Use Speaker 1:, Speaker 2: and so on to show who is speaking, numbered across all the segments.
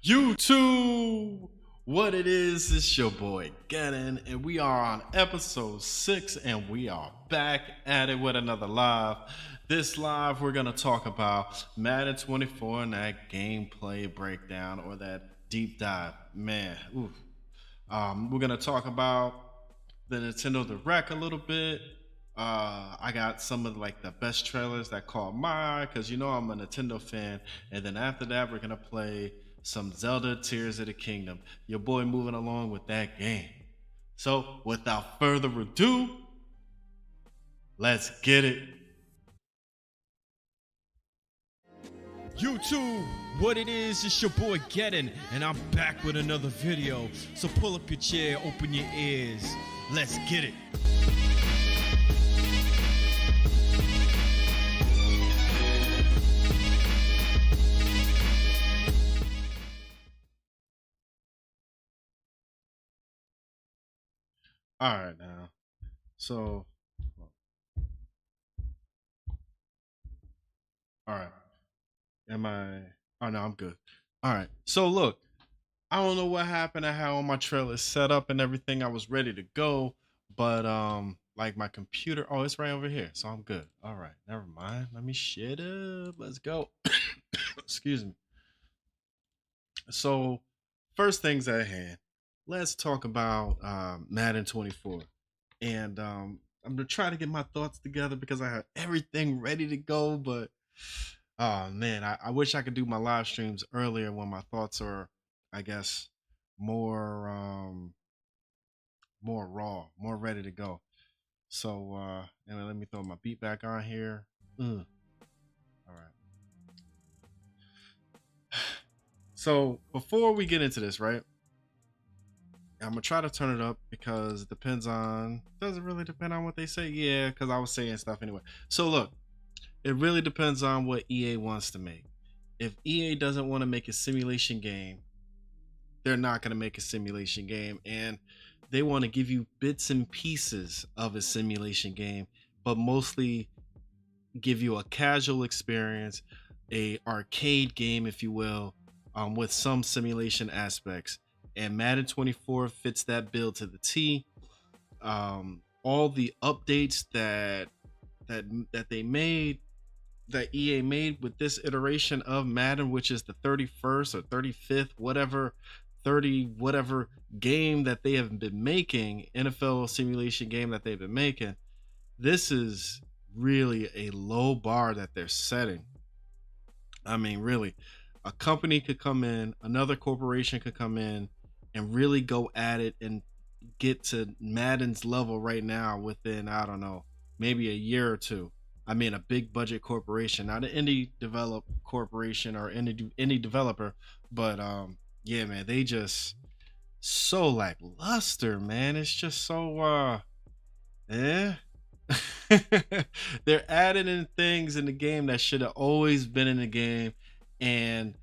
Speaker 1: YouTube, what it is, it's your boy Gettin, and we are on episode 6, and we are back at it with another live. This live, we're gonna talk about Madden 24 and that gameplay breakdown or that deep dive. Man, oof. We're gonna talk about the Nintendo Direct a little bit. I got some of like the best trailers that caught my eye because you know I'm a Nintendo fan. And then after that, we're gonna play some Zelda Tears of the Kingdom. Your boy moving along with that game. So without further ado, let's get it.
Speaker 2: YouTube, what it is, it's your boy Gettin, and I'm back with another video. So pull up your chair, open your ears, let's get it.
Speaker 1: All right now. So, all right. Am I? Oh no, I'm good. All right. So look, I don't know what happened. I had all my trailers set up and everything. I was ready to go, but like my computer. Oh, it's right over here, so I'm good. All right, never mind. Let me shut up. Let's go. Excuse me. So, first things at hand. Let's talk about Madden 24, and I'm gonna try to get my thoughts together because I have everything ready to go, but oh man, I wish I could do my live streams earlier when my thoughts are, I guess, more more raw, more ready to go. So anyway, let me throw my beat back on here. All right. So before we get into this, right? I'm gonna try to turn it up because it depends on doesn't really depend on what they say. Yeah, because I was saying stuff anyway. So look, it really depends on what EA wants to make. If EA doesn't want to make a simulation game, they're not going to make a simulation game, and they want to give you bits and pieces of a simulation game, but mostly give you a casual experience, a arcade game, if you will, with some simulation aspects. And Madden 24 fits that bill to the T. All the updates that they made, that EA made with this iteration of Madden, which is the 31st or 35th, whatever, 30 whatever game that they have been making, NFL simulation game that they've been making. This is really a low bar that they're setting. I mean, really, a company could come in, another corporation could come in and really go at it and get to Madden's level right now within, I don't know, maybe a year or two. I mean, a big budget corporation, not an indie develop corporation or indie developer, but yeah, man, they just so lackluster, man. It's just so eh. They're adding in things in the game that should have always been in the game, and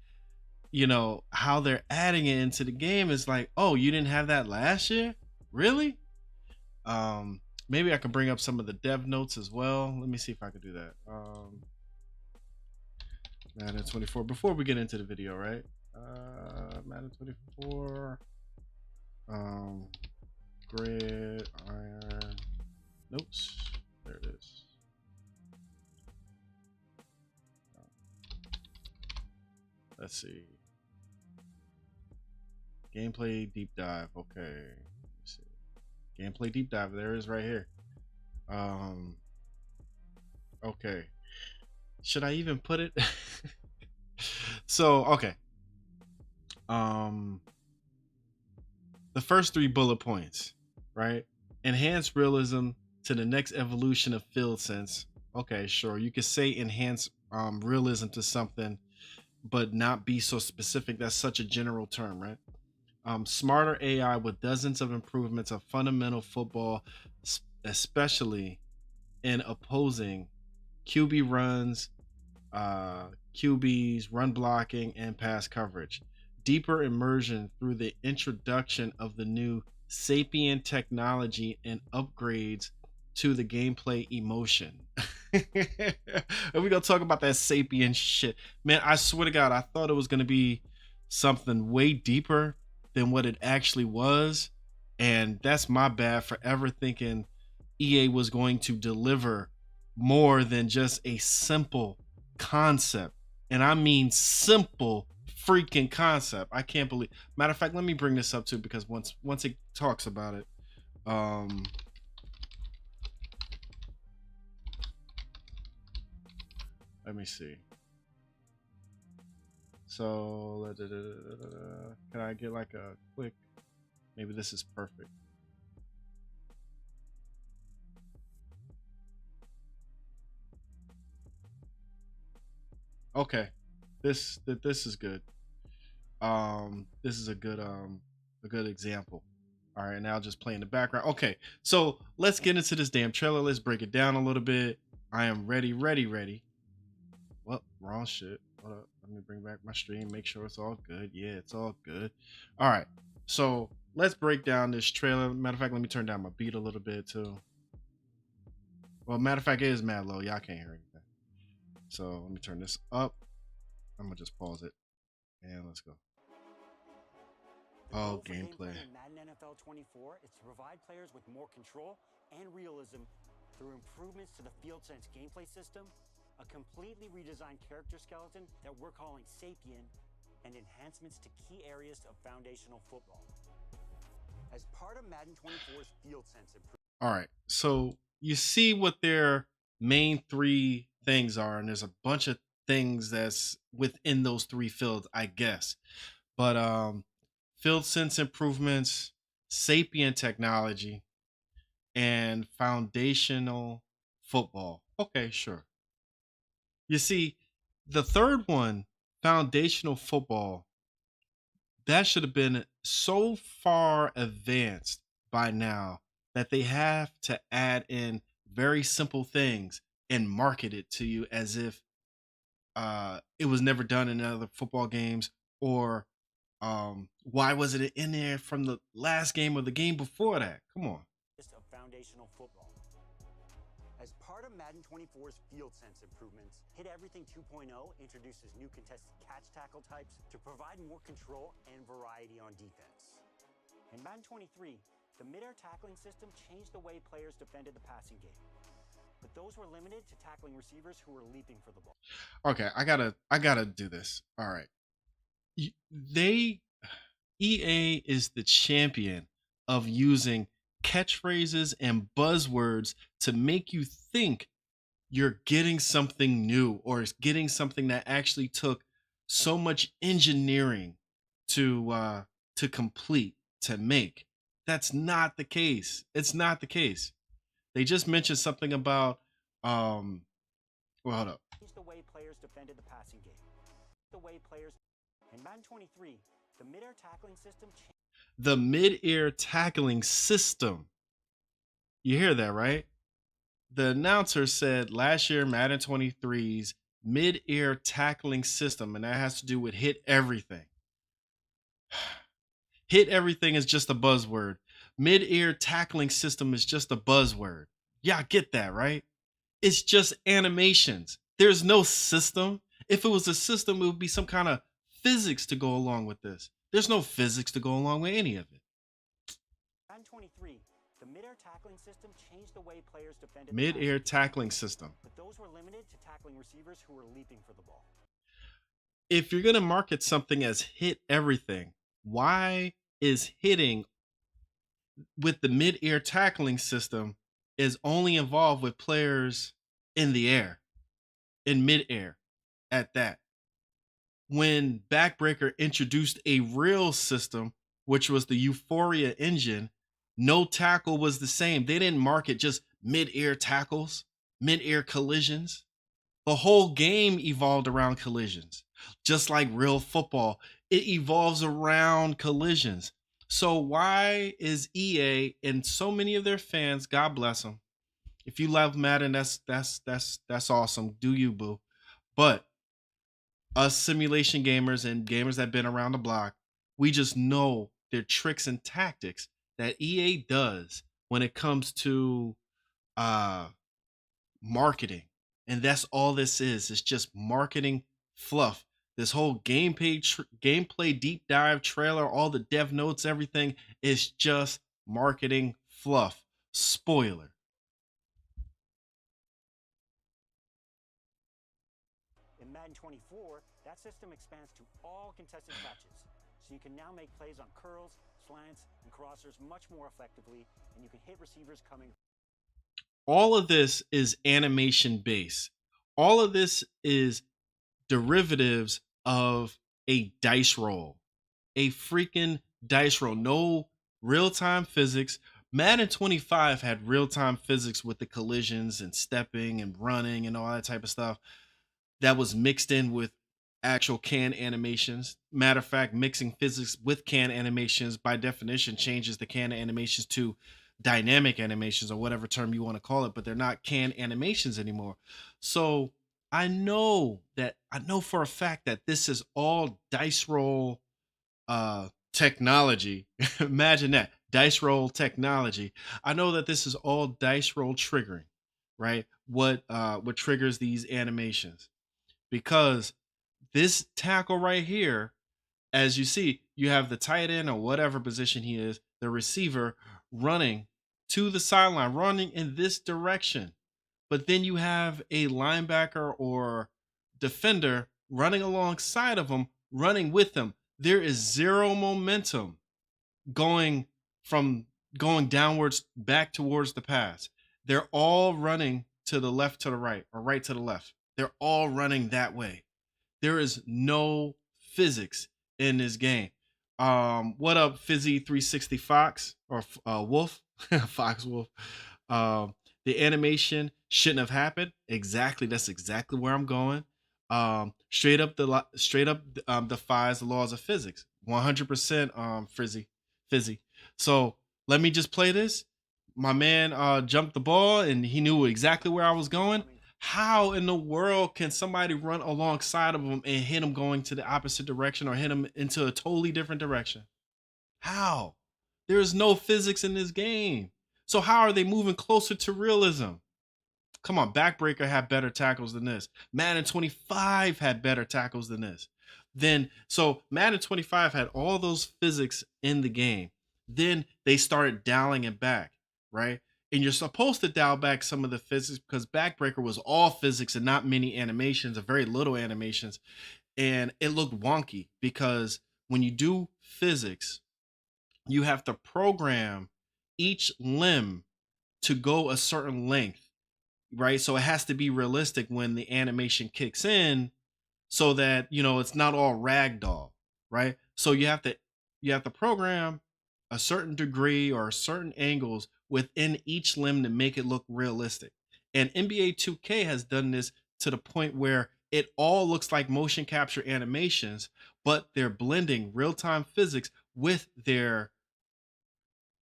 Speaker 1: you know how they're adding it into the game is like, oh, you didn't have that last year, really? Maybe I can bring up some of the dev notes as well. Let me see if I can do that. Madden 24 before we get into the video, right? Madden 24 grid iron notes. There it is. Let's see. Gameplay deep dive. Okay. Let's see. Gameplay deep dive. There it is right here. Okay. Should I even put it? So, okay. The first 3 bullet points, right? Enhance realism to the next evolution of field sense. Okay, sure. You could say enhance realism to something, but not be so specific. That's such a general term, right? Smarter AI with dozens of improvements of fundamental football, especially in opposing QB runs, QBs, run blocking, and pass coverage. Deeper immersion through the introduction of the new Sapien technology and upgrades to the gameplay emotion. And we're gonna talk about that Sapien shit. Man, I swear to God, I thought it was gonna be something way deeper than what it actually was. And that's my bad for ever thinking EA was going to deliver more than just a simple concept. And I mean simple freaking concept. I can't believe. Matter of fact, let me bring this up too, because once it talks about it, let me see. So can I get like a quick, maybe this is perfect. Okay, this is good. This is a good example. All right, now just play in the background. Okay, so let's get into this damn trailer. Let's break it down a little bit. I am ready. Well, wrong shit. Hold up. Let me bring back my stream. Make sure it's all good. Yeah, it's all good. All right. So let's break down this trailer. Matter of fact, let me turn down my beat a little bit too. Well, matter of fact, it is mad low. Y'all can't hear anything. So let me turn this up. I'm gonna just pause it and let's go. Oh, gameplay.
Speaker 3: Madden NFL 24 is to provide players with more control and realism through improvements to the FieldSense gameplay system, a completely redesigned character skeleton that we're calling Sapien, and enhancements to key areas of foundational football. As part of Madden 24's FieldSense improvement.
Speaker 1: All right, so you see what their main three things are, and there's a bunch of things that's within those three fields, I guess. But FieldSense improvements, Sapien technology, and foundational football. Okay, sure. You see, the third one, foundational football, that should have been so far advanced by now that they have to add in very simple things and market it to you as if it was never done in other football games, or why wasn't it in there from the last game or the game before that? Come on.
Speaker 3: Of foundational football. As part of Madden 24's FieldSense improvements, Hit Everything 2.0 introduces new contested catch tackle types to provide more control and variety on defense. In Madden 23, the mid-air tackling system changed the way players defended the passing game, but those were limited to tackling receivers who were leaping for the ball.
Speaker 1: Okay, I gotta do this. All right. EA is the champion of using catchphrases and buzzwords to make you think you're getting something new, or is getting something that actually took so much engineering to complete, to make. That's not the case. It's not the case. They just mentioned something about well, hold up.
Speaker 3: The way players defended the passing game. The way players in Madden 23, the mid-air tackling system changed.
Speaker 1: The mid-air tackling system. You hear that, right? The announcer said last year Madden 23's mid-air tackling system, and that has to do with hit everything. Hit everything is just a buzzword. Mid-air tackling system is just a buzzword. Yeah, I get that, right? It's just animations. There's no system. If it was a system, it would be some kind of physics to go along with this. There's no physics to go along with any of it.
Speaker 3: Madden 23, the mid-air tackling system changed the way players defended.
Speaker 1: Mid-air tackling system.
Speaker 3: But those were limited to tackling receivers who were leaping for the ball.
Speaker 1: If you're going to market something as hit everything, why is hitting with the mid-air tackling system is only involved with players in the air, in mid-air at that? When Backbreaker introduced a real system, which was the Euphoria engine, no tackle was the same. They didn't market just mid-air tackles, mid-air collisions. The whole game evolved around collisions. Just like real football, it evolves around collisions. So why is EA and so many of their fans, God bless them, if you love Madden, that's awesome. Do you, boo? But us simulation gamers and gamers that have been around the block, we just know their tricks and tactics that EA does when it comes to marketing. And that's all this is. It's just marketing fluff this whole gameplay deep dive trailer, all the dev notes, everything is just marketing fluff. Spoiler.
Speaker 3: In Madden 24, that system expands to all contested catches, so you can now make plays on curls, slants, and crossers much more effectively, and you can hit receivers coming.
Speaker 1: All of this is animation based. All of this is derivatives of a dice roll, a freaking dice roll. No real time physics. Madden 25 had real time physics with the collisions and stepping and running and all that type of stuff that was mixed in with actual can animations. Matter of fact, mixing physics with can animations by definition changes the can animations to dynamic animations or whatever term you want to call it, but they're not can animations anymore. So I know for a fact that this is all dice roll technology. Imagine that, dice roll technology. I know that this is all dice roll triggering, right? What triggers these animations, because this tackle right here, as you see, you have the tight end or whatever position he is, the receiver running to the sideline, running in this direction. But then you have a linebacker or defender running alongside of him, running with him. There is zero momentum going going downwards back towards the pass. They're all running to the left to the right or right to the left. They're all running that way. There is no physics in this game. What up, Fizzy 360 Fox or Wolf, Fox Wolf? The animation shouldn't have happened. Exactly, that's exactly where I'm going. Straight up defies the laws of physics. 100%. Fizzy. So let me just play this. My man jumped the ball and he knew exactly where I was going. How in the world can somebody run alongside of him and hit him going to the opposite direction or hit him into a totally different direction? How? There is no physics in this game. So how are they moving closer to realism? Come on, Backbreaker had better tackles than this. Madden 25 had better tackles than this. So Madden 25 had all those physics in the game. Then they started dialing it back, right? And you're supposed to dial back some of the physics because Backbreaker was all physics and not many animations or very little animations. And it looked wonky because when you do physics, you have to program each limb to go a certain length, right? So it has to be realistic when the animation kicks in so that, it's not all ragdoll, right? So you have to program a certain degree or certain angles within each limb to make it look realistic. And NBA 2K has done this to the point where it all looks like motion capture animations, but they're blending real-time physics with their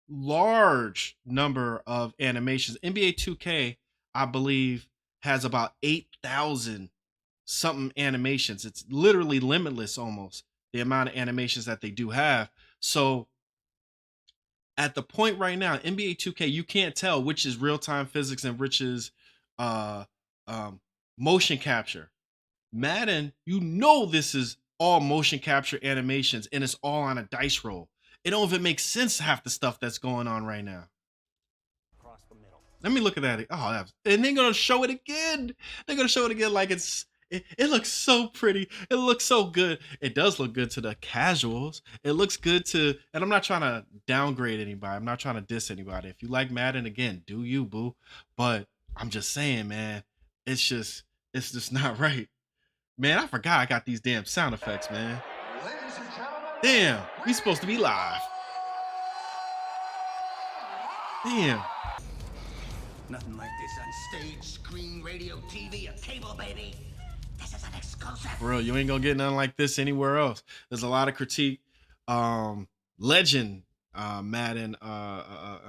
Speaker 1: large number of animations. NBA 2K, I believe, has about 8,000 something animations. It's literally limitless almost, the amount of animations that they do have. So at the point right now, NBA 2K, you can't tell which is real-time physics and which is motion capture. Madden, this is all motion capture animations and it's all on a dice roll. It don't even make sense, half the stuff that's going on right now.
Speaker 3: Across the middle.
Speaker 1: Let me look at that. Oh, and they're gonna show it again. They're gonna show it again like it looks so pretty. It looks so good. It does look good to the casuals. It looks good to, and I'm not trying to downgrade anybody. I'm not trying to diss anybody. If you like Madden, again, do you, boo. But I'm just saying, man, it's just not right. Man, I forgot I got these damn sound effects, man. Damn, we supposed to be live. Damn.
Speaker 4: Nothing like this on stage, screen, radio, TV, or cable, baby. This is an exclusive.
Speaker 1: For real, you ain't gonna get nothing like this anywhere else. There's a lot of critique. Legend Madden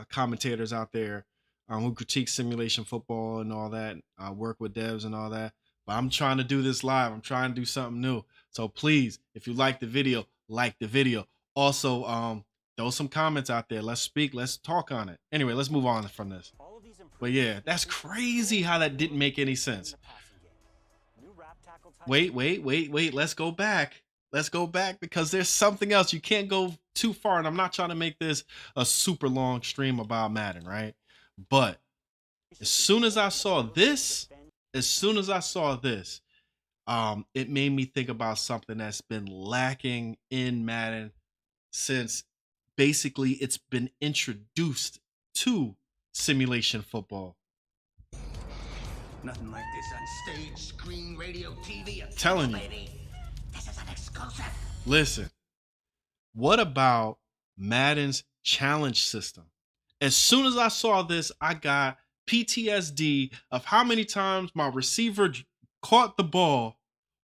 Speaker 1: commentators out there who critique simulation football and all that, work with devs and all that. But I'm trying to do this live. I'm trying to do something new. So please, if you like the video, like the video. Also, throw some comments out there. Let's speak. Let's talk on it. Anyway, let's move on from this. But yeah, that's crazy how that didn't make any sense.
Speaker 3: New wrap tackle
Speaker 1: wait. Let's go back. Let's go back because there's something else. You can't go too far, and I'm not trying to make this a super long stream about Madden, right? But as soon as I saw this, it made me think about something that's been lacking in Madden since basically it's been introduced to simulation football.
Speaker 4: Nothing like this on stage, screen, radio, TV, a
Speaker 1: Telling you.
Speaker 4: baby. This is an exclusive.
Speaker 1: Listen, what about Madden's challenge system? As soon as I saw this, I got PTSD of how many times my receiver caught the ball,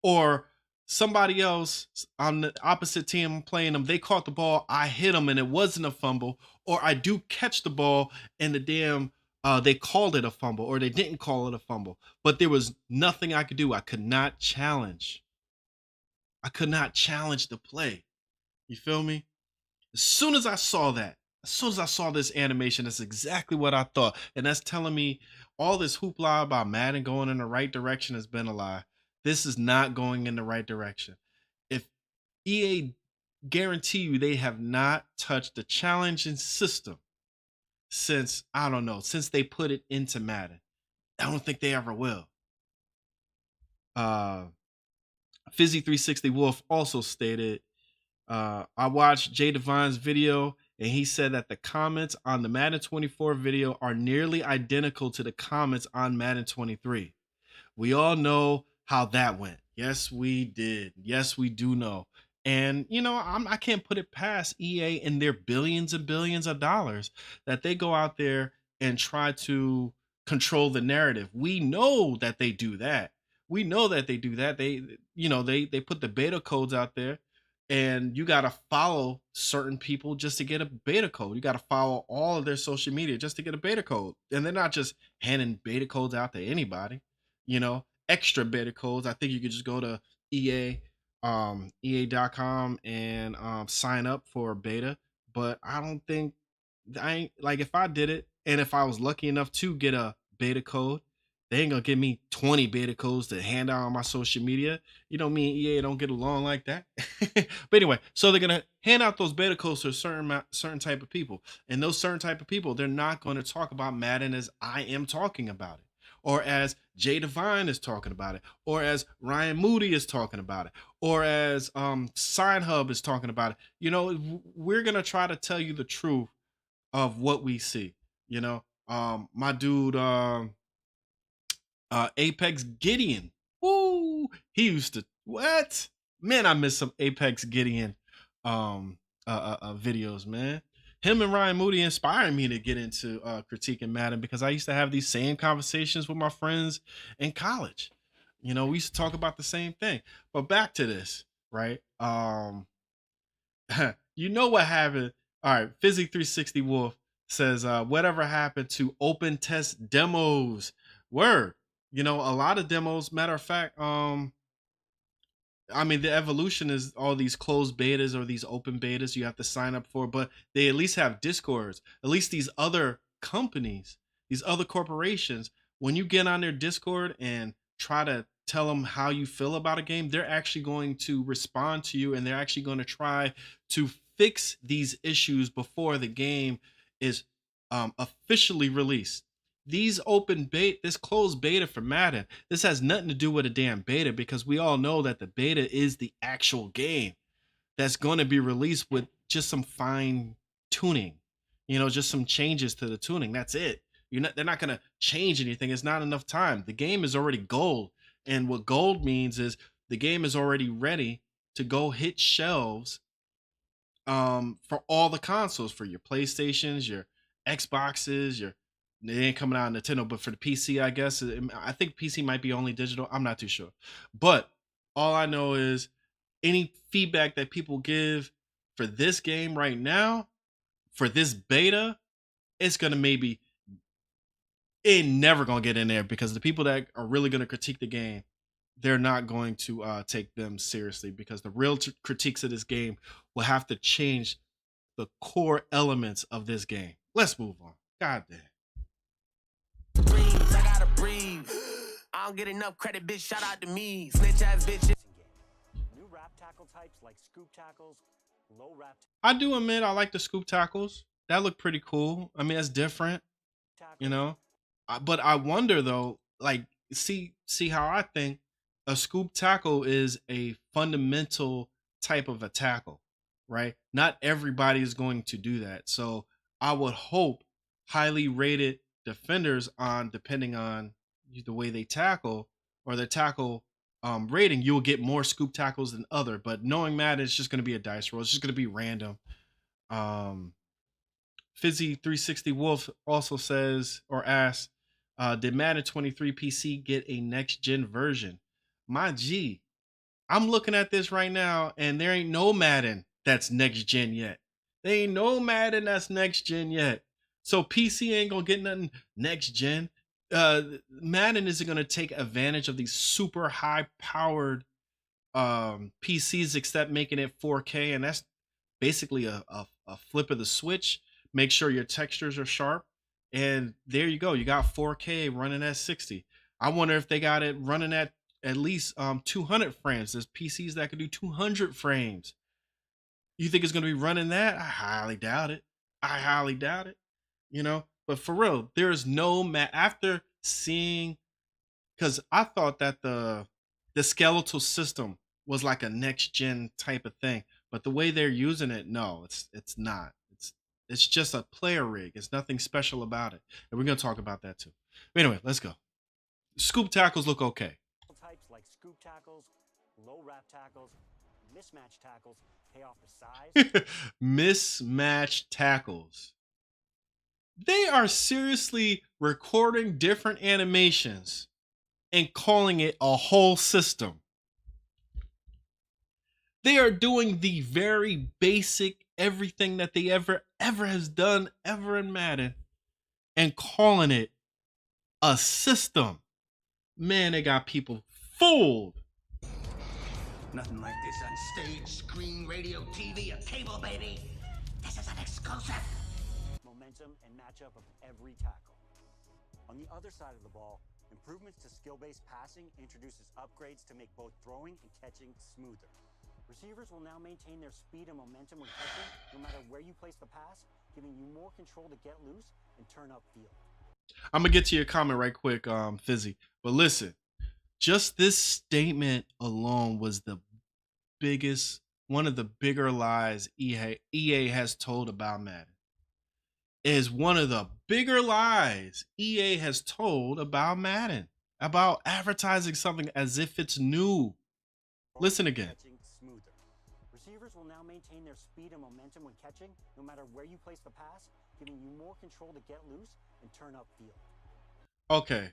Speaker 1: or somebody else on the opposite team playing them, they caught the ball, I hit them and it wasn't a fumble, or I do catch the ball and the damn they called it a fumble, or they didn't call it a fumble, but there was nothing I could do. I could not challenge the play. You feel me? As soon as I saw this animation, that's exactly what I thought. And that's telling me all this hoopla about Madden going in the right direction has been a lie. This is not going in the right direction. If EA guarantee you they have not touched the challenging system since, I don't know, since they put it into Madden. I don't think they ever will. Fizzy360 Wolf also stated, I watched Jay Devine's video and he said that the comments on the Madden 24 video are nearly identical to the comments on Madden 23. We all know how that went. Yes, we did. Yes, we do know. And, you know, I can't put it past EA and their billions and billions of dollars that they go out there and try to control the narrative. We know that they do that. They put the beta codes out there, and you got to follow certain people just to get a beta code. You got to follow all of their social media just to get a beta code. And they're not just handing beta codes out to anybody, extra beta codes. I think you could just go to ea.com and sign up for a beta. But I don't think, if I did it and if I was lucky enough to get a beta code, they ain't gonna give me 20 beta codes to hand out on my social media. Me and EA don't get along like that. But anyway, so they're gonna hand out those beta codes to a certain type of people, and those certain type of people, they're not going to talk about Madden as I am talking about it, or as Jay Devine is talking about it, or as Ryan Moody is talking about it, or as Sign Hub is talking about it. We're gonna try to tell you the truth of what we see. My dude. Apex Gideon. Woo! He used to what? Man, I miss some Apex Gideon videos, man. Him and Ryan Moody inspired me to get into critiquing Madden because I used to have these same conversations with my friends in college. We used to talk about the same thing. But back to this, right? You know what happened? All right, Fizzy360 Wolf says, whatever happened to open test demos? Word. A lot of demos, matter of fact, the evolution is all these closed betas or these open betas you have to sign up for, but they at least have Discords. At least these other companies, these other corporations, when you get on their Discord and try to tell them how you feel about a game, they're actually going to respond to you, and they're actually going to try to fix these issues before the game is officially released. These this closed beta for Madden, this has nothing to do with a damn beta, because we all know that the beta is the actual game that's going to be released with just some fine tuning, just some changes to the tuning. That's it. They're not going to change anything. It's not enough time. The game is already gold. And what gold means is the game is already ready to go hit shelves for all the consoles, for your PlayStations, your Xboxes, they ain't coming out on Nintendo, but for the PC, I guess. I think PC might be only digital. I'm not too sure. But all I know is any feedback that people give for this game right now, for this beta, it's going to never going to get in there, because the people that are really going to critique the game, they're not going to take them seriously, because the real critiques of this game will have to change the core elements of this game. Let's move on. God damn.
Speaker 5: I gotta breathe. I don't get enough credit, bitch. Shout out to me. Snitch ass bitch.
Speaker 3: New wrap tackle types like scoop tackles, low wrap
Speaker 1: I do admit I like the scoop tackles. That look pretty cool. I mean, that's different,
Speaker 3: tackles.
Speaker 1: you know. But I wonder though, like, see how I think a scoop tackle is a fundamental type of a tackle, right? Not everybody is going to do that. So I would hope highly rated defenders, on depending on the way they tackle or their tackle rating, you will get more scoop tackles than other. But knowing Madden, it's just going to be a dice roll. It's just going to be random. Fizzy 360 Wolf also says or asks, did Madden 23 PC get a next gen version? My G, I'm looking at this right now, and there ain't no Madden that's next gen yet. There ain't no Madden that's next gen yet. So PC ain't gonna get nothing next gen. Madden isn't gonna take advantage of these super high powered PCs, except making it 4K, and that's basically a flip of the switch. Make sure your textures are sharp, and there you go. You got 4K running at 60. I wonder if they got it running at least 200 frames. There's PCs that can do 200 frames. You think it's going to be running that? I highly doubt it. I highly doubt it. You know, but for real, there is no after seeing, because I thought that the skeletal system was like a next gen type of thing, but the way they're using it, no, it's not. It's just a player rig. It's nothing special about it, and we're gonna talk about that too. But anyway, let's go. Scoop tackles look okay.
Speaker 3: Types like scoop tackles, low wrap tackles, mismatch tackles pay off the size.
Speaker 1: Mismatch tackles. They are seriously recording different animations and calling it a whole system. They are doing the very basic everything that they ever has done ever in Madden and calling it a system. Man, they got people fooled.
Speaker 4: Nothing like this on stage, screen, radio, TV, or cable, baby. This is an exclusive.
Speaker 3: Momentum and matchup of every tackle. On the other side of the ball, improvements to skill-based passing introduces upgrades to make both throwing and catching smoother. Receivers will now maintain their speed and momentum when catching, no matter where you place the pass, giving you more control to get loose and turn upfield.
Speaker 1: I'm gonna get to your comment right quick, Fizzy. But listen, just this statement alone was the biggest, one of the bigger lies EA has told about Madden. It is one of the bigger lies EA has told about Madden, about advertising something as if it's new. Listen again.
Speaker 3: Smoother. Receivers will now maintain their speed and momentum when catching, no matter where you place the pass, giving you more control to get loose and turn upfield.
Speaker 1: Okay.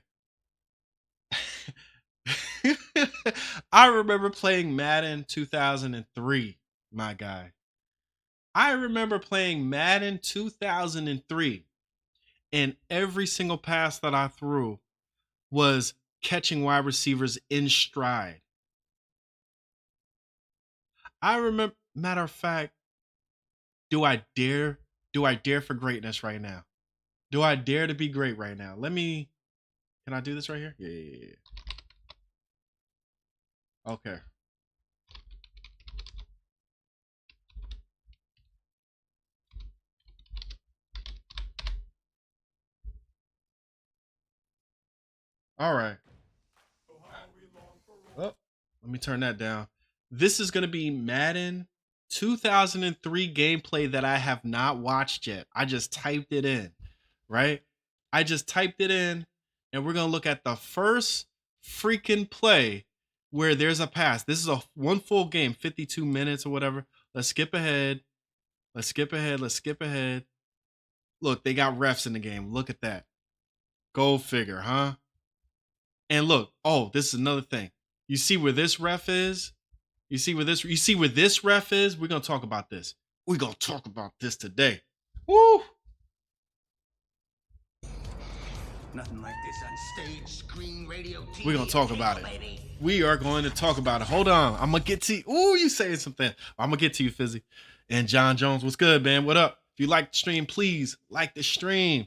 Speaker 1: I remember playing Madden 2003, my guy. I remember playing Madden 2003, and every single pass that I threw was catching wide receivers in stride. I remember, matter of fact, do I dare for greatness right now? Do I dare to be great right now? Can I do this right here? Yeah. Okay. All right. Oh, let me turn that down. This is going to be Madden 2003 gameplay that I have not watched yet. I just typed it in, right? I just typed it in, and we're going to look at the first freaking play where there's a pass. This is a one full game, 52 minutes or whatever. Let's skip ahead. Let's skip ahead. Look, they got refs in the game. Look at that. Go figure, huh? And look, oh, this is another thing. You see where this ref is? You see where this ref is? We're gonna talk about this. We're gonna talk about this today. Woo!
Speaker 4: Nothing like this on stage, screen, radio, TV.
Speaker 1: We're gonna talk about it. We are going to talk about it. Hold on. I'm gonna get to you. Ooh, you saying something. I'm gonna get to you, Fizzy. And John Jones, what's good, man? What up? If you like the stream, please like the stream.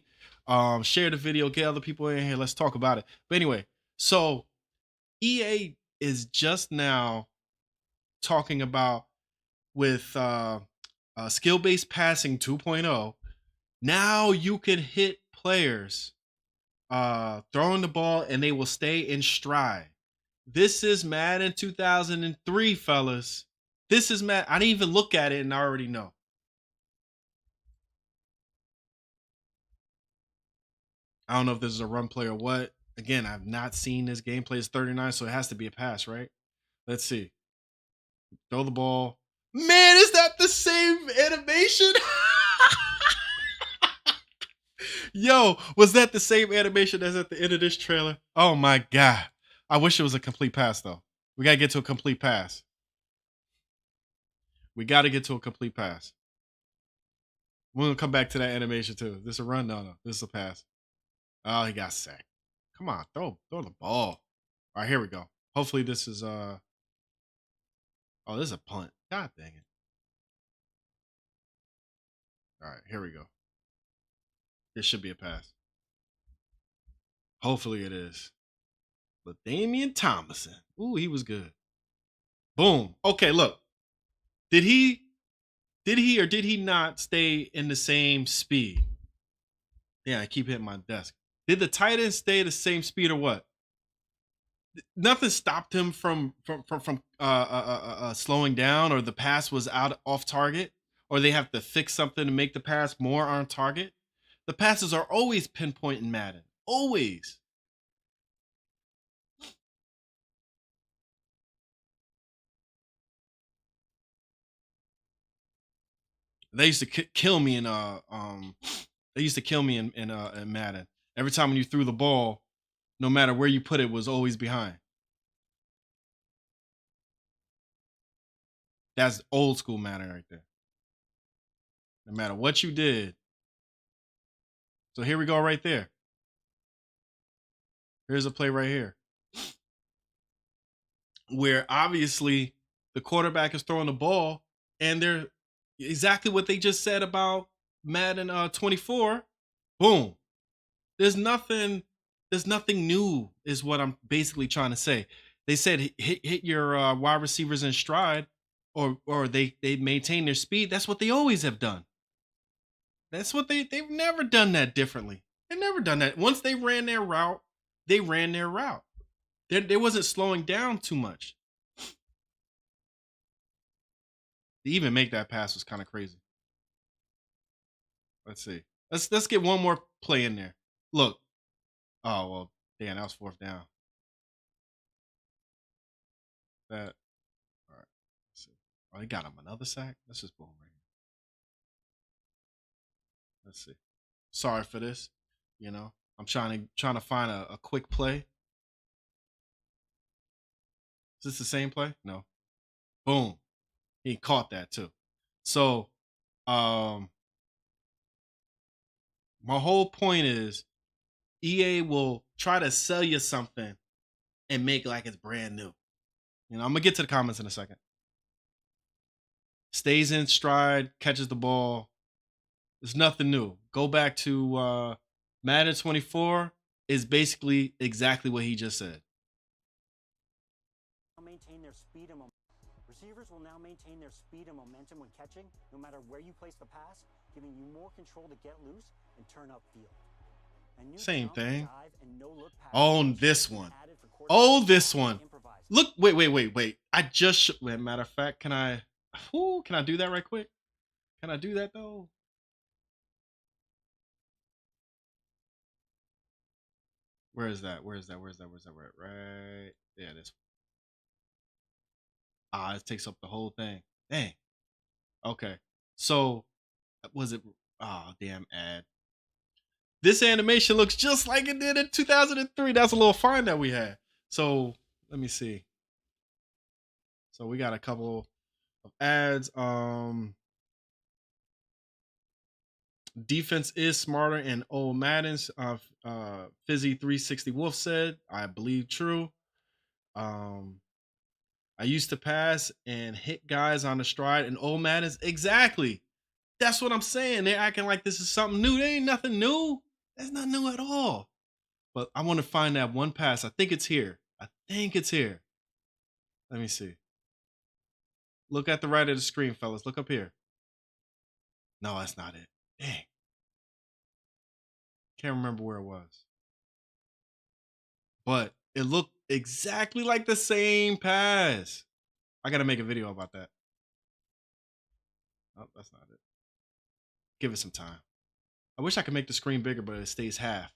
Speaker 1: Share the video, get other people in here. Let's talk about it. But anyway, so EA is just now talking about with skill-based passing 2.0. Now you can hit players throwing the ball and they will stay in stride. This is Madden 2003, fellas. This is Madden. I didn't even look at it and I already know. I don't know if this is a run play or what. Again, I've not seen this gameplay. It's 39, so it has to be a pass, right? Let's see. Throw the ball. Man, is that the same animation? Yo, was that the same animation as at the end of this trailer? Oh my God. I wish it was a complete pass though. We got to get to a complete pass. We got to get to a complete pass. We're going to come back to that animation too. This is a run? No. This is a pass. Oh, he got sacked. Come on, throw the ball. All right, here we go. Hopefully this is oh, this is a punt. God dang it. All right, here we go. This should be a pass. Hopefully it is. But Damian Thomason. Ooh, he was good. Boom. Okay, look. Did he or did he not stay in the same speed? Yeah, I keep hitting my desk. Did the tight end stay the same speed or what? Nothing stopped him from slowing down, or the pass was off target, or they have to fix something to make the pass more on target. The passes are always pinpoint in Madden. Always. They used to kill me in they used to kill me in Madden. Every time when you threw the ball, no matter where you put it, was always behind. That's old school Madden right there. No matter what you did. So here we go right there. Here's a play right here. Where obviously the quarterback is throwing the ball and they're exactly what they just said about Madden 24. Boom. There's nothing new is what I'm basically trying to say. They said hit your wide receivers in stride or they maintain their speed. That's what they always have done. That's what they've never done that differently. They've never done that. Once they ran their route, they ran their route. They wasn't slowing down too much. To even make that pass was kind of crazy. Let's see. Let's get one more play in there. Look. Oh well, damn, that was fourth down. That all right. Let's see. Oh, he got him another sack. Let's just boom right here. Let's see. Sorry for this. You know, I'm trying to find a quick play. Is this the same play? No. Boom. He caught that too. So, my whole point is EA will try to sell you something and make like it's brand new. You know, I'm gonna get to the comments in a second. Stays in stride, catches the ball. There's nothing new. Go back to Madden 24 is basically exactly what he just said.
Speaker 3: Maintain their speed and momentum. Receivers will now maintain their speed and momentum when catching, no matter where you place the pass, giving you more control to get loose and turn upfield.
Speaker 1: Same thing. On this one. Oh, this one. Look, wait. I just matter of fact, can I do that right quick? Can I do that though? Where is that? Right there, this one. It takes up the whole thing. Dang. Okay. So was it damn ad. This animation looks just like it did in 2003. That's a little find that we had. So let me see. So we got a couple of ads. Defense is smarter in old Maddens. Fizzy 360 Wolf said, I believe true. I used to pass and hit guys on the stride in old Maddens. Exactly. That's what I'm saying. They're acting like this is something new. There ain't nothing new. That's not new at all. But I want to find that one pass. I think it's here. I think it's here. Let me see. Look at the right of the screen, fellas. Look up here. No, that's not it. Dang. Can't remember where it was. But it looked exactly like the same pass. I got to make a video about that. Oh, that's not it. Give it some time. I wish I could make the screen bigger, but it stays half.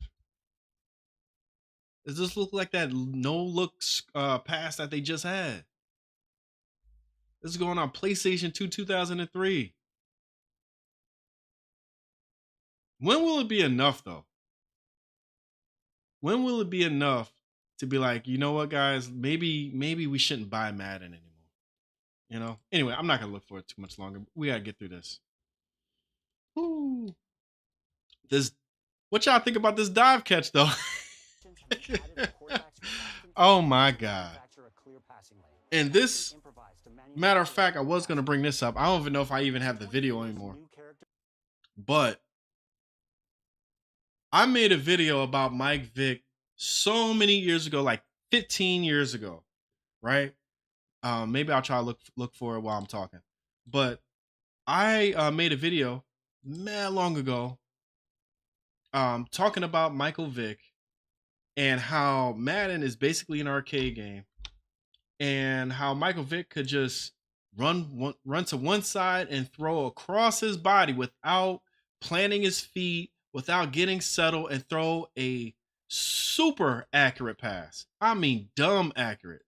Speaker 1: Does this look like that no-look pass that they just had? This is going on PlayStation 2 2003. When will it be enough, though? When will it be enough to be like, you know what, guys? Maybe we shouldn't buy Madden anymore. You know? Anyway, I'm not going to look for it too much longer. We got to get through this. Woo. What y'all think about this dive catch, though? Oh, my God. And this, matter of fact, I was going to bring this up. I don't even know if I even have the video anymore. But I made a video about Mike Vick so many years ago, like 15 years ago, right? Maybe I'll try to look for it while I'm talking. But I made a video mad long ago talking about Michael Vick and how Madden is basically an arcade game and how Michael Vick could just run to one side and throw across his body without planting his feet, without getting settled, and throw a super accurate pass. I mean, dumb accurate.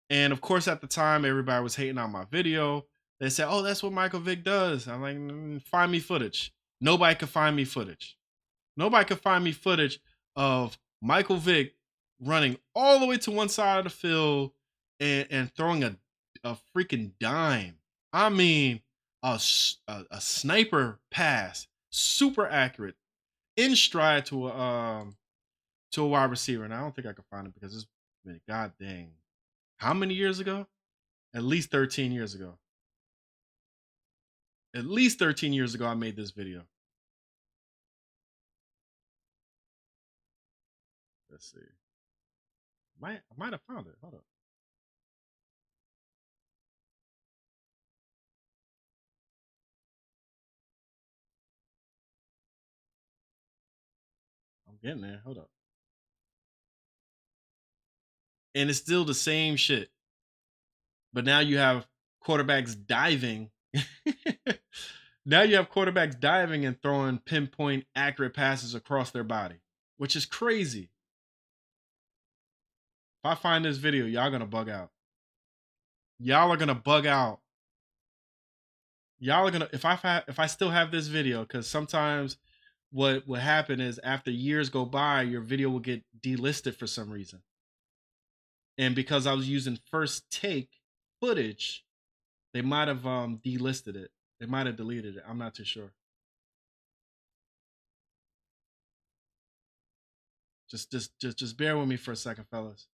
Speaker 1: And of course, at the time, everybody was hating on my video. They said, oh, that's what Michael Vick does. I'm like, find me footage. Nobody could find me footage. Nobody could find me footage of Michael Vick running all the way to one side of the field and throwing a freaking dime. I mean, a sniper pass, super accurate, in stride to a wide receiver. And I don't think I can find it because it's been god dang. How many years ago? At least 13 years ago. At least 13 years ago, I made this video. Let's see. I might have found it. Hold up. I'm getting there. Hold up. And it's still the same shit. But now you have quarterbacks diving. Now you have quarterbacks diving and throwing pinpoint accurate passes across their body, which is crazy. If I find this video, y'all gonna bug out. Y'all are gonna bug out. Y'all are gonna if I still have this video, because sometimes what will happen is after years go by, your video will get delisted for some reason. And because I was using first take footage, they might have delisted it. They might have deleted it. I'm not too sure. Just bear with me for a second, fellas.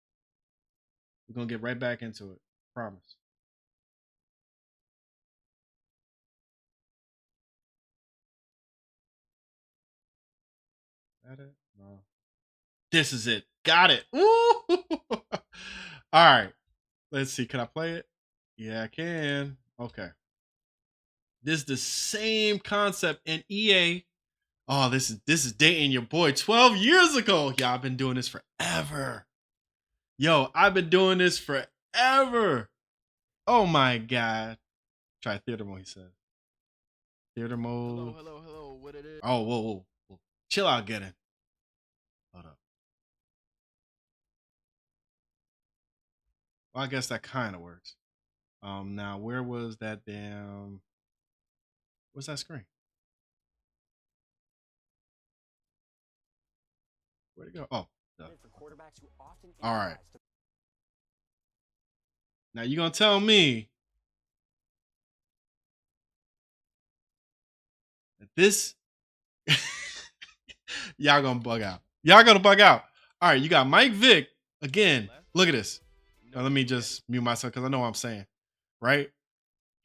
Speaker 1: We're gonna get right back into it. Promise. That it? No. This is it. Got it. Woo! All right. Let's see. Can I play it? Yeah, I can. Okay. This is the same concept in EA. Oh, this is dating your boy 12 years ago. Yeah, I've been doing this forever. Yo, I've been doing this forever. Oh my God. Try theater mode, he said. Theater mode.
Speaker 2: Hello. What it is?
Speaker 1: Oh, whoa. Chill out, get in. Hold up. Well, I guess that kind of works. Now where was that damn? What's that screen? Where'd it go? Oh, all right. Now you gonna tell me that this? Y'all gonna bug out. Y'all gonna bug out. All right, you got Mike Vick again. Look at this. Now let me just mute myself because I know what I'm saying. Right?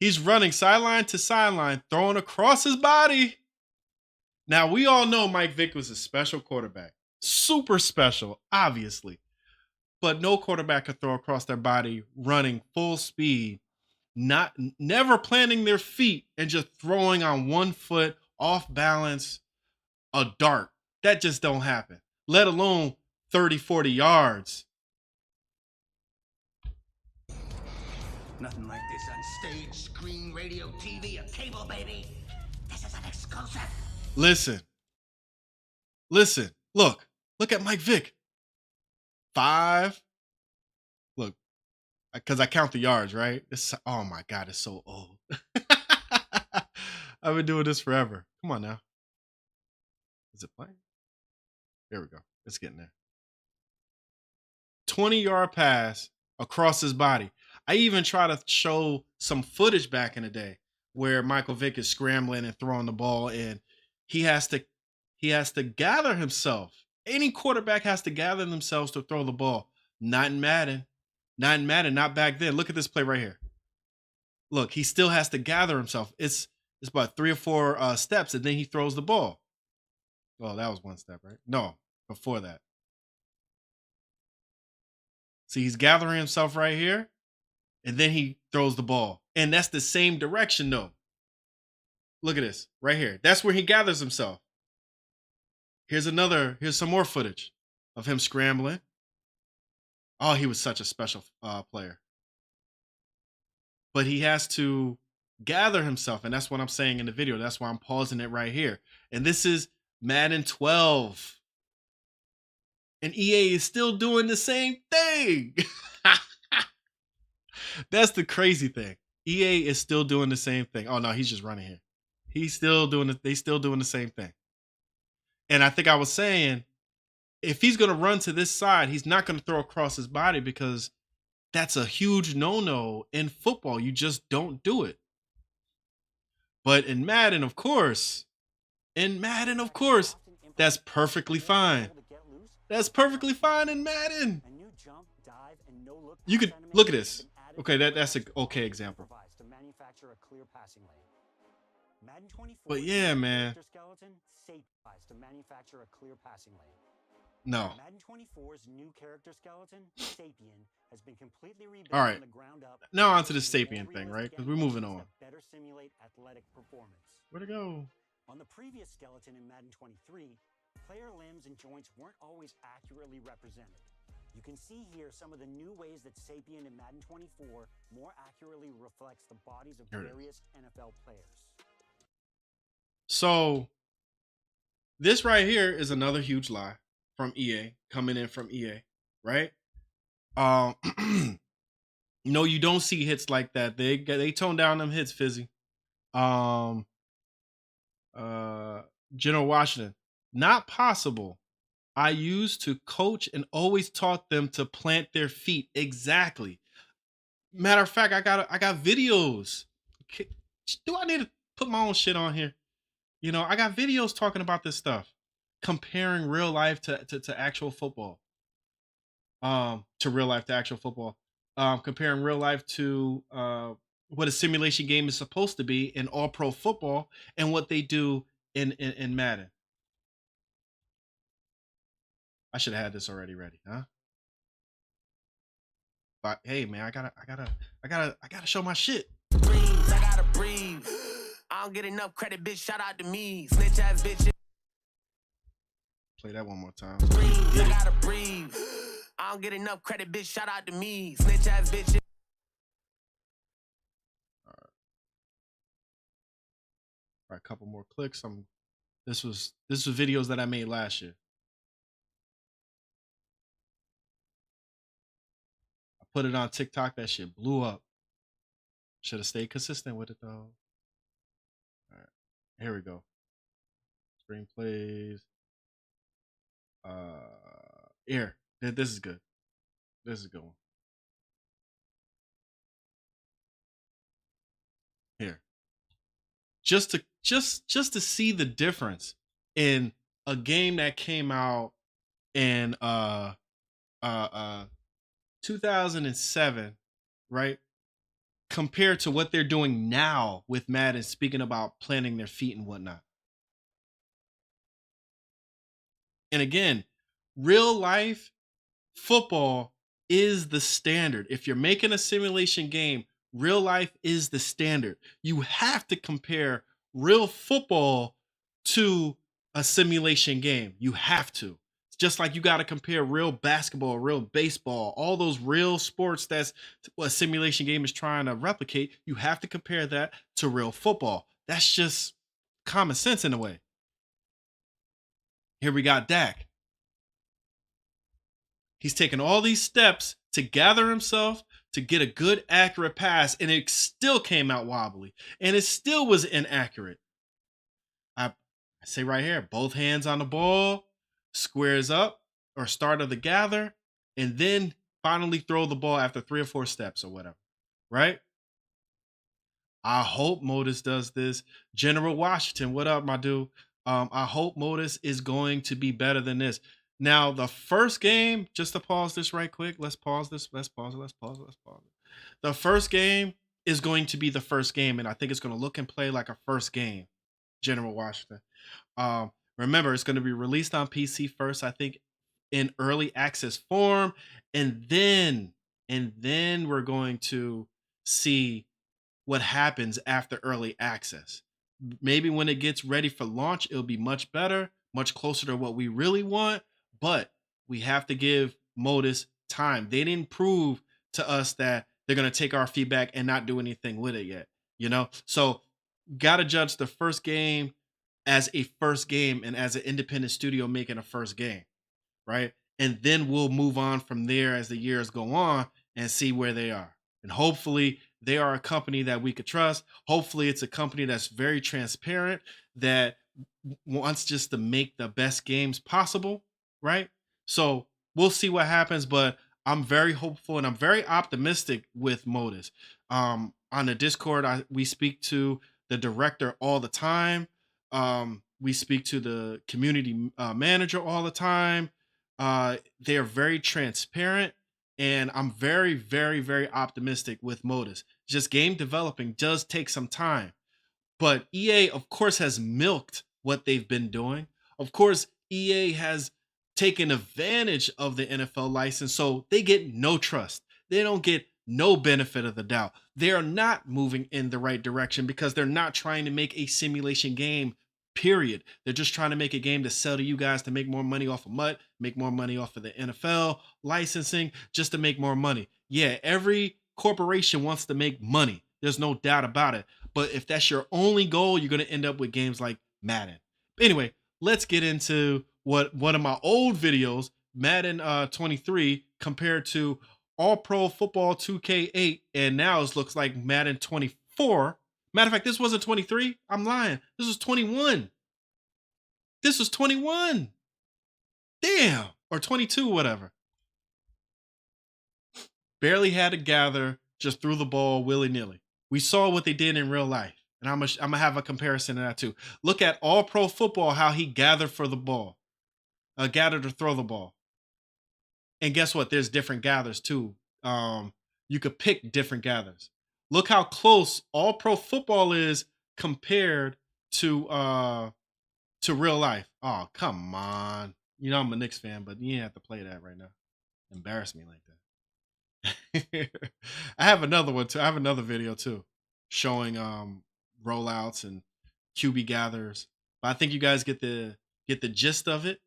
Speaker 1: He's running sideline to sideline, throwing across his body. Now, we all know Mike Vick was a special quarterback. Super special, obviously. but no quarterback could throw across their body running full speed, never planting their feet and just throwing on one foot off balance a dart. That just don't happen, let alone 30, 40 yards.
Speaker 4: Nothing like this on stage, screen, radio, TV, or cable, baby. This is an exclusive.
Speaker 1: Listen, look at Mike Vick. 5. Look, because I count the yards, right? Oh my God, it's so old. I've been doing this forever. Come on now. Is it playing? There we go. It's getting there. 20-yard pass across his body. I even try to show some footage back in the day where Michael Vick is scrambling and throwing the ball, and he has to gather himself. Any quarterback has to gather themselves to throw the ball. Not in Madden. Not back then. Look at this play right here. Look, he still has to gather himself. It's about 3 or 4 steps, and then he throws the ball. Well, that was 1 step, right? No, before that. See, he's gathering himself right here, and then he throws the ball. And that's the same direction, though. Look at this right here. That's where he gathers himself. Here's some more footage of him scrambling. Oh, he was such a special player. But he has to gather himself, and that's what I'm saying in the video. That's why I'm pausing it right here. And this is Madden 12. And EA is still doing the same thing. That's the crazy thing. EA is still doing the same thing. Oh no, he's just running here. They still doing the same thing. And I think I was saying, if he's going to run to this side, he's not going to throw across his body, because that's a huge no-no in football. You just don't do it. But in Madden, of course, that's perfectly fine. That's perfectly fine in Madden. You could look at this. Okay, that's an okay example. But yeah, man. No.
Speaker 3: Madden 24's new character skeleton, Sapien, has been completely rebuilt
Speaker 1: All right.
Speaker 3: from the ground up.
Speaker 1: Now onto the Sapien thing, right? Because we're moving on.
Speaker 3: Better simulate athletic performance.
Speaker 1: Where'd it go?
Speaker 3: On the previous skeleton in Madden 23, player limbs and joints weren't always accurately represented. You can see here some of the new ways that Sapien in Madden 24 more accurately reflects the bodies of various NFL players.
Speaker 1: So this right here is another huge lie from EA, coming in from EA, right? No, you don't see hits like that. They tone down them hits, Fizzy. General Washington, not possible. I used to coach and always taught them to plant their feet. Exactly. Matter of fact, I got videos. Do I need to put my own shit on here? You know, I got videos talking about this stuff, comparing real life to actual football. To real life to actual football. Comparing real life to what a simulation game is supposed to be in all pro football and what they do in Madden. I should have had this already ready, huh? But hey, man, I gotta show my shit.
Speaker 5: I gotta breathe. I don't get enough credit, bitch. Shout out to me. Snitch ass bitch.
Speaker 1: Play that one more time.
Speaker 5: I gotta breathe. I don't get enough credit, bitch. Shout out to me. Snitch ass bitch.
Speaker 1: All right, a couple more clicks. This was videos that I made last year. I put it on TikTok. That shit blew up. Should have stayed consistent with it though. All right, here we go. Screenplays. Here. This is good. This is a good one. Here. Just to see the difference in a game that came out in 2007, right? Compared to what they're doing now with Madden, speaking about planting their feet and whatnot. And again, real life football is the standard. If you're making a simulation game, real life is the standard. You have to compare real football to a simulation game. You have to. It's just like you got to compare real basketball, real baseball, all those real sports that's what a simulation game is trying to replicate. You have to compare that to real football. That's just common sense in a way. Here we got Dak. He's taken all these steps to gather himself to get a good, accurate pass, and it still came out wobbly, and it still was inaccurate. I say right here, both hands on the ball, squares up or start of the gather, and then finally throw the ball after 3 or 4 steps or whatever, right? I hope Modus does this. General Washington, what up, my dude? I hope Modus is going to be better than this. Now, the first game, just to pause this right quick. Let's pause this. Let's pause it. Let's pause it. Let's pause it. The first game is going to be the first game, and I think it's going to look and play like a first game. General Washington. Remember, it's going to be released on PC first, I think, in early access form, and then we're going to see what happens after early access. Maybe when it gets ready for launch, it'll be much better, much closer to what we really want, but we have to give Modus time. They didn't prove to us that they're going to take our feedback and not do anything with it yet, you know? So, got to judge the first game as a first game and as an independent studio making a first game, right? And then we'll move on from there as the years go on and see where they are. And hopefully they are a company that we could trust. Hopefully it's a company that's very transparent, that wants just to make the best games possible, right? So we'll see what happens, but I'm very hopeful and I'm very optimistic with Modus. On the Discord, we speak to the director all the time. We speak to the community manager all the time. They are very transparent, and I'm very, very, very optimistic with Modus. Just game developing does take some time, but EA, of course, has milked what they've been doing. Of course, EA has taken advantage of the NFL license, so they get no trust. They don't get no benefit of the doubt. They are not moving in the right direction because they're not trying to make a simulation game, period. They're just trying to make a game to sell to you guys to make more money off of MUT, make more money off of the NFL licensing, just to make more money. Yeah, every corporation wants to make money. There's no doubt about it. But if that's your only goal, you're going to end up with games like Madden. Anyway, let's get into what one of my old videos, Madden 23, compared to All Pro Football 2K8, and now it looks like Madden 24. Matter of fact, this wasn't 23. I'm lying. This was 21. This was 21. Damn. Or 22, whatever. Barely had to gather, just threw the ball willy-nilly. We saw what they did in real life. And I'm gonna have a comparison to that too. Look at All Pro Football, how he gathered for the ball. Gathered to throw the ball. And guess what? There's different gathers too. You could pick different gathers. Look how close All Pro Football is compared to real life. Oh, come on. You know I'm a Knicks fan, but you ain't have to play that right now. Embarrass me like that. I have another one too. I have another video too, showing rollouts and QB gathers. But I think you guys get the gist of it.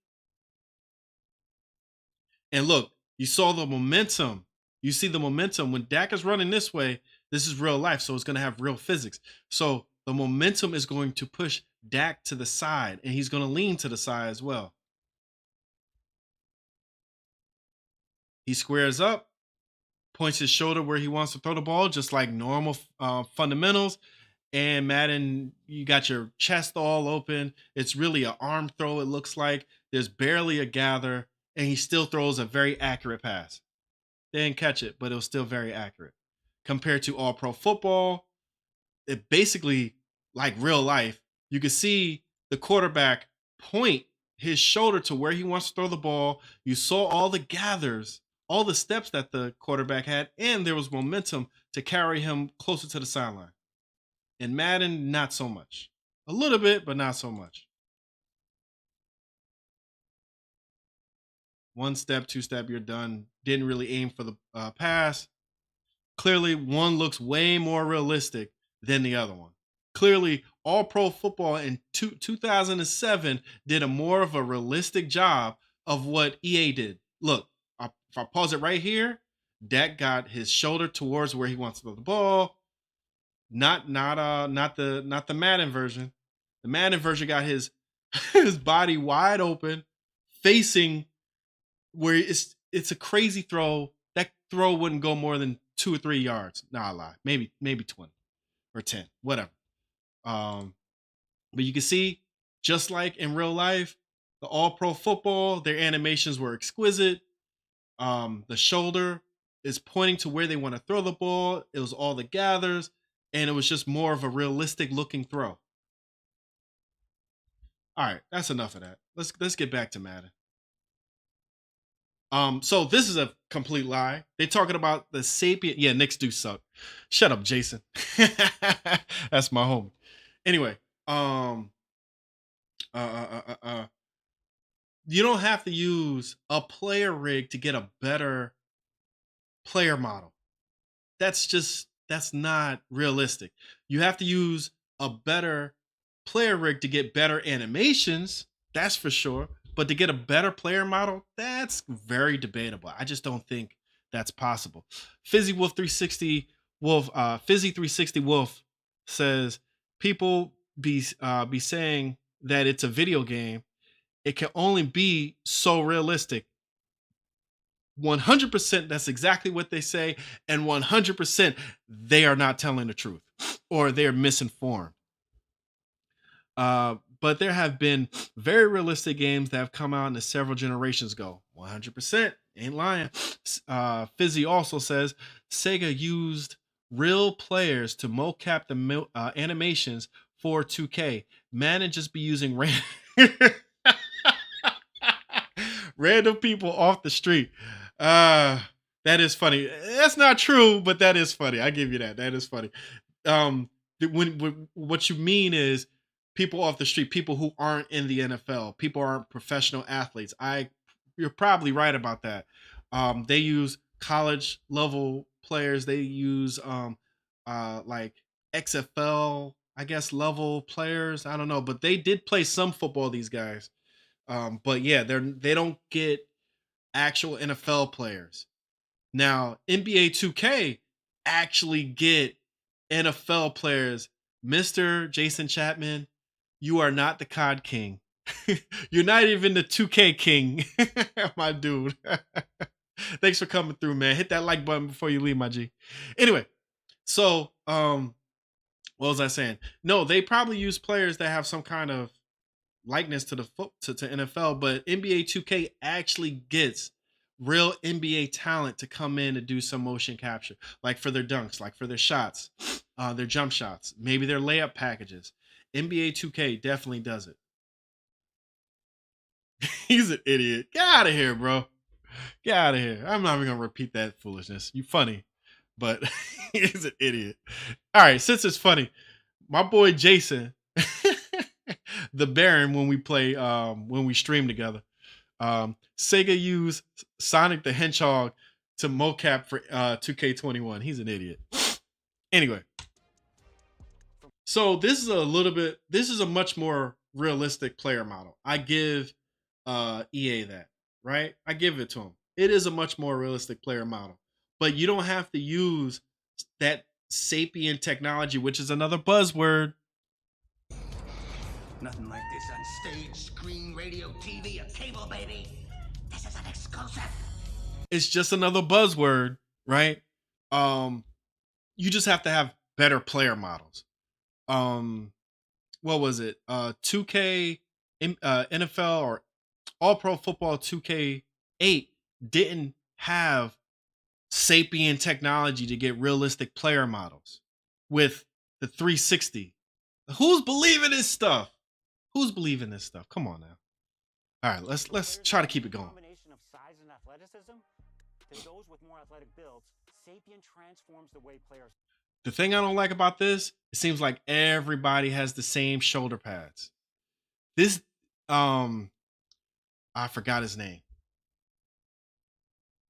Speaker 1: And look, you saw the momentum. You see the momentum when Dak is running this way. This is real life, so it's going to have real physics. So the momentum is going to push Dak to the side, and he's going to lean to the side as well. He squares up, points his shoulder where he wants to throw the ball, just like normal fundamentals. And Madden, you got your chest all open. It's really an arm throw, it looks like. There's barely a gather, and he still throws a very accurate pass. They didn't catch it, but it was still very accurate. Compared to All Pro Football, it basically, like real life, you can see the quarterback point his shoulder to where he wants to throw the ball. You saw all the gathers, all the steps that the quarterback had, and there was momentum to carry him closer to the sideline. In Madden, not so much. A little bit, but not so much. One step, two step, you're done. Didn't really aim for the pass. Clearly, one looks way more realistic than the other one. Clearly, All Pro Football in 2007 did a more of a realistic job of what EA did. Look, if I pause it right here, Dak got his shoulder towards where he wants to throw the ball. Not the Madden version. The Madden version got his his body wide open, facing where it's a crazy throw. That throw wouldn't go more than 2 or 3 yards. Nah, I lie. Maybe 20 or 10, whatever. But you can see, just like in real life, the All Pro Football, their animations were exquisite. The shoulder is pointing to where they want to throw the ball. It was all the gathers, and it was just more of a realistic looking throw. All right, that's enough of that. Let's get back to Madden. So this is a complete lie. They're talking about the sapient. Yeah, Knicks do suck. Shut up, Jason. That's my homie. Anyway, you don't have to use a player rig to get a better player model. That's not realistic. You have to use a better player rig to get better animations. That's for sure. But to get a better player model, that's very debatable. I just don't think that's possible. Fizzy 360 Wolf says people be saying that it's a video game. It can only be so realistic. 100% that's exactly what they say, and 100% they are not telling the truth, or they're misinformed. But there have been very realistic games that have come out in several generations ago. 100%, ain't lying. Fizzy also says Sega used real players to mocap the animations for 2K. Madden just be using random people off the street. That is funny. That's not true, but that is funny. I give you that. That is funny. When what you mean is people off the street, people who aren't in the NFL, people aren't professional athletes. You're probably right about that. They use college level players. They use like XFL, I guess, level players. I don't know, but they did play some football, these guys. But yeah, they don't get actual NFL players. Now, NBA 2K actually get NFL players. Mr. Jason Chapman, you are not the COD king. You're not even the 2K king, my dude. Thanks for coming through, man. Hit that like button before you leave, my G. Anyway, so what was I saying? No, they probably use players that have some kind of likeness to the to NFL, but NBA 2K actually gets real NBA talent to come in and do some motion capture, like for their dunks, like for their shots, their jump shots, maybe their layup packages. NBA 2K definitely does it. He's an idiot. Get out of here, bro. Get out of here. I'm not even gonna repeat that foolishness. You funny, but he's an idiot. All right, since it's funny, my boy Jason, the Baron, when we stream together, Sega used Sonic the Hedgehog to mocap for 2K21. He's an idiot. Anyway, so this is a much more realistic player model. I give EA that, right? I give it to them. It is a much more realistic player model, but you don't have to use that sapient technology, which is another buzzword.
Speaker 4: Nothing like this on stage, screen, radio, TV, or cable, baby. This is an exclusive.
Speaker 1: It's just another buzzword, right? You just have to have better player models. What was it? 2K, NFL, or All Pro Football 2K8 didn't have sapient technology to get realistic player models with the 360. Who's believing this stuff? Who's believing this stuff? Come on now. All right, let's try to keep it going.
Speaker 3: Combination of size and athleticism. To those with more athletic builds, Sapien transforms the way players.
Speaker 1: The thing I don't like about this, it seems like everybody has the same shoulder pads. This, I forgot his name.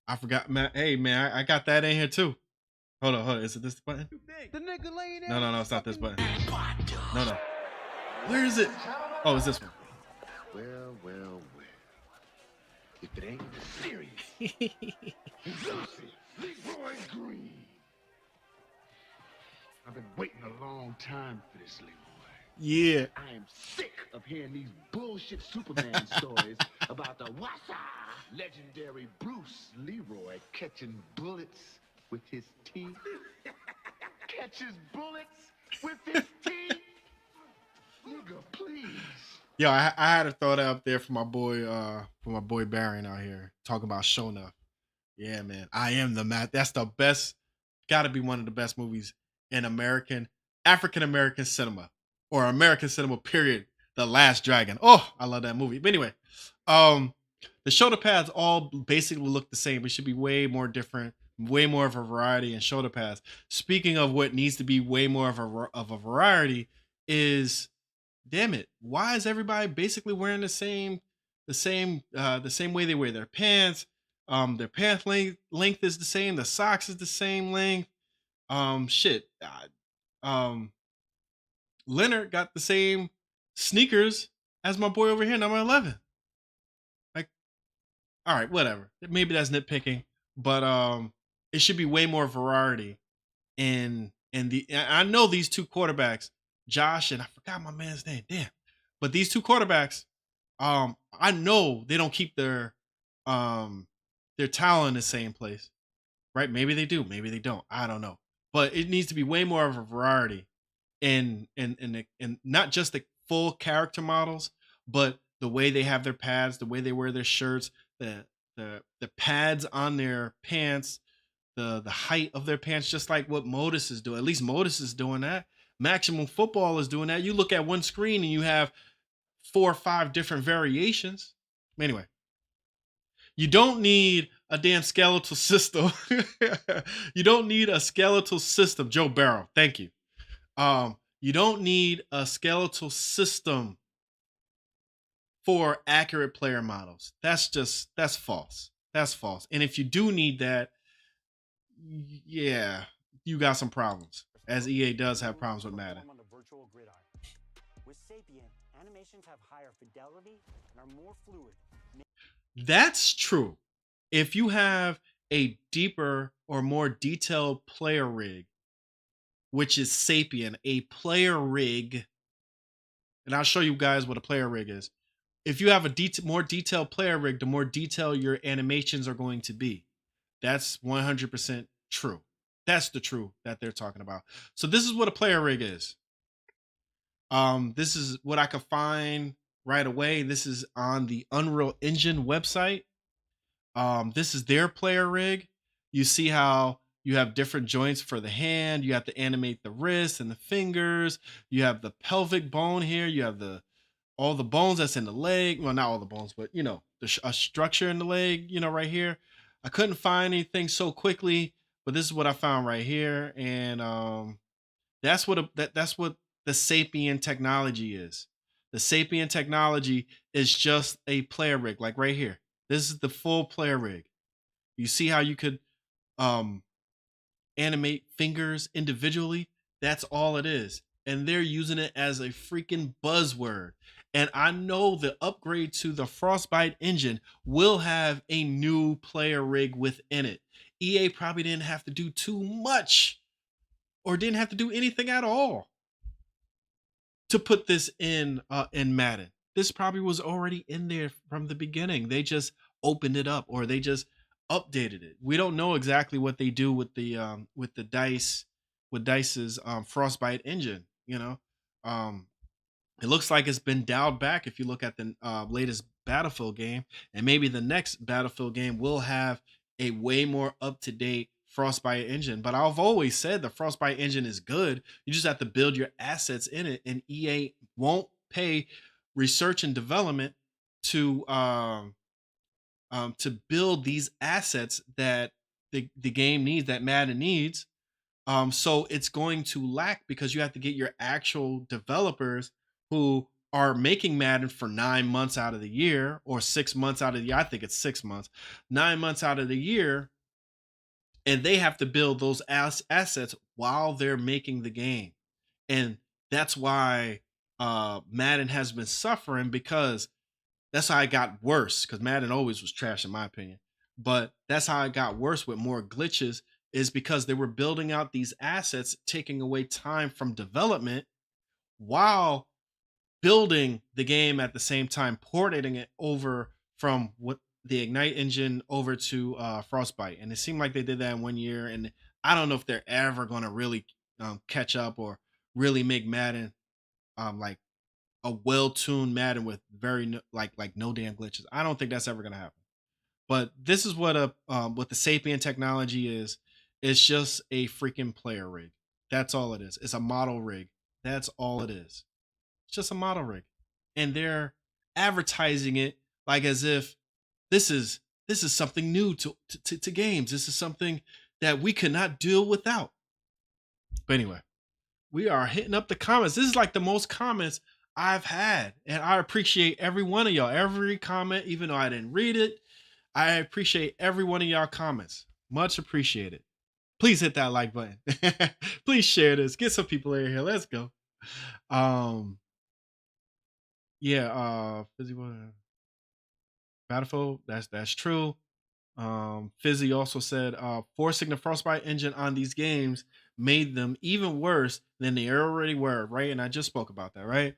Speaker 1: I forgot, man. Hey, man, I got that in here too. Hold on. Is it this button?
Speaker 2: The nigga laying there.
Speaker 1: No, it's not this button. No. Where is it? Oh, it's this one.
Speaker 4: Well. If it ain't serious. Leroy Green. I've been waiting a long time for this, Leroy.
Speaker 1: Yeah.
Speaker 4: I am sick of hearing these bullshit Superman stories about the Wassa legendary Bruce Leroy catching bullets with his teeth. Catches bullets with his teeth? Nigga, please.
Speaker 1: Yo, I had to throw that up there for my boy Baron out here talking about show enough. Yeah, man. I am the Matt. That's the best, gotta be one of the best movies in African American cinema. Or American cinema, period. The Last Dragon. Oh, I love that movie. But anyway, the shoulder pads all basically look the same. It should be way more different, way more of a variety in shoulder pads. Speaking of what needs to be way more of a variety is, damn it, why is everybody basically wearing the same way they wear their pants? Their pant length is the same. The socks is the same length. Leonard got the same sneakers as my boy over here, number 11. Like, all right, whatever. Maybe that's nitpicking, but it should be way more variety I know these two quarterbacks, Josh and I forgot my man's name. Damn. But these two quarterbacks, I know they don't keep their talent in the same place. Right? Maybe they do, maybe they don't. I don't know. But it needs to be way more of a variety and not just the full character models, but the way they have their pads, the way they wear their shirts, the pads on their pants, the height of their pants, just like what Modus is doing. At least Modus is doing that. Maximum Football is doing that. You look at one screen and you have 4 or 5 different variations. Anyway, you don't need a damn skeletal system. You don't need a skeletal system. Joe Barrow, thank you. You don't need a skeletal system for accurate player models. That's false. That's false. And if you do need that, yeah, you got some problems. As EA does have problems with Madden.
Speaker 3: On the virtual gridiron. With Sapien, animations have higher fidelity and are more fluid.
Speaker 1: That's true. If you have a deeper or more detailed player rig, which is Sapien, a player rig, and I'll show you guys what a player rig is. If you have a more detailed player rig, the more detailed your animations are going to be. That's 100% true. That's the truth that they're talking about. So this is what a player rig is. This is what I could find right away. This is on the Unreal Engine website. This is their player rig. You see how you have different joints for the hand. You have to animate the wrists and the fingers. You have the pelvic bone here. You have all the bones that's in the leg. Well, not all the bones, but you know, a structure in the leg, you know, right here. I couldn't find anything so quickly, but this is what I found right here. And that's what the Sapien technology is. The Sapien technology is just a player rig, like right here. This is the full player rig. You see how you could animate fingers individually? That's all it is. And they're using it as a freaking buzzword. And I know the upgrade to the Frostbite engine will have a new player rig within it. EA probably didn't have to do too much or didn't have to do anything at all to put this in Madden. This probably was already in there from the beginning. They just opened it up or they just updated it. We don't know exactly what they do with Dice's Frostbite engine, you know. It looks like it's been dialed back if you look at the latest Battlefield game, and maybe the next Battlefield game will have a way more up-to-date Frostbite engine. But I've always said the Frostbite engine is good. You just have to build your assets in it, and EA won't pay research and development to build these assets that the game needs, that Madden needs. So it's going to lack because you have to get your actual developers who are making Madden for 9 months out of the year, or 6 months out of the year. I think it's 6 months, 9 months out of the year, and they have to build those assets while they're making the game. And that's why Madden has been suffering, because that's how it got worse. Because Madden always was trash, in my opinion. But that's how it got worse with more glitches, is because they were building out these assets, taking away time from development while building the game at the same time, porting it over from what the Ignite engine over to Frostbite. And it seemed like they did that in 1 year. And I don't know if they're ever going to really catch up or really make Madden like a well-tuned Madden with like no damn glitches. I don't think that's ever going to happen. But this is what what the Sapien technology is. It's just a freaking player rig. That's all it is. It's a model rig. That's all it is. It's just a model rig. And they're advertising it like as if this is something new to games. This is something that we could not deal without. But anyway, we are hitting up the comments. This is like the most comments I've had. And I appreciate every one of y'all. Every comment, even though I didn't read it, I appreciate every one of y'all comments. Much appreciated. Please hit that like button. Please share this. Get some people in here. Let's go. Yeah, Battlefield, that's true. Fizzy also said forcing the Frostbite engine on these games made them even worse than they already were, right? And I just spoke about that, right?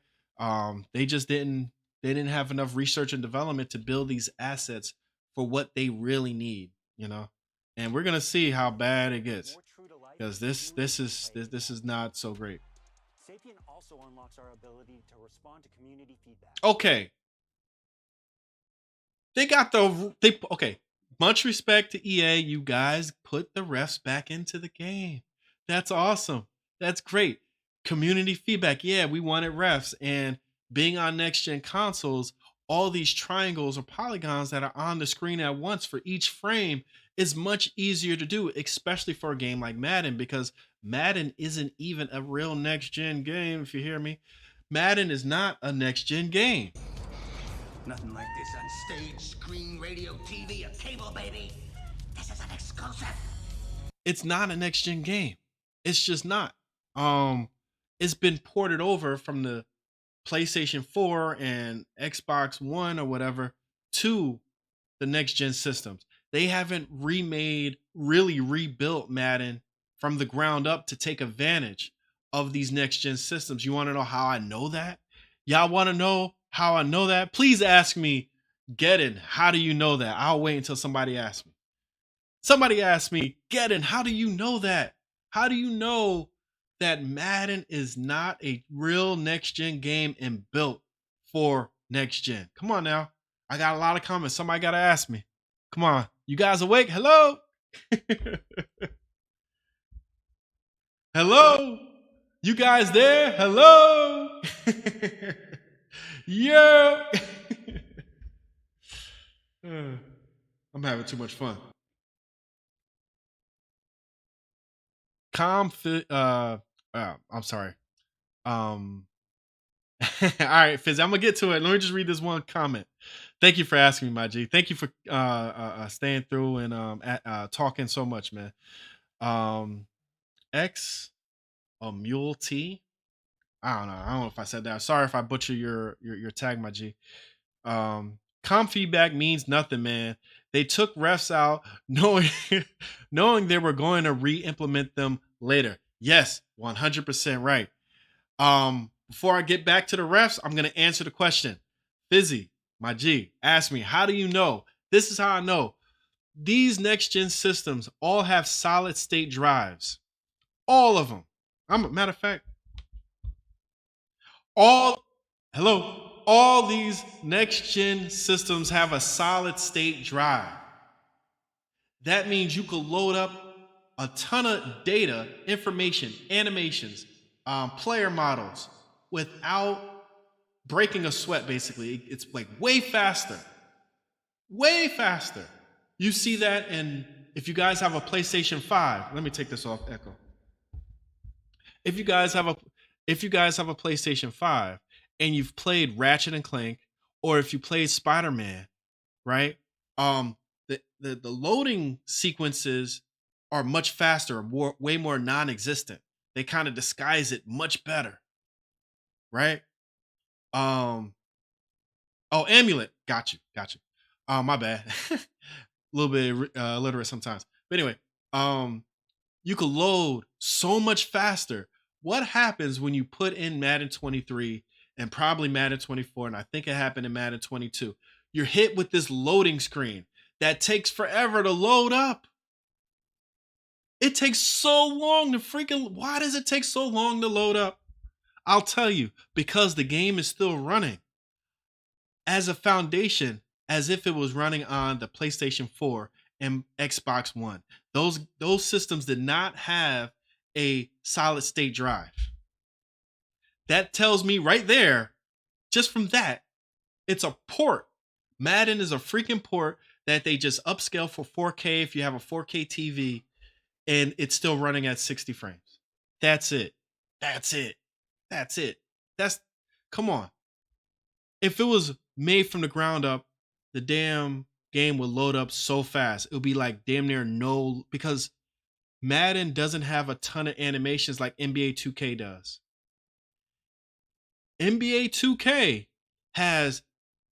Speaker 1: They didn't have enough research and development to build these assets for what they really need, and we're gonna see how bad it gets, because this is not so great.
Speaker 3: Sapien also unlocks our ability to respond to community feedback.
Speaker 1: Okay. Okay. Much respect to EA. You guys put the refs back into the game. That's awesome. That's great. Community feedback. Yeah, we wanted refs. And being on next gen consoles, all these triangles or polygons that are on the screen at once for each frame is much easier to do, especially for a game like Madden, because Madden isn't even a real next gen game, if you hear me. Madden is not a next gen game.
Speaker 6: Nothing like this on stage, screen, radio, TV, or cable, baby. This is an exclusive.
Speaker 1: It's not a next gen game. It's just not. It's been ported over from the PlayStation 4 and Xbox One or whatever to the next gen systems. They haven't really rebuilt Madden from the ground up to take advantage of these next gen systems. You want to know how I know that? Y'all want to know how I know that? Please ask me, Geddon, how do you know that? I'll wait until somebody asks me. Somebody asked me, Geddon, how do you know that? How do you know that Madden is not a real next gen game and built for next gen? Come on now. I got a lot of comments. Somebody got to ask me. Come on. You guys awake? Hello? Hello? You guys there? Hello? Yo! I'm having too much fun. I'm sorry. All right, Fizz, I'm gonna get to it. Let me just read this one comment. Thank you for asking me, my G. Thank you for staying through and talking so much, man. X a mule T. I don't know if I said that. Sorry if I butcher your tag, my G. Com feedback means nothing, man. They took refs out knowing they were going to re-implement them later. Yes, 100% right. Before I get back to the refs, I'm gonna answer the question. Fizzy, my G, ask me, how do you know? This is how I know. These next gen systems all have solid state drives. All of them. Matter of fact, all these next gen systems have a solid state drive. That means you could load up a ton of data, information, animations, player models without breaking a sweat, basically. It's like way faster. Way faster. You see that if you guys have a PlayStation 5, let me take this off Echo. If you guys have a PlayStation 5 and you've played Ratchet and Clank, or if you played Spider-Man, right? The loading sequences are much faster, way more non-existent. They kind of disguise it much better, right? Um, oh, Amulet, got you. My bad, a little bit illiterate sometimes. But anyway, um, you could load so much faster. What happens when you put in Madden 23 and probably Madden 24, and I think it happened in Madden 22? You're hit with this loading screen that takes forever to load up. It takes so long to freaking. Why does it take so long to load up? I'll tell you, because the game is still running as a foundation, as if it was running on the PlayStation 4 and Xbox One. Those systems did not have a solid state drive. That tells me right there, just from that, it's a port. Madden is a freaking port that they just upscale for 4K if you have a 4K TV, and it's still running at 60 frames. That's it. That's it. That's it. That's Come on. If it was made from the ground up, the damn game would load up so fast. It would be like damn near no, because Madden doesn't have a ton of animations like NBA 2K does. NBA 2K has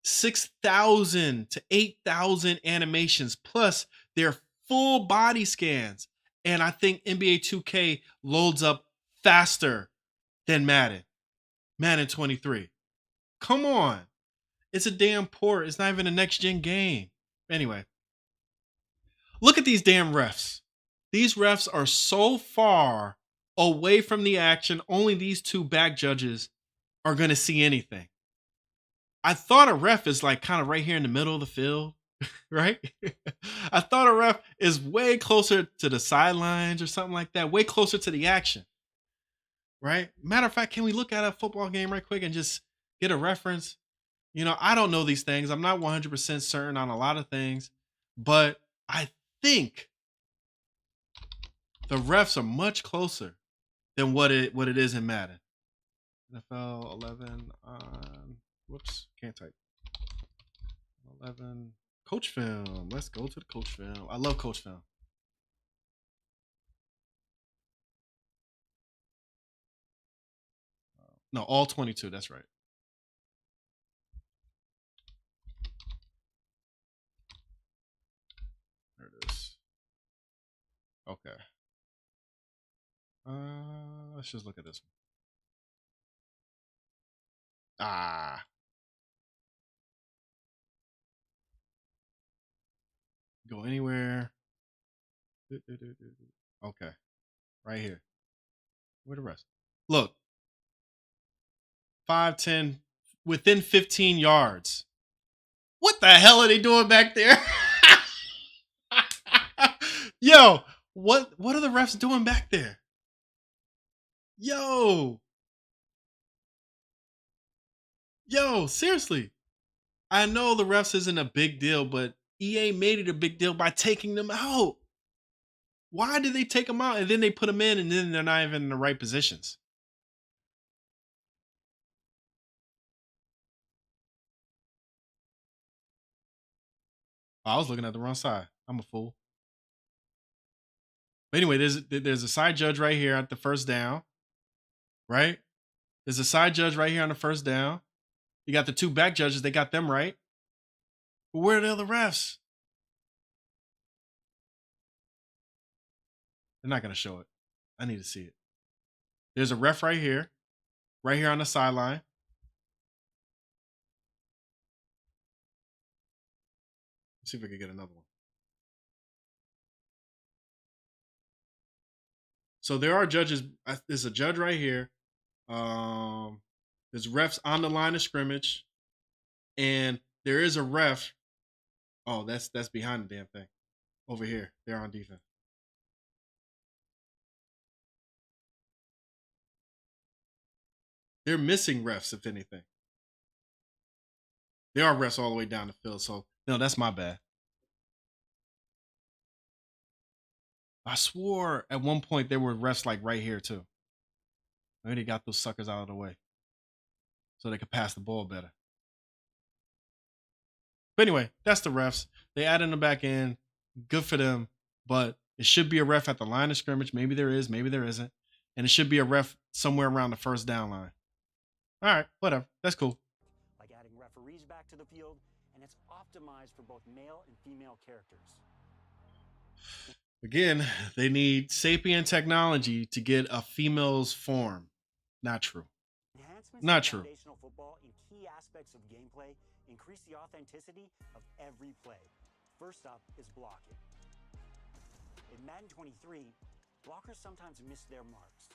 Speaker 1: 6,000 to 8,000 animations plus their full body scans. And I think NBA 2K loads up faster than Madden 23. Come on. It's a damn port. It's not even a next gen game. Anyway, look at these damn refs. These refs are so far away from the action, only these two back judges are going to see anything. I thought a ref is like kind of right here in the middle of the field, right? I thought a ref is way closer to the sidelines or something like that, way closer to the action, right? Matter of fact, can we look at a football game right quick and just get a reference? You know, I don't know these things. I'm not 100% certain on a lot of things, but I think the refs are much closer than what it is in Madden. NFL 11 on, whoops, can't type. 11 coach film. Let's go to the coach film. I love coach film. No, all 22. That's right. There it is. Okay. Let's just look at this one. Go anywhere. Okay. Right here. Where the rest? Look. 5, 10, within 15 yards. What the hell are they doing back there? Yo, what are the refs doing back there? Yo, seriously. I know the refs isn't a big deal, but EA made it a big deal by taking them out. Why did they take them out and then they put them in and then they're not even in the right positions? Oh, I was looking at the wrong side. I'm a fool. But anyway, there's a side judge right here at the first down, right? There's a side judge right here on the first down. You got the two back judges. They got them right. But where are the other refs? They're not going to show it. I need to see it. There's a ref right here on the sideline. Let's see if we can get another one. So there are judges. There's a judge right here. There's refs on the line of scrimmage, and there is a ref. Oh, that's behind the damn thing. Over here, they're on defense. They're missing refs, if anything. There are refs all the way down the field. So no, that's my bad. I swore at one point there were refs like right here too. I already got those suckers out of the way. so they could pass the ball better. But anyway, that's the refs. They added them back in. Good for them. But it should be a ref at the line of scrimmage. Maybe there is, maybe there isn't. And it should be a ref somewhere around the first down line. All right, whatever. That's cool.
Speaker 3: Like adding referees back to the field, and it's optimized for both male and female characters.
Speaker 1: Again, they need sapient technology to get a female's form. Not true.
Speaker 3: Enhancements
Speaker 1: Not
Speaker 3: to
Speaker 1: true.
Speaker 3: foundational football in key aspects of gameplay increase the authenticity of every play. First up is blocking. In Madden 23, blockers sometimes miss their marks.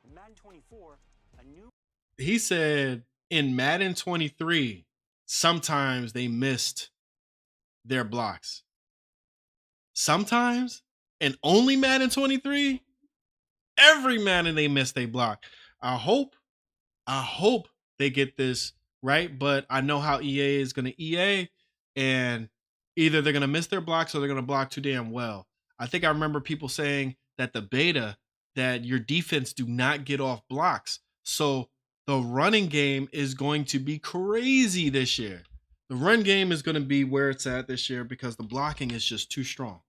Speaker 3: In Madden 24, a new
Speaker 1: He said in Madden 23, sometimes they missed their blocks. Sometimes, and only Madden 23, every Madden they missed a block. I hope they get this right, but I know how EA is going to EA, and either they're going to miss their blocks or they're going to block too damn well. I think I remember people saying that the beta, that your defense do not get off blocks. So the running game is going to be crazy this year. The run game is going to be where it's at this year because the blocking is just too strong.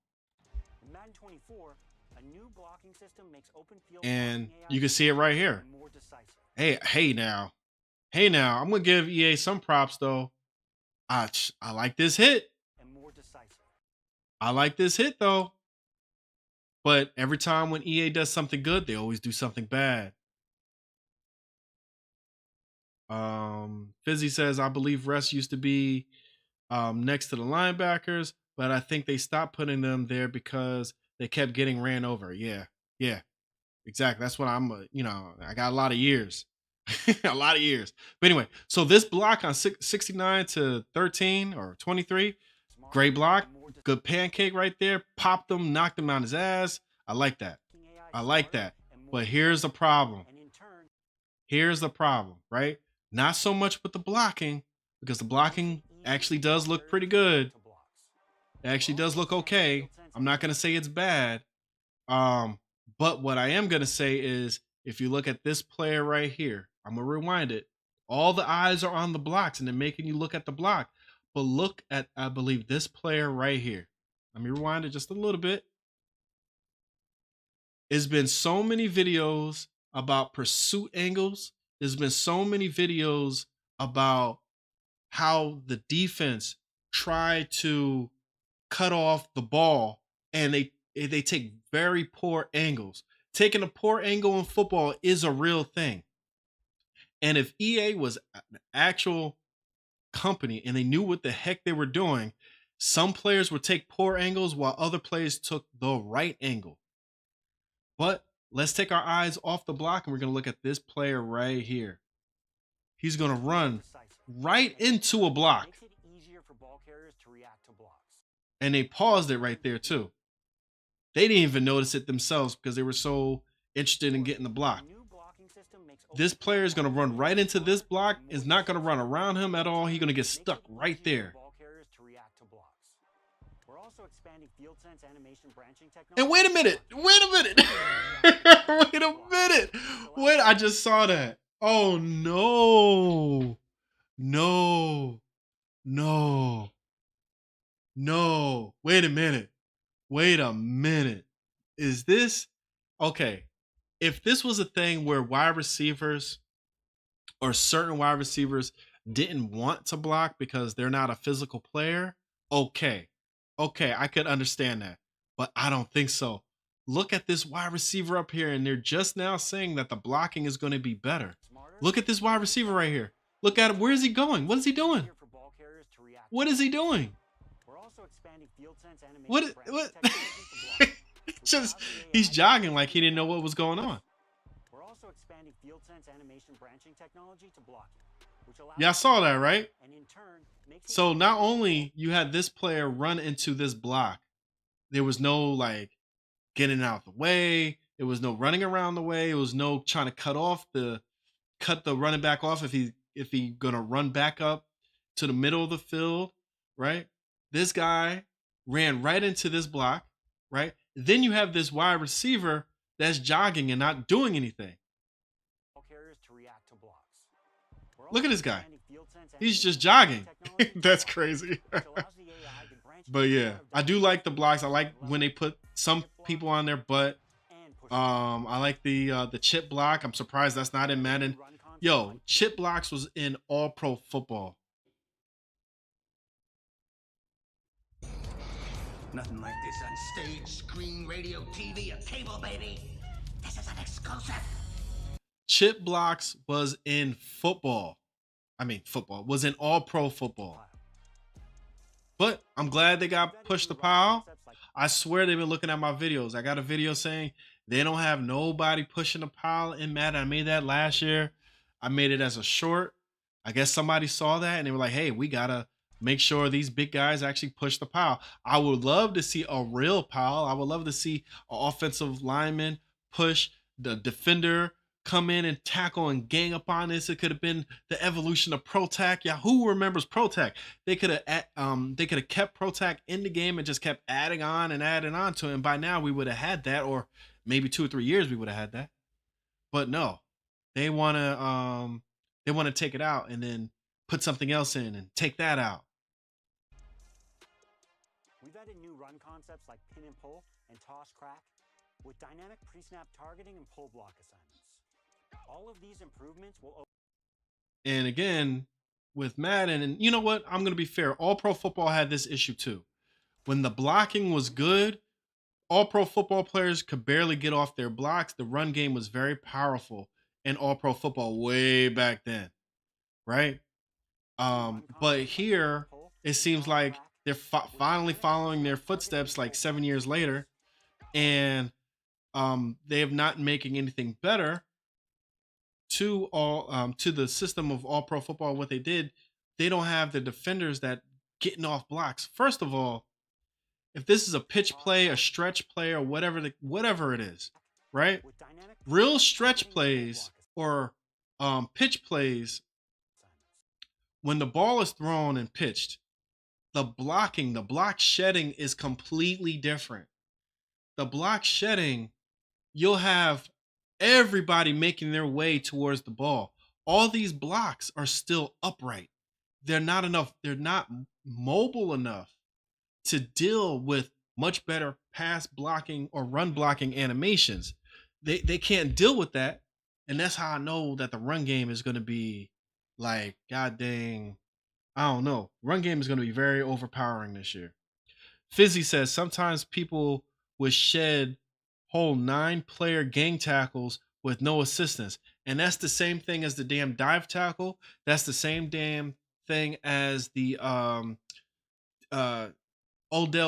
Speaker 3: In Madden 24, a new blocking system makes open field
Speaker 1: And
Speaker 3: blocking AI
Speaker 1: you can see it right here.
Speaker 3: more decisive.
Speaker 1: Hey now, I'm gonna give EA some props though. I like this hit.
Speaker 3: And more decisive.
Speaker 1: I like this hit though. But every time when EA does something good, they always do something bad. Fizzy says, I believe refs used to be next to the linebackers, but I think they stopped putting them there because they kept getting ran over. Yeah, exactly. That's what I'm, I got a lot of years. A lot of years. But anyway, so this block on 69 to 13 or 23, great block, good pancake right there. Popped him, knocked him on his ass. I like that. But here's the problem. Here's the problem, right? Not so much with the blocking, because the blocking actually does look pretty good. It actually does look okay. I'm not going to say it's bad. But what I am going to say is, if you look at this player right here, I'm going to rewind it. All the eyes are on the blocks and they're making you look at the block. But look at, I believe, this player right here. Let me rewind it just a little bit. There's been so many videos about pursuit angles. There's been so many videos about how the defense tried to cut off the ball and they take very poor angles. Taking a poor angle in football is a real thing. And if EA was an actual company and they knew what the heck they were doing, some players would take poor angles while other players took the right angle. But let's take our eyes off the block and we're going to look at this player right here. He's going to run right into a block. And they paused it right there too. They didn't even notice it themselves because they were so interested in getting the block. This player is going to run right into this block. Is not going to run around him at all. He's going to get stuck right there. And wait a minute. Wait, I just saw that. Oh, no. Wait a minute. Is this okay? If this was a thing where wide receivers or certain wide receivers didn't want to block because they're not a physical player, okay, I could understand that. But I don't think so. Look at this wide receiver up here, and they're just now saying that the blocking is going to be better. Look at this wide receiver right here. Look at him. Where is he going? What is he doing? What is he doing? What? Just he's jogging like he didn't know what was going on.
Speaker 3: We're also expanding FieldSense animation branching technology to blocking, which allows
Speaker 1: Yeah, I saw that, right?
Speaker 3: And in turn, makes
Speaker 1: So not only you had this player run into this block, there was no like getting out the way. There was no running around the way. It was no trying to cut the running back off if he gonna run back up to the middle of the field, right? This guy ran right into this block, right? Then you have this wide receiver that's jogging and not doing anything.
Speaker 3: Carriers to react to blocks.
Speaker 1: Look at this guy. He's just jogging. That's crazy. But yeah, I do like the blocks. I like when they put some people on their butt. I like the chip block. I'm surprised that's not in Madden. Yo, chip blocks was in all pro football.
Speaker 6: Nothing like this on stage, screen, radio, TV, or cable, baby. This is an exclusive.
Speaker 1: Chip blocks was in football. I mean, football was in all pro football. But I'm glad they got pushed to pile. I swear they've been looking at my videos. I got a video saying they don't have nobody pushing the pile in Madden. I made that last year. I made it as a short. I guess somebody saw that and they were like, hey, we got to make sure these big guys actually push the pile. I would love to see a real pile. I would love to see an offensive lineman push the defender, come in and tackle and gang up on this. It could have been the evolution of ProTac. Yeah, who remembers ProTac? They could have kept ProTac in the game and just kept adding on to it. And by now we would have had that, or maybe 2 or 3 years we would have had that. But no, they want to take it out and then put something else in and take that out.
Speaker 3: We've added new run concepts like pin and pull and toss crack with dynamic pre-snap targeting and pull block assignments. All of these improvements will.
Speaker 1: And again, with Madden, and you know what? I'm going to be fair. All pro football had this issue too. When the blocking was good, all pro football players could barely get off their blocks. The run game was very powerful in all pro football way back then, right? But here it seems like they're finally following their footsteps like 7 years later, and they have not making anything better to the system of all pro football. What they did, they don't have the defenders that getting off blocks. First of all, if this is a pitch play, a stretch play, or whatever it is, right? Real stretch plays or pitch plays, when the ball is thrown and pitched, the block shedding is completely different. The block shedding, you'll have everybody making their way towards the ball. All these blocks are still upright. They're not mobile enough to deal with much better pass blocking or run blocking animations. They can't deal with that. And that's how I know that the run game is going to be like, god dang, I don't know. Run game is going to be very overpowering this year. Fizzy says sometimes people would shed whole 9-player gang tackles with no assistance. And that's the same thing as the damn dive tackle. That's the same damn thing as the Odell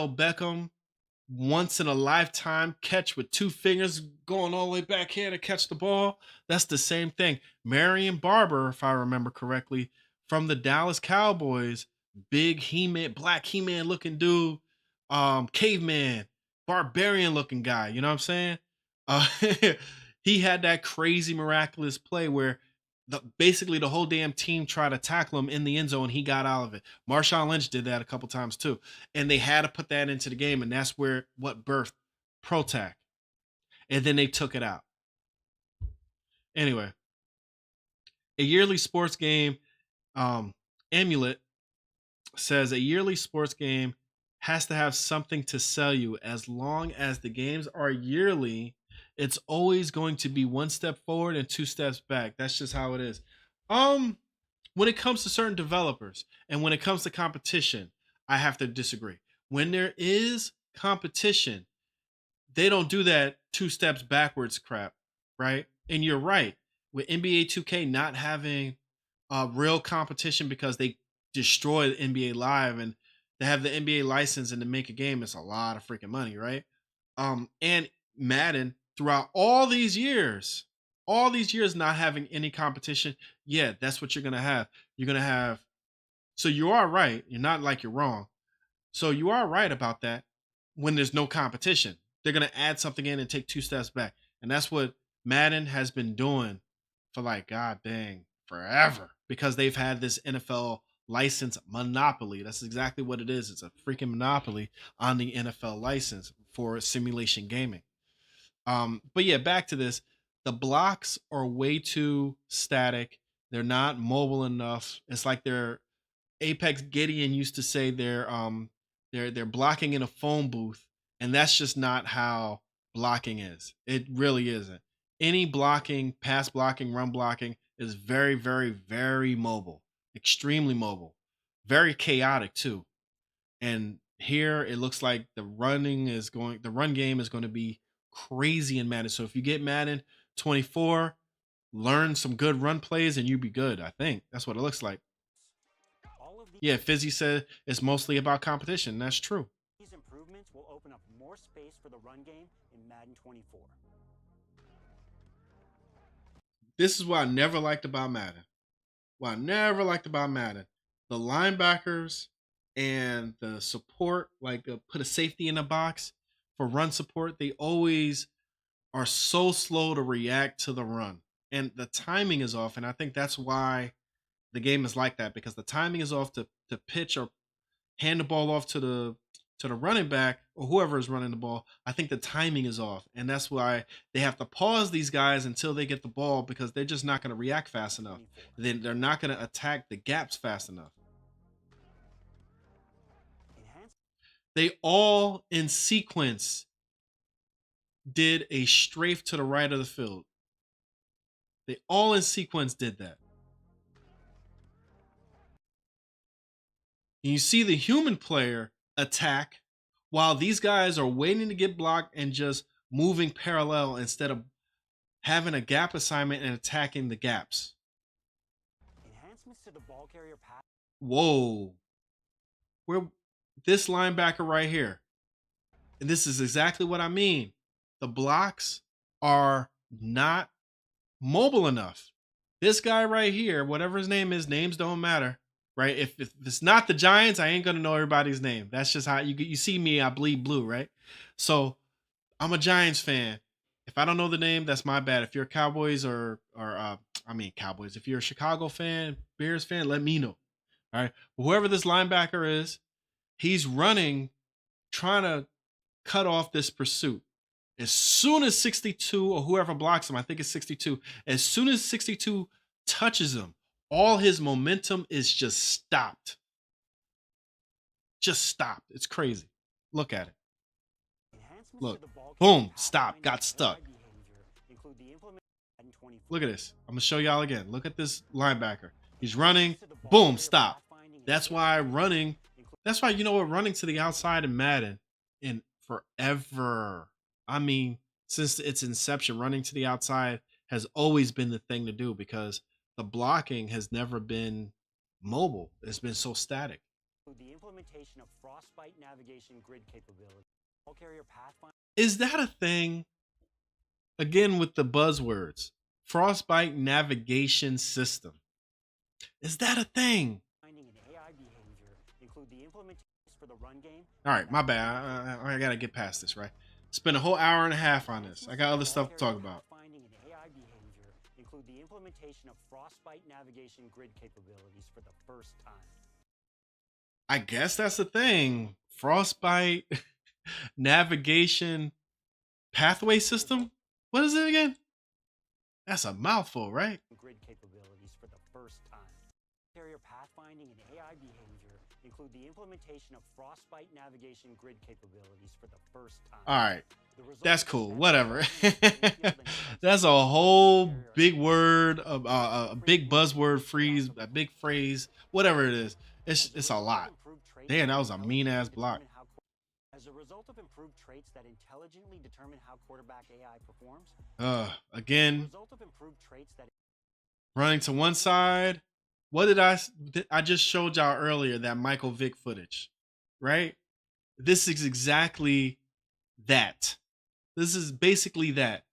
Speaker 1: Beckham once in a lifetime catch with 2 fingers going all the way back here to catch the ball. That's the same thing. Marion Barber, if I remember correctly, from the Dallas Cowboys, big He-Man, black He-Man looking dude, caveman, barbarian looking guy, you know what I'm saying? He had that crazy miraculous play where basically the whole damn team tried to tackle him in the end zone. He got out of it. Marshawn Lynch did that a couple times too. And they had to put that into the game. And that's what birthed ProTac. And then they took it out. Anyway, a yearly sports game, Amulet says a yearly sports game has to have something to sell you. As long as the games are yearly, it's always going to be 1 step forward and 2 steps back. That's just how it is. When it comes to certain developers and when it comes to competition, I have to disagree. When there is competition, they don't do that 2 steps backwards crap, right? And you're right. With NBA 2K not having real competition because they destroy the NBA Live and they have the NBA license and to make a game, it's a lot of freaking money, right? And Madden, throughout all these years not having any competition, yeah, that's what you're going to have. You're going to have, so you are right. You're not like you're wrong. So you are right about that. When there's no competition, they're going to add something in and take 2 steps back. And that's what Madden has been doing for like, god dang, forever, because they've had this NFL license monopoly. That's exactly what it is. It's a freaking monopoly on the NFL license for simulation gaming. But yeah, back to this. The blocks are way too static. They're not mobile enough. It's like they're Apex Gideon used to say they're blocking in a phone booth, and that's just not how blocking is. It really isn't. Any blocking, pass blocking, run blocking is very, very, very mobile, extremely mobile, very chaotic too. And here it looks like the run game is going to be crazy in Madden. So if you get Madden 24, learn some good run plays and you be good. I think that's what it looks like.
Speaker 3: All of
Speaker 1: Yeah, Fizzy said it's mostly about competition. That's true.
Speaker 3: these improvements will open up more space for the run game in Madden 24.
Speaker 1: This is what I never liked about Madden. What I never liked about Madden. The linebackers and the support, like put a safety in the box for run support, they always are so slow to react to the run. And the timing is off. And I think that's why the game is like that, because the timing is off to pitch or hand the ball off to the running back or whoever is running the ball. I think the timing is off, and that's why they have to pause these guys until they get the ball, because they're just not going to react fast enough. Then they're not going to attack the gaps fast enough. They all in sequence did a strafe to the right of the field. They all in sequence did that. And you see the human player attack while these guys are waiting to get blocked and just moving parallel instead of having a gap assignment and attacking the gaps.
Speaker 3: Enhancements to the ball carrier pass.
Speaker 1: Whoa. We're this linebacker right here. And this is exactly what I mean. The blocks are not mobile enough. This guy right here, whatever his name is, names don't matter. Right? If it's not the Giants, I ain't gonna know everybody's name. That's just how you see me. I bleed blue, right? So I'm a Giants fan. If I don't know the name, that's my bad. If you're Cowboys Cowboys. If you're a Chicago fan, Bears fan, let me know. All right. Whoever this linebacker is, he's running, trying to cut off this pursuit. As soon as 62 or whoever blocks him, I think it's 62. As soon as 62 touches him, all his momentum is just stopped. Just stopped. It's crazy. Look at it. Look. Boom. Stop. Got stuck. Look at this. I'm going to show y'all again. Look at this linebacker. He's running. Boom. Stop. That's why running. That's why, you know what, running to the outside in Madden in forever. I mean, since its inception, running to the outside has always been the thing to do, because the blocking has never been mobile. It's been so static.
Speaker 3: The implementation of frostbite navigation grid capability. Ball carrier pathfinder.
Speaker 1: Is that a thing? Again, with the buzzwords. Frostbite navigation system. Is that a thing?
Speaker 3: Finding an AI behavior include the implementation for the run game.
Speaker 1: All right, my bad. I got to get past this, right? Spent a whole hour and a half on this. I got other stuff to talk about.
Speaker 3: Finding an AI behavior include the implementation of frostbite navigation grid capabilities for the first time.
Speaker 1: I guess that's the thing. Frostbite navigation pathway system. What is it again? That's a mouthful, right?
Speaker 3: Grid capabilities for the first time. Carrier pathfinding and AI behavior include the implementation of frostbite navigation grid capabilities for the first time.
Speaker 1: All right. That's cool. Whatever. That's a whole big word, a big buzzword freeze, a big phrase, whatever it is. It's a lot. Damn, that was a mean ass block.
Speaker 3: As a result of improved traits that intelligently determine how quarterback AI performs.
Speaker 1: Again, running to one side. What did I just showed y'all earlier, that Michael Vick footage, right? This is exactly that. This is basically that.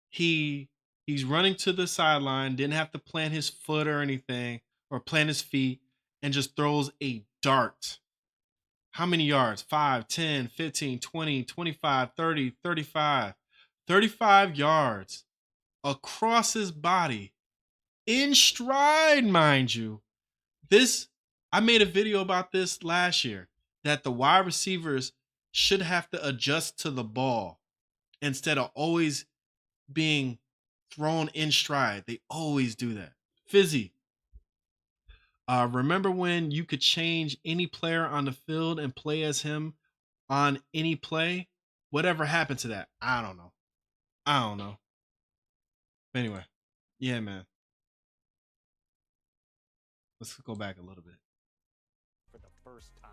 Speaker 1: He's running to the sideline, didn't have to plant his foot or anything, or plant his feet, and just throws a dart. How many yards? 5, 10, 15, 20, 25, 30, 35. 35 yards across his body. In stride, mind you. I made a video about this last year, that the wide receivers should have to adjust to the ball instead of always being thrown in stride. They always do that. Fizzy, remember when you could change any player on the field and play as him on any play? Whatever happened to that? I don't know. I don't know. Anyway, yeah, man. Let's go back a little bit.
Speaker 3: For the first time.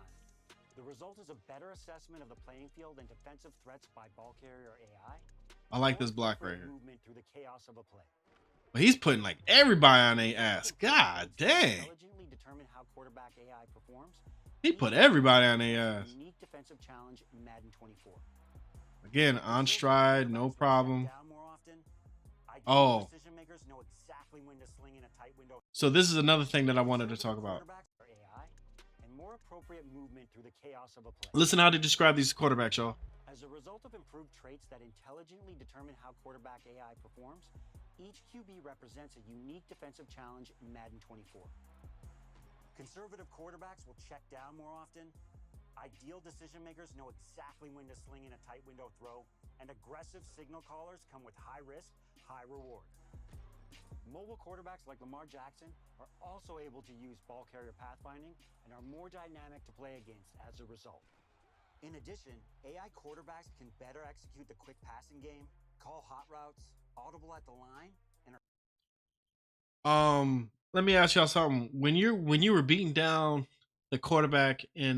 Speaker 3: The result is a better assessment of the playing field and defensive threats by ball carrier AI.
Speaker 1: I like this block right here.
Speaker 3: Movement through the chaos of a play.
Speaker 1: But he's putting like everybody on their ass. God dang.
Speaker 3: Intelligently determine how quarterback AI performs.
Speaker 1: He put everybody on their ass.
Speaker 3: Unique defensive challenge in Madden 24.
Speaker 1: Again, on stride, no problem. Oh. So this is another thing that I wanted to talk about. Listen how they describe these quarterbacks, y'all.
Speaker 3: As a result of improved traits that intelligently determine how quarterback AI performs, each QB represents a unique defensive challenge in Madden 24. Conservative quarterbacks will check down more often. Ideal decision makers know exactly when to sling in a tight window throw, and aggressive signal callers come with high risk, high reward. Mobile quarterbacks like Lamar Jackson are also able to use ball carrier pathfinding and are more dynamic to play against as a result. In addition, AI quarterbacks can better execute the quick passing game, call hot routes, audible at the line, and
Speaker 1: let me ask y'all something. When you were beating down the quarterback in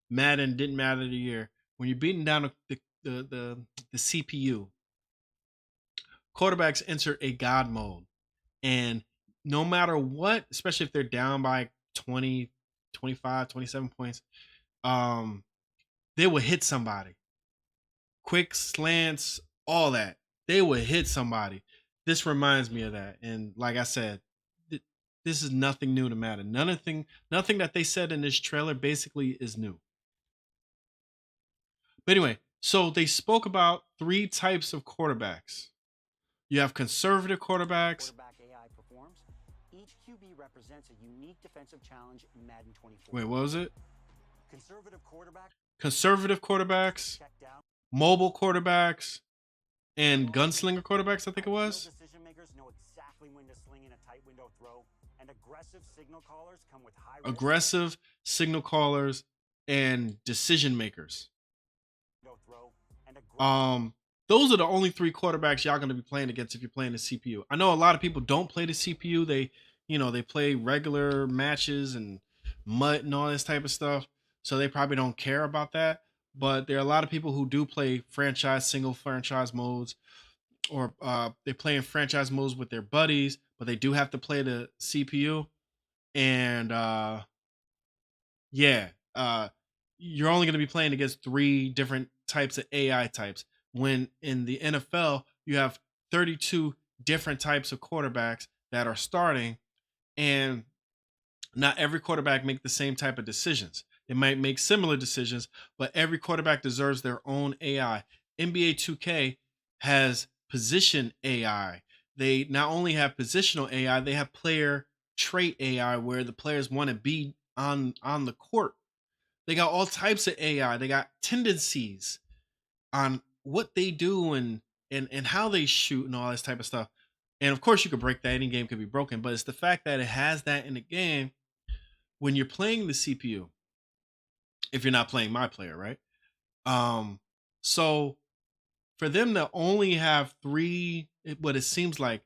Speaker 1: Madden, didn't matter the year, when you're beating down the CPU, quarterbacks enter a god mode. And no matter what, especially if they're down by 20, 25, 27 points, they will hit somebody. Quick slants, all that. They will hit somebody. This reminds me of that. And like I said, this is nothing new to Madden. Nothing that they said in this trailer basically is new. But anyway, so they spoke about 3 types of quarterbacks. You have conservative quarterbacks.
Speaker 3: Each QB represents a unique defensive challenge in Madden 24.
Speaker 1: Wait, what was it?
Speaker 3: Conservative
Speaker 1: quarterbacks, mobile quarterbacks, and gunslinger quarterbacks, I think it was.
Speaker 3: Decision makers know exactly when to sling in a tight window throw, and aggressive signal callers come with high risk.
Speaker 1: Aggressive signal callers and decision makers. Those are the only 3 quarterbacks y'all going to be playing against if you're playing the CPU. I know a lot of people don't play the CPU. They play regular matches and MUT and all this type of stuff. So they probably don't care about that. But there are a lot of people who do play single franchise modes, or they play in franchise modes with their buddies, but they do have to play the CPU. And you're only going to be playing against 3 different types of AI types. When in the NFL, you have 32 different types of quarterbacks that are starting, and not every quarterback make the same type of decisions. They might make similar decisions, but every quarterback deserves their own AI. NBA 2K has position AI. They not only have positional AI, they have player trait AI where the players want to be on the court. They got all types of AI. They got tendencies on what they do and how they shoot and all this type of stuff. And of course you could break that. Any game could be broken, but it's the fact that it has that in the game when you're playing the CPU, if you're not playing my player, right? So for them to only have 3, what it seems like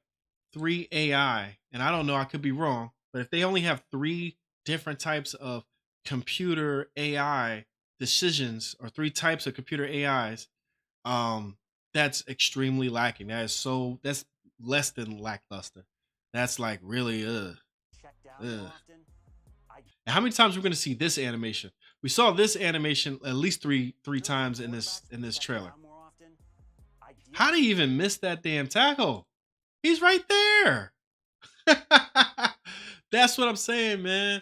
Speaker 1: 3 AI, and I don't know, I could be wrong, but if they only have 3 different types of computer AI decisions, or 3 types of computer AIs, that's extremely lacking. That's less than lackluster. That's like really And how many times are we going to see this animation? We saw this animation at least three times in this trailer. How do you even miss that damn tackle? He's right there. That's what I'm saying, man.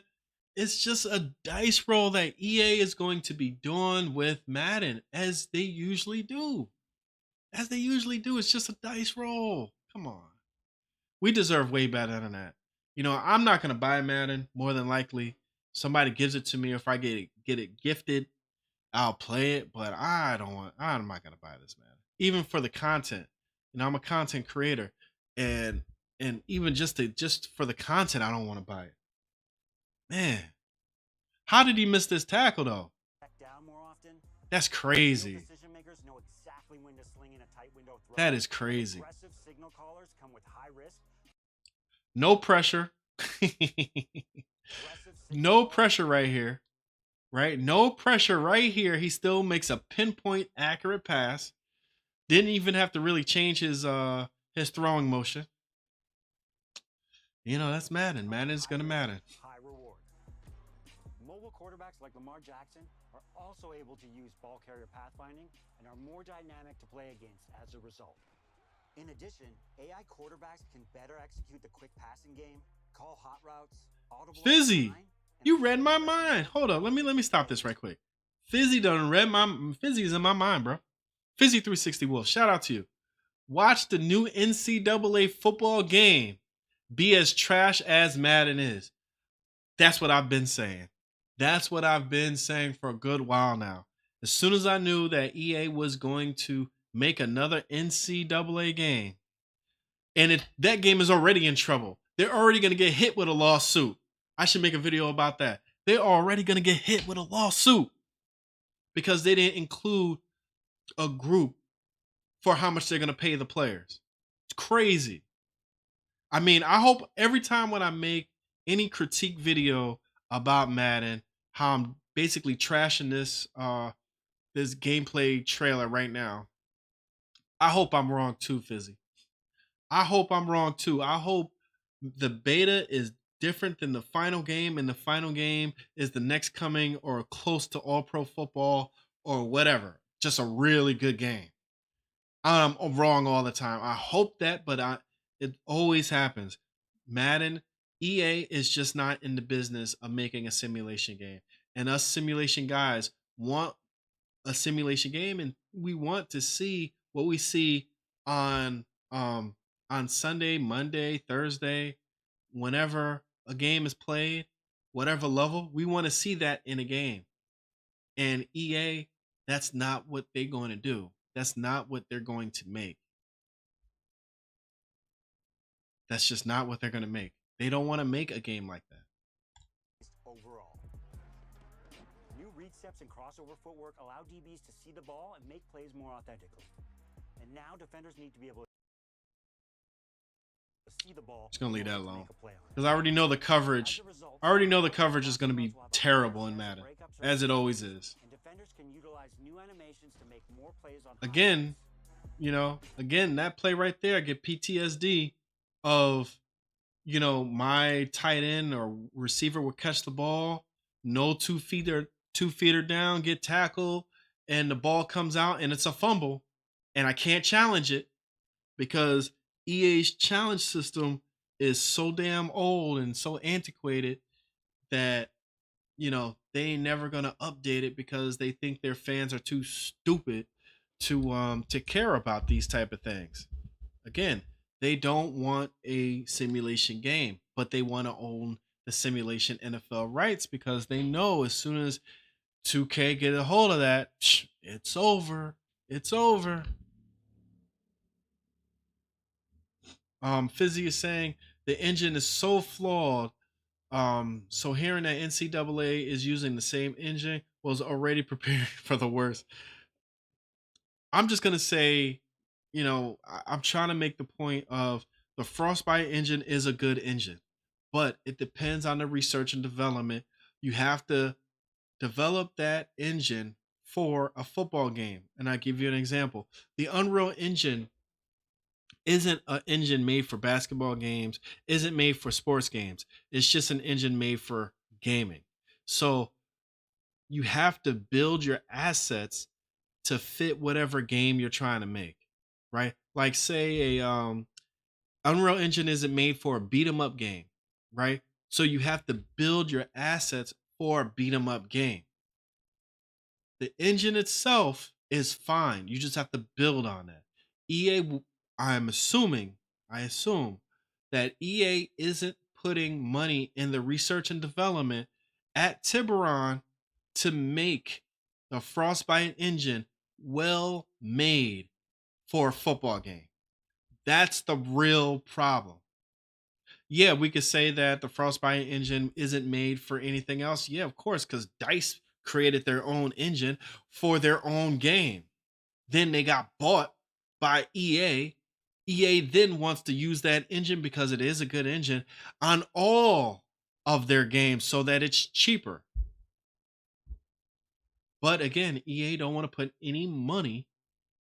Speaker 1: It's just a dice roll that EA is going to be doing with Madden, as they usually do. It's just a dice roll. Come on. We deserve way better than that. I'm not going to buy Madden, more than likely. Somebody gives it to me. If I get it gifted, I'll play it. But I'm not going to buy this, man. Even for the content. I'm a content creator. And And even just for the content, I don't want to buy it. Man, how did he miss this tackle though?
Speaker 3: Down more often.
Speaker 1: That's crazy.
Speaker 3: Decision makers know exactly when to sling in a tight window throw.
Speaker 1: That is crazy.
Speaker 3: Aggressive signal callers come with high risk.
Speaker 1: No pressure. No pressure right here. Right? No pressure right here. He still makes a pinpoint accurate pass. Didn't even have to really change his throwing motion. You know, that's Madden. Madden's gonna Madden.
Speaker 3: High reward. Mobile quarterbacks like Lamar Jackson are also able to use ball carrier pathfinding and are more dynamic to play against as a result. In addition, AI quarterbacks can better execute the quick passing game, call hot routes, audible.
Speaker 1: Fizzy, you read my mind. Hold up, let me stop this right quick. Fizzy's in my mind, bro. Fizzy 360 Wolf, shout out to you. Watch the new NCAA football game be as trash as Madden is. That's what I've been saying. That's what I've been saying for a good while now. As soon as I knew that EA was going to make another NCAA game, and that game is already in trouble. They're already going to get hit with a lawsuit. I should make a video about that. They're already going to get hit with a lawsuit because they didn't include a group for how much they're going to pay the players. It's crazy. I mean, I hope every time when I make any critique video about Madden, how I'm basically trashing this this gameplay trailer right now, I hope I'm wrong too, Fizzy. I hope I'm wrong too. I hope the beta is different than the final game, and the final game is the next coming or close to All Pro Football or whatever. Just a really good game. I'm wrong all the time. I hope that, but it always happens. Madden, EA is just not in the business of making a simulation game. And us simulation guys want a simulation game, and we want to see what we see on Sunday, Monday, Thursday, whenever a game is played, whatever level, we want to see that in a game. And EA, that's not what they're going to do. That's not what they're going to make. That's just not what they're going to make. They don't want to make a game like that.
Speaker 3: Overall, new read steps and crossover footwork allow DBs to see the ball and make plays more authentically. And now defenders need to be able to see the ball.
Speaker 1: Just gonna leave that alone because I already know the coverage. I already know the coverage is going to be terrible in Madden, as it always is.
Speaker 3: And defenders can utilize new animations to make more plays on
Speaker 1: again, that play right there, I get PTSD of, my tight end or receiver would catch the ball, no 2 feet down, get tackled, and the ball comes out and it's a fumble, and I can't challenge it because EA's challenge system is so damn old and so antiquated that they ain't never gonna update it because they think their fans are too stupid to care about these type of things. Again, they don't want a simulation game, but they want to own the simulation NFL rights because they know as soon as 2K get a hold of that, it's over. It's over. Fizzy is saying the engine is so flawed. So hearing that NCAA is using the same engine was already preparing for the worst. I'm just gonna say, I'm trying to make the point of the Frostbite engine is a good engine, but it depends on the research and development. You have to develop that engine for a football game. And I'll give you an example. The Unreal Engine isn't an engine made for basketball games, isn't made for sports games. It's just an engine made for gaming. So you have to build your assets to fit whatever game you're trying to make, right? Like say a Unreal Engine isn't made for a beat 'em up game, right? So you have to build your assets for a beat 'em up game. The engine itself is fine. You just have to build on that. I assume that EA isn't putting money in the research and development at Tiburon to make the Frostbite engine well made for a football game. That's the real problem. Yeah, we could say that the Frostbite engine isn't made for anything else. Yeah, of course, because Dice created their own engine for their own game. Then they got bought by EA. EA then wants to use that engine because it is a good engine on all of their games so that it's cheaper. But again, EA don't want to put any money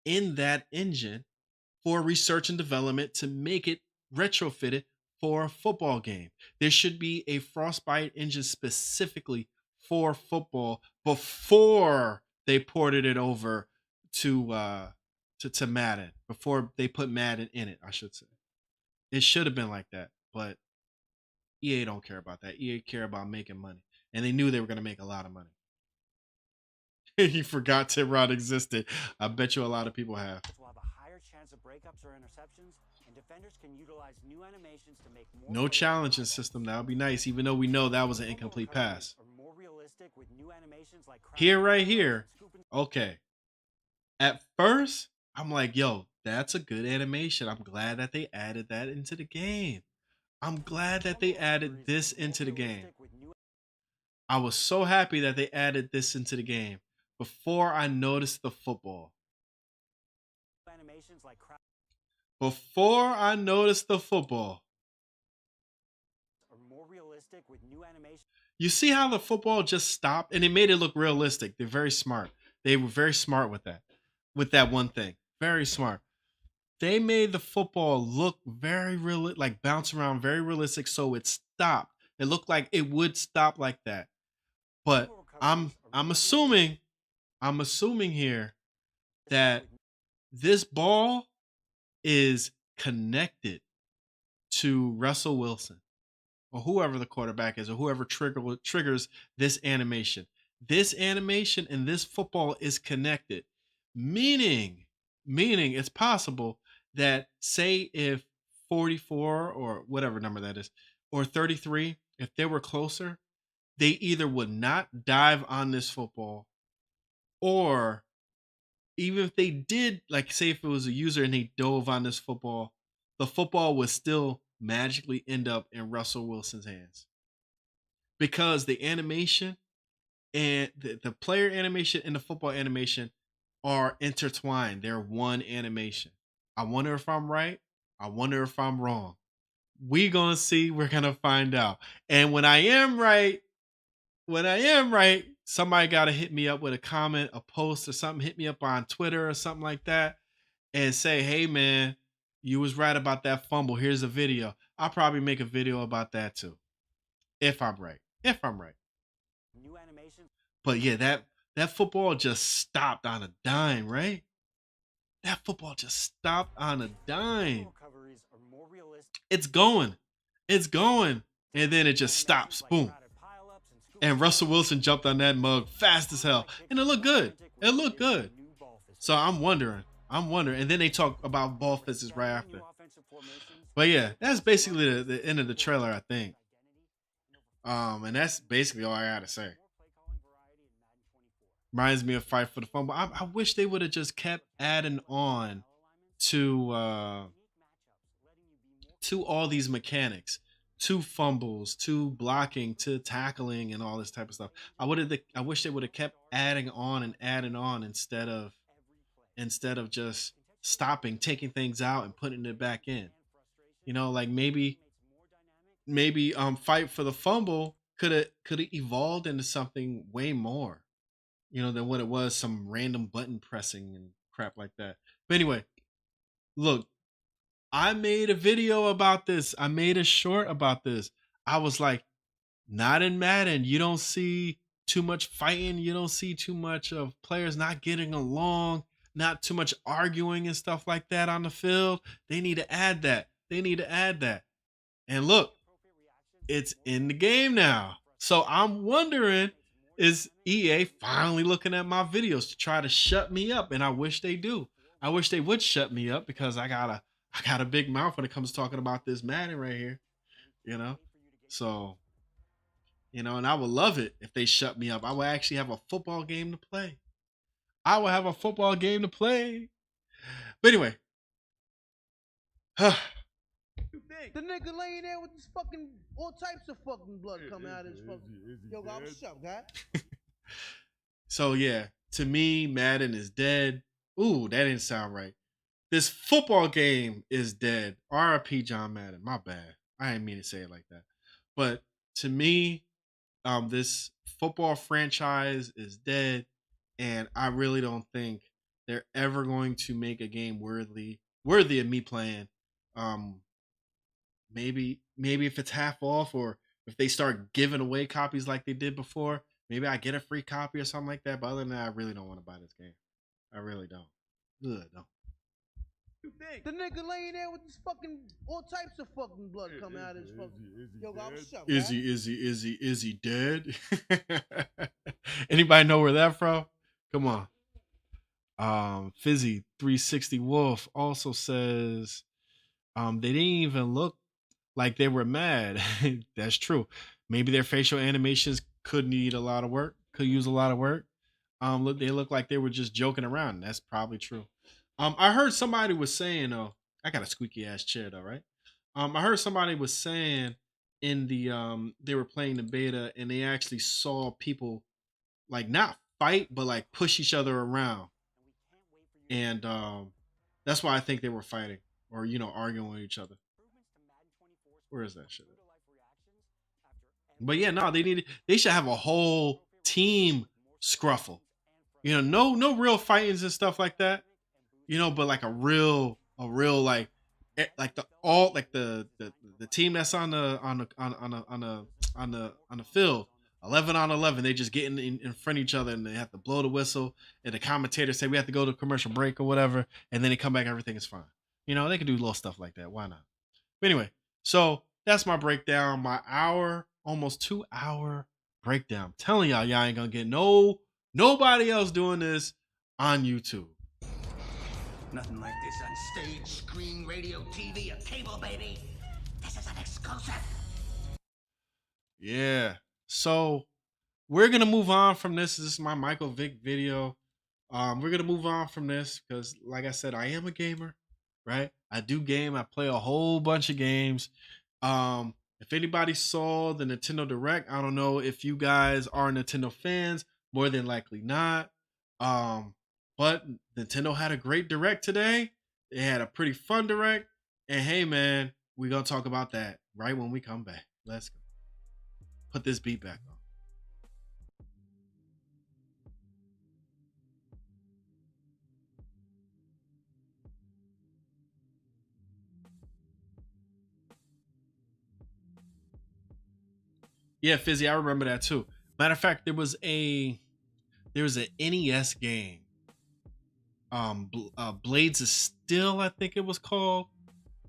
Speaker 1: in that engine for research and development to make it retrofitted for a football game. There should be a Frostbite engine specifically for football before they ported it over to Madden, before they put Madden in it, I should say. It should have been like that, but EA don't care about that. EA care about making money, and they knew they were going to make a lot of money. You forgot Tim Rod existed. I bet you a lot of people have.
Speaker 3: Will have a higher chance of breakups or interceptions, and defenders can utilize new animations to make more
Speaker 1: No challenging system. That would be nice, even though we know that was an incomplete pass.
Speaker 3: more realistic with new animations like
Speaker 1: Here, right here. Okay. At first, I'm like, yo, that's a good animation. I'm glad that they added that into the game. I'm glad that they added this into the game. I was so happy that they added this into the game before I noticed the football. Before I noticed the football. You see how the football just stopped and it made it look realistic. They're very smart. They were very smart with that one thing. Very smart. They made the football look very real, like bounce around, very realistic. So it stopped. It looked like it would stop like that. But I'm assuming here that this ball is connected to Russell Wilson or whoever the quarterback is or whoever triggers this animation. This animation and this football is connected, meaning it's possible that, say, if 44 or whatever number that is, or 33, if they were closer, they either would not dive on this football, or even if they did, like say if it was a user and they dove on this football, the football would still magically end up in Russell Wilson's hands. Because the animation and the player animation and the football animation are intertwined. They're one animation. I wonder if I'm right. I wonder if I'm wrong. We're going to see. We're going to find out. And when I am right, somebody got to hit me up with a comment, a post or something. Hit me up on Twitter or something like that and say, hey, man, you was right about that fumble. Here's a video. I'll probably make a video about that too. If I'm right. New animation. But yeah, that football just stopped on a dime, right? That football just stopped on a dime. It's going. And then it just stops. Boom. And Russell Wilson jumped on that mug fast as hell. And it looked good. So I'm wondering. And then they talk about ball fences right after. But yeah, that's basically the end of the trailer, I think. And that's basically all I gotta say. Reminds me of Fight for the Fumble. I wish they would have just kept adding on to all these mechanics, to fumbles, to blocking, to tackling, and all this type of stuff. I wish they would have kept adding on instead of just stopping, taking things out and putting it back in. You know, like maybe Fight for the Fumble could have evolved into something way more, than what it was, some random button pressing and crap like that. But anyway, look, I made a video about this. I made a short about this. I was like, not in Madden. You don't see too much fighting. You don't see too much of players not getting along, not too much arguing and stuff like that on the field. They need to add that. And look, it's in the game now. So I'm wondering, is EA finally looking at my videos to try to shut me up? And I wish they do. I wish they would shut me up because I got a big mouth when it comes to talking about this Madden right here, So, and I would love it if they shut me up. I would actually have a football game to play. But anyway,
Speaker 7: The nigga laying there with this fucking all types of fucking blood coming out of his fucking. Yo, God, what's up, guy?
Speaker 1: So yeah, to me, Madden is dead. Ooh, that didn't sound right. This football game is dead. R.I.P. John Madden. My bad. I didn't mean to say it like that. But to me, this football franchise is dead, and I really don't think they're ever going to make a game worthy of me playing. Um, maybe if it's half off, or if they start giving away copies like they did before, maybe I get a free copy or something like that. But other than that, I really don't want to buy this game. I really don't. Ugh, no.
Speaker 7: The nigga laying there with this fucking all types of fucking blood coming out of his fucking. Yo, God, what's up,
Speaker 1: Is he dead? Anybody know where that from? Come on. Fizzy 360 Wolf also says they didn't even look like they were mad. That's true. Maybe their facial animations could use a lot of work. They look like they were just joking around. That's probably true. I heard somebody was saying, I got a squeaky ass chair though, right? I heard somebody was saying in the they were playing the beta and they actually saw people like not fight but like push each other around, and that's why I think they were fighting or arguing with each other. Where is that shit? But yeah, no, they should have a whole team scruffle. No real fightings and stuff like that. But like a real like the team that's on the field, 11-on-11, they just get in front of each other and they have to blow the whistle, and the commentators say we have to go to commercial break or whatever, and then they come back, everything is fine. They can do little stuff like that. Why not? But anyway, so that's my breakdown, my almost 2-hour breakdown. I'm telling y'all ain't gonna get nobody else doing this on YouTube.
Speaker 6: Nothing like this on stage, screen, radio, TV, or cable, baby. This is an exclusive.
Speaker 1: Yeah. So we're gonna move on from this. This is my Michael Vick video. We're gonna move on from this because, like I said, I am a gamer, right? I do game. I play a whole bunch of games. If anybody saw the Nintendo Direct, I don't know if you guys are Nintendo fans. More than likely not. But Nintendo had a great Direct today. They had a pretty fun Direct. And hey, man, we're going to talk about that right when we come back. Let's go. Put this beat back on. Yeah, Fizzy, I remember that too. Matter of fact, there was an NES game. Blades of Steel, I think it was called.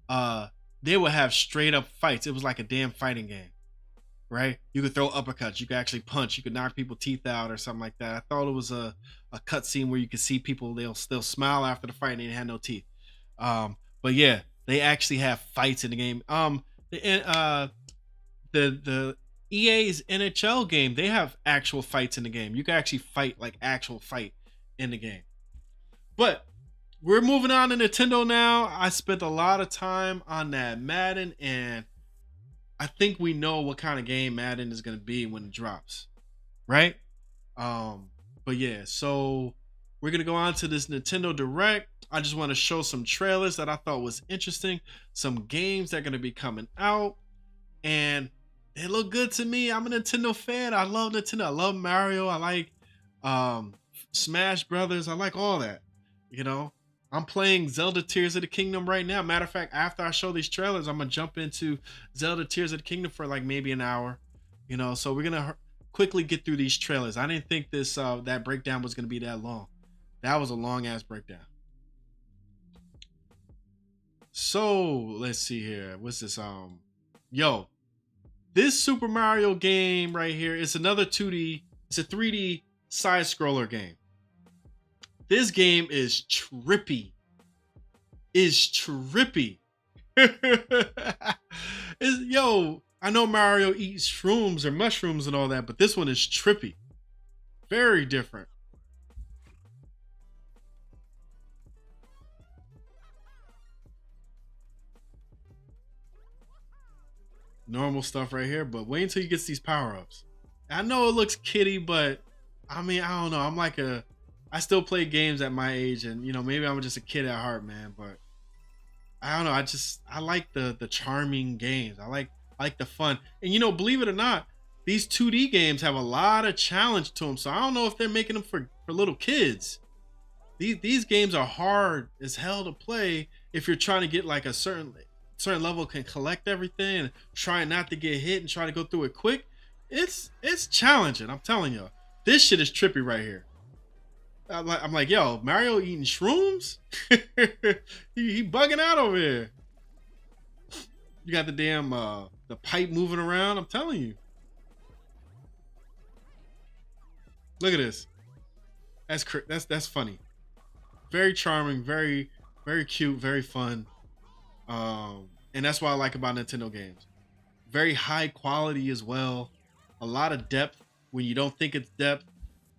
Speaker 1: They would have straight up fights. It was like a damn fighting game, right? You could throw uppercuts, you could actually punch, you could knock people's teeth out or something like that. I thought it was a cutscene where you could see people, they'll still smile after the fight and they had no teeth. But yeah, they actually have fights in the game. The EA's NHL game, they have actual fights in the game. You can actually fight, like actual fight in the game. But we're moving on to Nintendo now. I spent a lot of time on that Madden, and I think we know what kind of game Madden is going to be when it drops, right? But yeah, so we're going to go on to this Nintendo Direct. I just want to show some trailers that I thought was interesting, some games that are going to be coming out, and they look good to me. I'm a Nintendo fan. I love Nintendo. I love Mario. I like Smash Brothers. I like all that. I'm playing Zelda Tears of the Kingdom right now. Matter of fact, after I show these trailers, I'm gonna jump into Zelda Tears of the Kingdom for like maybe an hour. So we're gonna quickly get through these trailers. I didn't think this that breakdown was gonna be that long. That was a long ass breakdown. So let's see here. What's this? This Super Mario game right here is another 2D. It's a 3D side scroller game. This game is trippy. I know Mario eats shrooms or mushrooms and all that, but this one is trippy. Very different. normal stuff right here, but wait until you get these power-ups. I know it looks kiddie, but I mean, I don't know. I still play games at my age, and you know, maybe I'm just a kid at heart, man, but I don't know. I like the charming games. I like the fun. And you know, believe it or not, these 2D games have a lot of challenge to them. So I don't know if they're making them for little kids. These games are hard as hell to play if you're trying to get like a certain level, can collect everything and try not to get hit and try to go through it quick. It's challenging. I'm telling you. This shit is trippy right here. I'm like, yo, Mario eating shrooms? he bugging out over here. You got the damn the pipe moving around. I'm telling you. Look at this. That's funny. Very charming, very cute, very fun. And that's what I like about Nintendo games. Very high quality as well. A lot of depth when you don't think it's depth.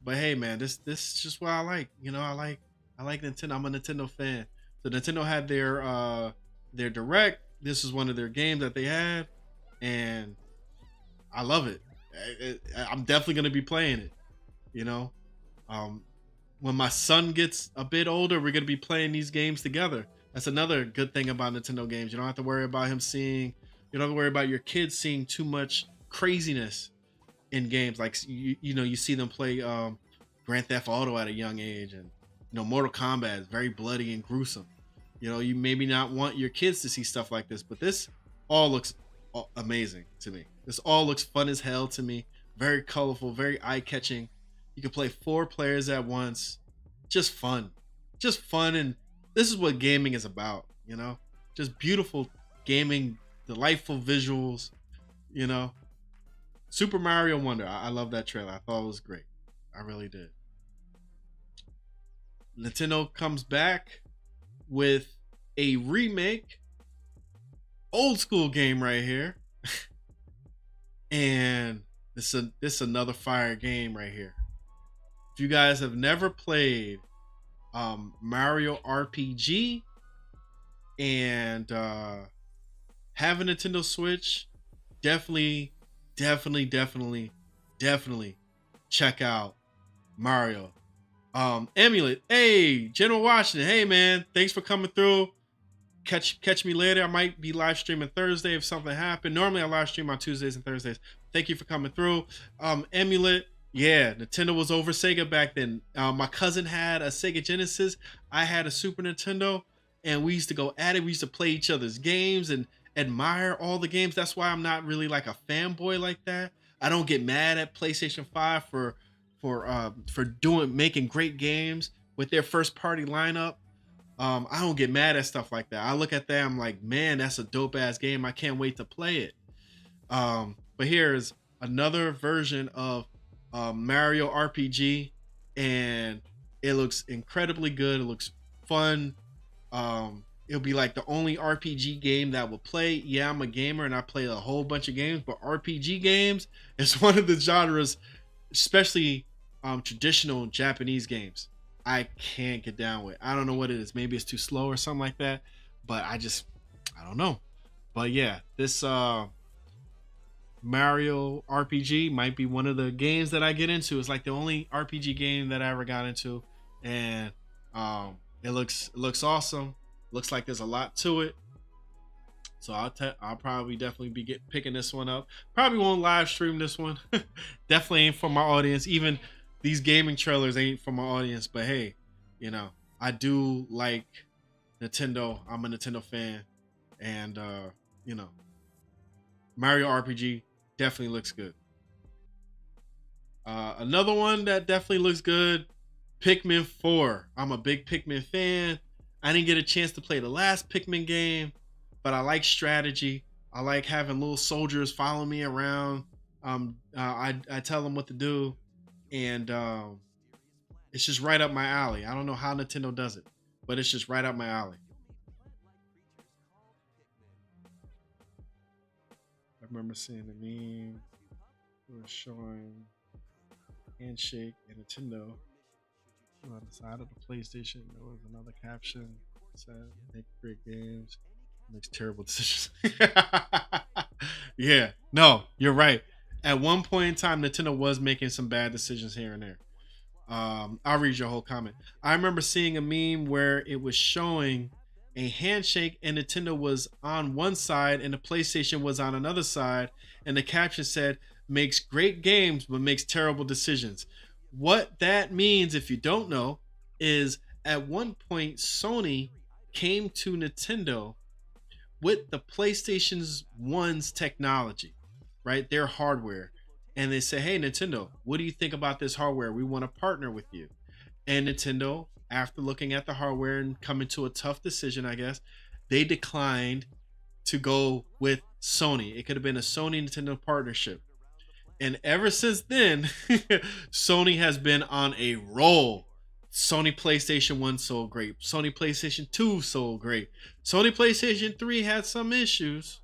Speaker 1: But hey, man, this is just what I like. You know, I like Nintendo. I'm a Nintendo fan. So Nintendo had their Direct. This is one of their games that they had, and I love it. I'm definitely gonna be playing it. You know, when my son gets a bit older, we're gonna be playing these games together. That's another good thing about Nintendo games. You don't have to worry about him seeing. You don't have to worry about your kids seeing too much craziness in games. Like you know, you see them play Grand Theft Auto at a young age, and you know, Mortal Kombat is very bloody and gruesome. You know, you maybe not want your kids to see stuff like this, but this all looks amazing to me. This all looks fun as hell to me. Very colorful, very eye-catching. You can play 4 players at once. Just fun, and this is what gaming is about. You know, just beautiful gaming, delightful visuals. You know. Super Mario Wonder. I love that trailer. I thought it was great. I really did. Nintendo comes back with a remake, old school game right here. And this is another fire game right here. If you guys have never played Mario RPG and have a Nintendo Switch, definitely check out Mario. Emulate. Hey, General Washington. Hey man, thanks for coming through. Catch me later. I might be live streaming Thursday if something happened. Normally I live stream on Tuesdays and Thursdays. Thank you for coming through. Emulate. Yeah, Nintendo was over Sega back then. My cousin had a Sega Genesis. I had a Super Nintendo, and we used to go at it. We used to play each other's games and admire all the games. That's why I'm not really like a fanboy like that. I don't get mad at PlayStation 5 for making great games with their first party lineup. I don't get mad at stuff like that. I look at that, I'm like, man, that's a dope ass game. I can't wait to play it. But here's another version of Mario RPG, and it looks incredibly good. It looks fun. It'll be like the only RPG game that will play. Yeah, I'm a gamer and I play a whole bunch of games, but RPG games is one of the genres, especially traditional Japanese games, I can't get down with. I don't know what it is. Maybe it's too slow or something like that, but I don't know. But yeah, this Mario RPG might be one of the games that I get into. It's like the only RPG game that I ever got into, and it looks awesome. Looks like there's a lot to it, so I'll probably definitely be picking this one up. Probably won't live stream this one. Definitely ain't for my audience. Even these gaming trailers ain't for my audience. But hey, you know, I do like Nintendo. I'm a Nintendo fan, and you know, Mario RPG definitely looks good. Another one that definitely looks good, Pikmin 4. I'm a big Pikmin fan. I didn't get a chance to play the last Pikmin game, but I like strategy. I like having little soldiers follow me around. I tell them what to do, and it's just right up my alley. I don't know how Nintendo does it, but it's just right up my alley. I remember seeing the meme. It was showing Handshake and Nintendo. On the side of the PlayStation, there was another caption that said, "Make great games, makes terrible decisions." Yeah, no, you're right. At one point in time, Nintendo was making some bad decisions here and there. I'll read your whole comment. I remember seeing a meme where it was showing a handshake and Nintendo was on one side and the PlayStation was on another side, and the caption said, "Makes great games but makes terrible decisions." What that means, if you don't know, is at one point Sony came to Nintendo with the PlayStation's one's technology, right? Their hardware. And they say, "Hey, Nintendo, what do you think about this hardware? We want to partner with you." And Nintendo, after looking at the hardware and coming to a tough decision, I guess, they declined to go with Sony. It could have been a Sony Nintendo partnership. And ever since then, Sony has been on a roll. Sony PlayStation 1 sold great. Sony PlayStation 2 sold great. Sony PlayStation 3 had some issues,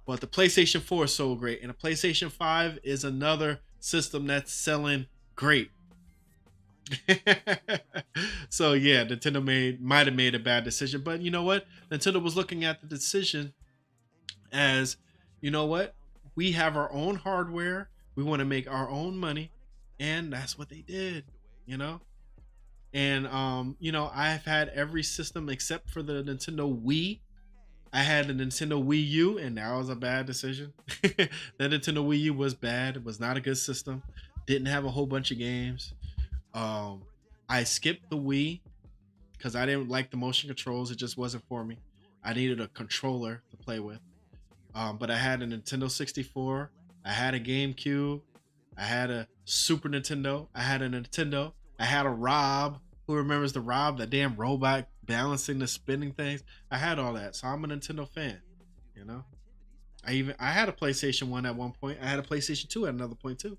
Speaker 1: but the PlayStation 4 sold great. And the PlayStation 5 is another system that's selling great. So yeah, Nintendo might have made a bad decision, but you know what? Nintendo was looking at the decision as, you know what? We have our own hardware. We want to make our own money, and that's what they did, you know? And I've had every system except for the Nintendo Wii. I had the Nintendo Wii U, and that was a bad decision. That Nintendo Wii U was bad. It was not a good system. Didn't have a whole bunch of games. I skipped the Wii because I didn't like the motion controls. It just wasn't for me. I needed a controller to play with. But I had a Nintendo 64. I had a GameCube. I had a Super Nintendo. I had a Nintendo. I had a Rob. Who remembers the Rob, the damn robot balancing the spinning things? I had all that, so I'm a Nintendo fan. You know, I had a PlayStation 1 at one point. I had a PlayStation 2 at another point too.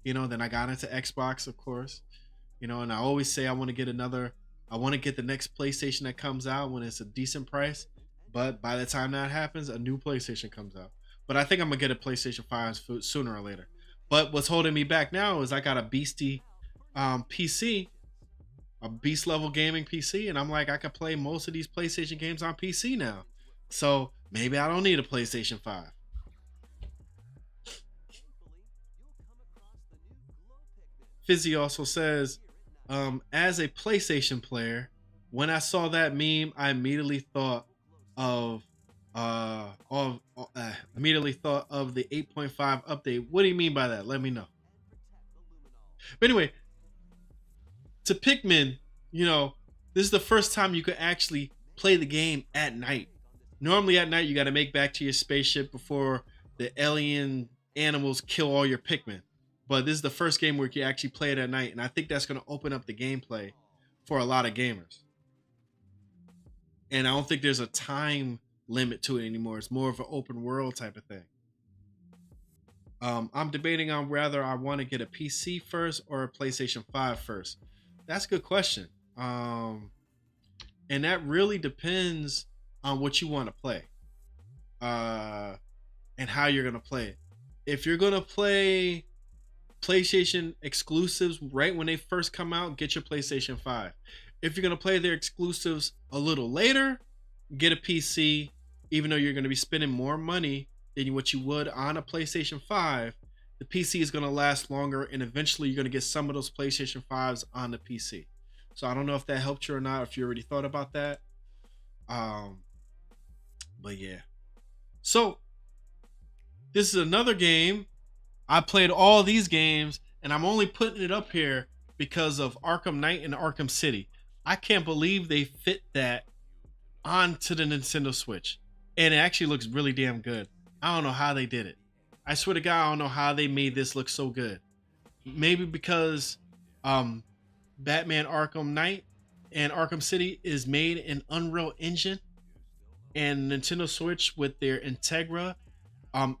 Speaker 1: Then I got into Xbox, of course. And I always say I want to get the next PlayStation that comes out when it's a decent price. But by the time that happens, a new PlayStation comes out. But I think I'm going to get a PlayStation 5 sooner or later. But what's holding me back now is I got a beastie PC, a beast level gaming PC. And I'm like, I could play most of these PlayStation games on PC now. So maybe I don't need a PlayStation 5. Fizzy also says, as a PlayStation player, when I saw that meme, I immediately thought of the 8.5 update. What do you mean by that? Let me know. But anyway, to Pikmin, this is the first time you could actually play the game at night. Normally at night, you got to make back to your spaceship before the alien animals kill all your Pikmin. But this is the first game where you actually play it at night, and I think that's going to open up the gameplay for a lot of gamers. And I don't think there's a time limit to it anymore. It's more of an open world type of thing. I'm debating on whether I want to get a PC first or a PlayStation 5 first. That's a good question. And that really depends on what you want to play. And how you're going to play it. If you're going to play PlayStation exclusives right when they first come out, get your PlayStation 5. If you're going to play their exclusives a little later, get a PC. Even though you're going to be spending more money than what you would on a PlayStation 5, the PC is going to last longer, and eventually you're going to get some of those PlayStation 5s on the PC. So I don't know if that helped you or not, if you already thought about that. But yeah. So this is another game. I played all these games, and I'm only putting it up here because of Arkham Knight and Arkham City. I can't believe they fit that onto the Nintendo Switch. And it actually looks really damn good. I don't know how they did it. I swear to God, I don't know how they made this look so good. Maybe because Batman Arkham Knight and Arkham City is made in Unreal Engine, and Nintendo Switch with their Integra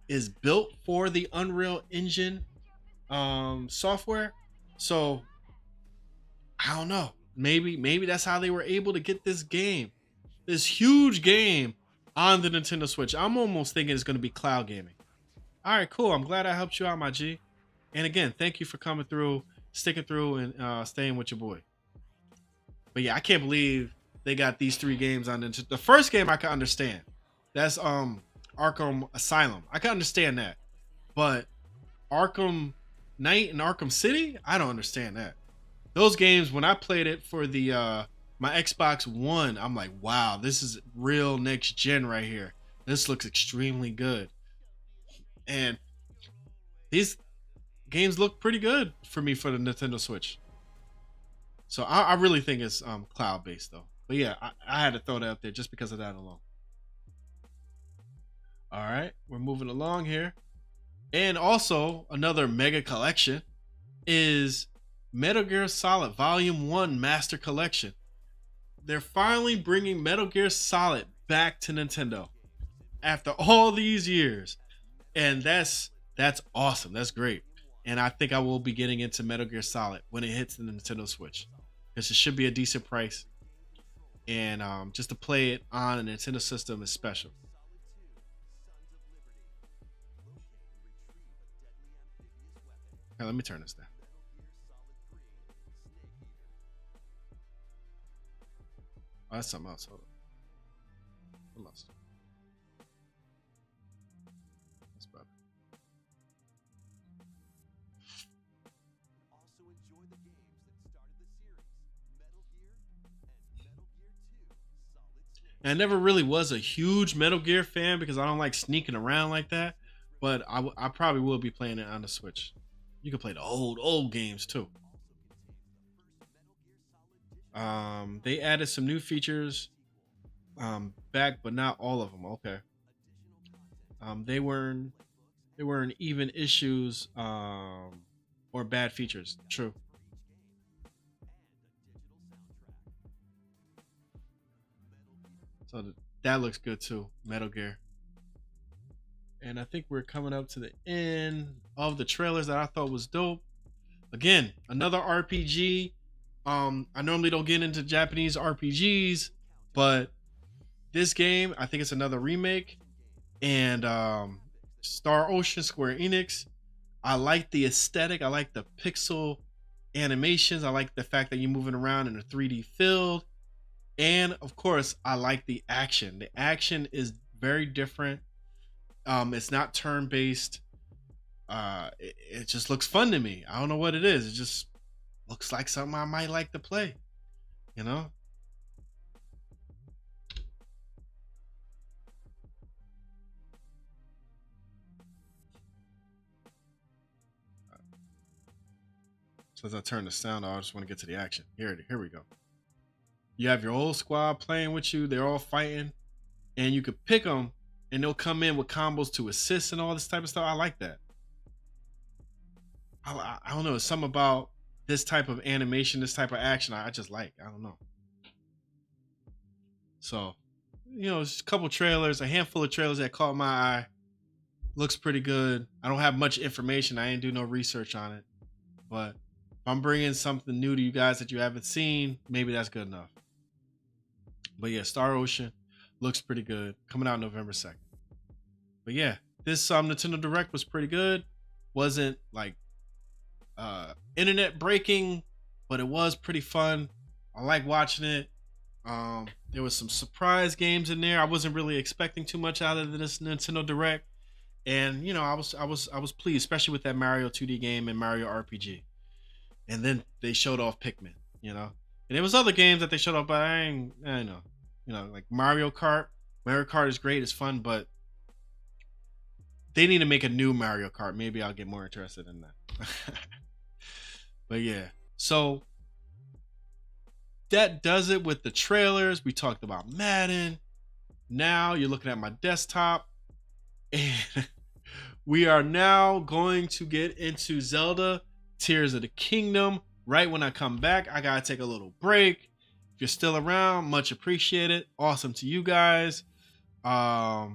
Speaker 1: is built for the Unreal Engine software. So I don't know. Maybe that's how they were able to get this huge game on the Nintendo Switch. I'm almost thinking it's going to be cloud gaming. All right, cool. I'm glad I helped you out, my G. And again, thank you for coming through, sticking through, and staying with your boy. But yeah, I can't believe they got these 3 games on Nintendo. The first game I can understand. That's Arkham Asylum. I can understand that, but Arkham Knight and Arkham City, I don't understand that. Those games, when I played it for the my Xbox One, I'm like, wow, this is real next gen right here. This looks extremely good, and these games look pretty good for me for the Nintendo Switch. So I really think it's cloud based though. But yeah, I had to throw that out there just because of that alone. All right, we're moving along here. And also another mega collection is Metal Gear Solid Volume 1 Master Collection. They're finally bringing Metal Gear Solid back to Nintendo after all these years. And that's awesome. That's great. And I think I will be getting into Metal Gear Solid when it hits the Nintendo Switch, because it should be a decent price. And just to play it on a Nintendo system is special. Now, let me turn this down. Oh, that's something else. Hold on. Something else. That's better.
Speaker 8: Also enjoy the games that started the series, Metal Gear and Metal Gear 2 Solid Snake.
Speaker 1: And I never really was a huge Metal Gear fan because I don't like sneaking around like that. But I probably will be playing it on the Switch. You can play the old games too. They added some new features back, but not all of them. Okay. They weren't even issues or bad features. True. So that looks good too. Metal Gear. And I think we're coming up to the end of the trailers that I thought was dope. Again, another RPG. I normally don't get into Japanese RPGs, but this game, I think it's another remake. And Star Ocean, Square Enix. I like the aesthetic. I like the pixel animations. I like the fact that you're moving around in a 3D field. And of course, I like the action. The action is very different. It's not turn-based. It just looks fun to me. I don't know what it is. It just looks like something I might like to play, you know? So as I turn the sound off, I just want to get to the action. Here we go. You have your whole squad playing with you. They're all fighting. And you could pick them, and they'll come in with combos to assist and all this type of stuff. I like that. I don't know. It's something about this type of animation, this type of action I just like. I don't know. So, just a couple trailers, a handful of trailers that caught my eye. Looks pretty good. I don't have much information. I ain't do no research on it. But if I'm bringing something new to you guys that you haven't seen, maybe that's good enough. But yeah, Star Ocean looks pretty good. Coming out November 2nd. But yeah, this Nintendo Direct was pretty good. Wasn't like internet breaking, but it was pretty fun. I like watching it. There was some surprise games in there. I wasn't really expecting too much out of this Nintendo Direct, and I was pleased, especially with that Mario 2D game and Mario RPG. And then they showed off Pikmin, and there was other games that they showed off, but I know, like Mario Kart. Mario Kart is great, it's fun, but they need to make a new Mario Kart. Maybe I'll get more interested in that. But yeah, so that does it with the trailers. We talked about Madden. Now you're looking at my desktop, and we are now going to get into Zelda Tears of the Kingdom. Right when I come back, I gotta take a little break. If you're still around, much appreciated. Awesome to you guys. But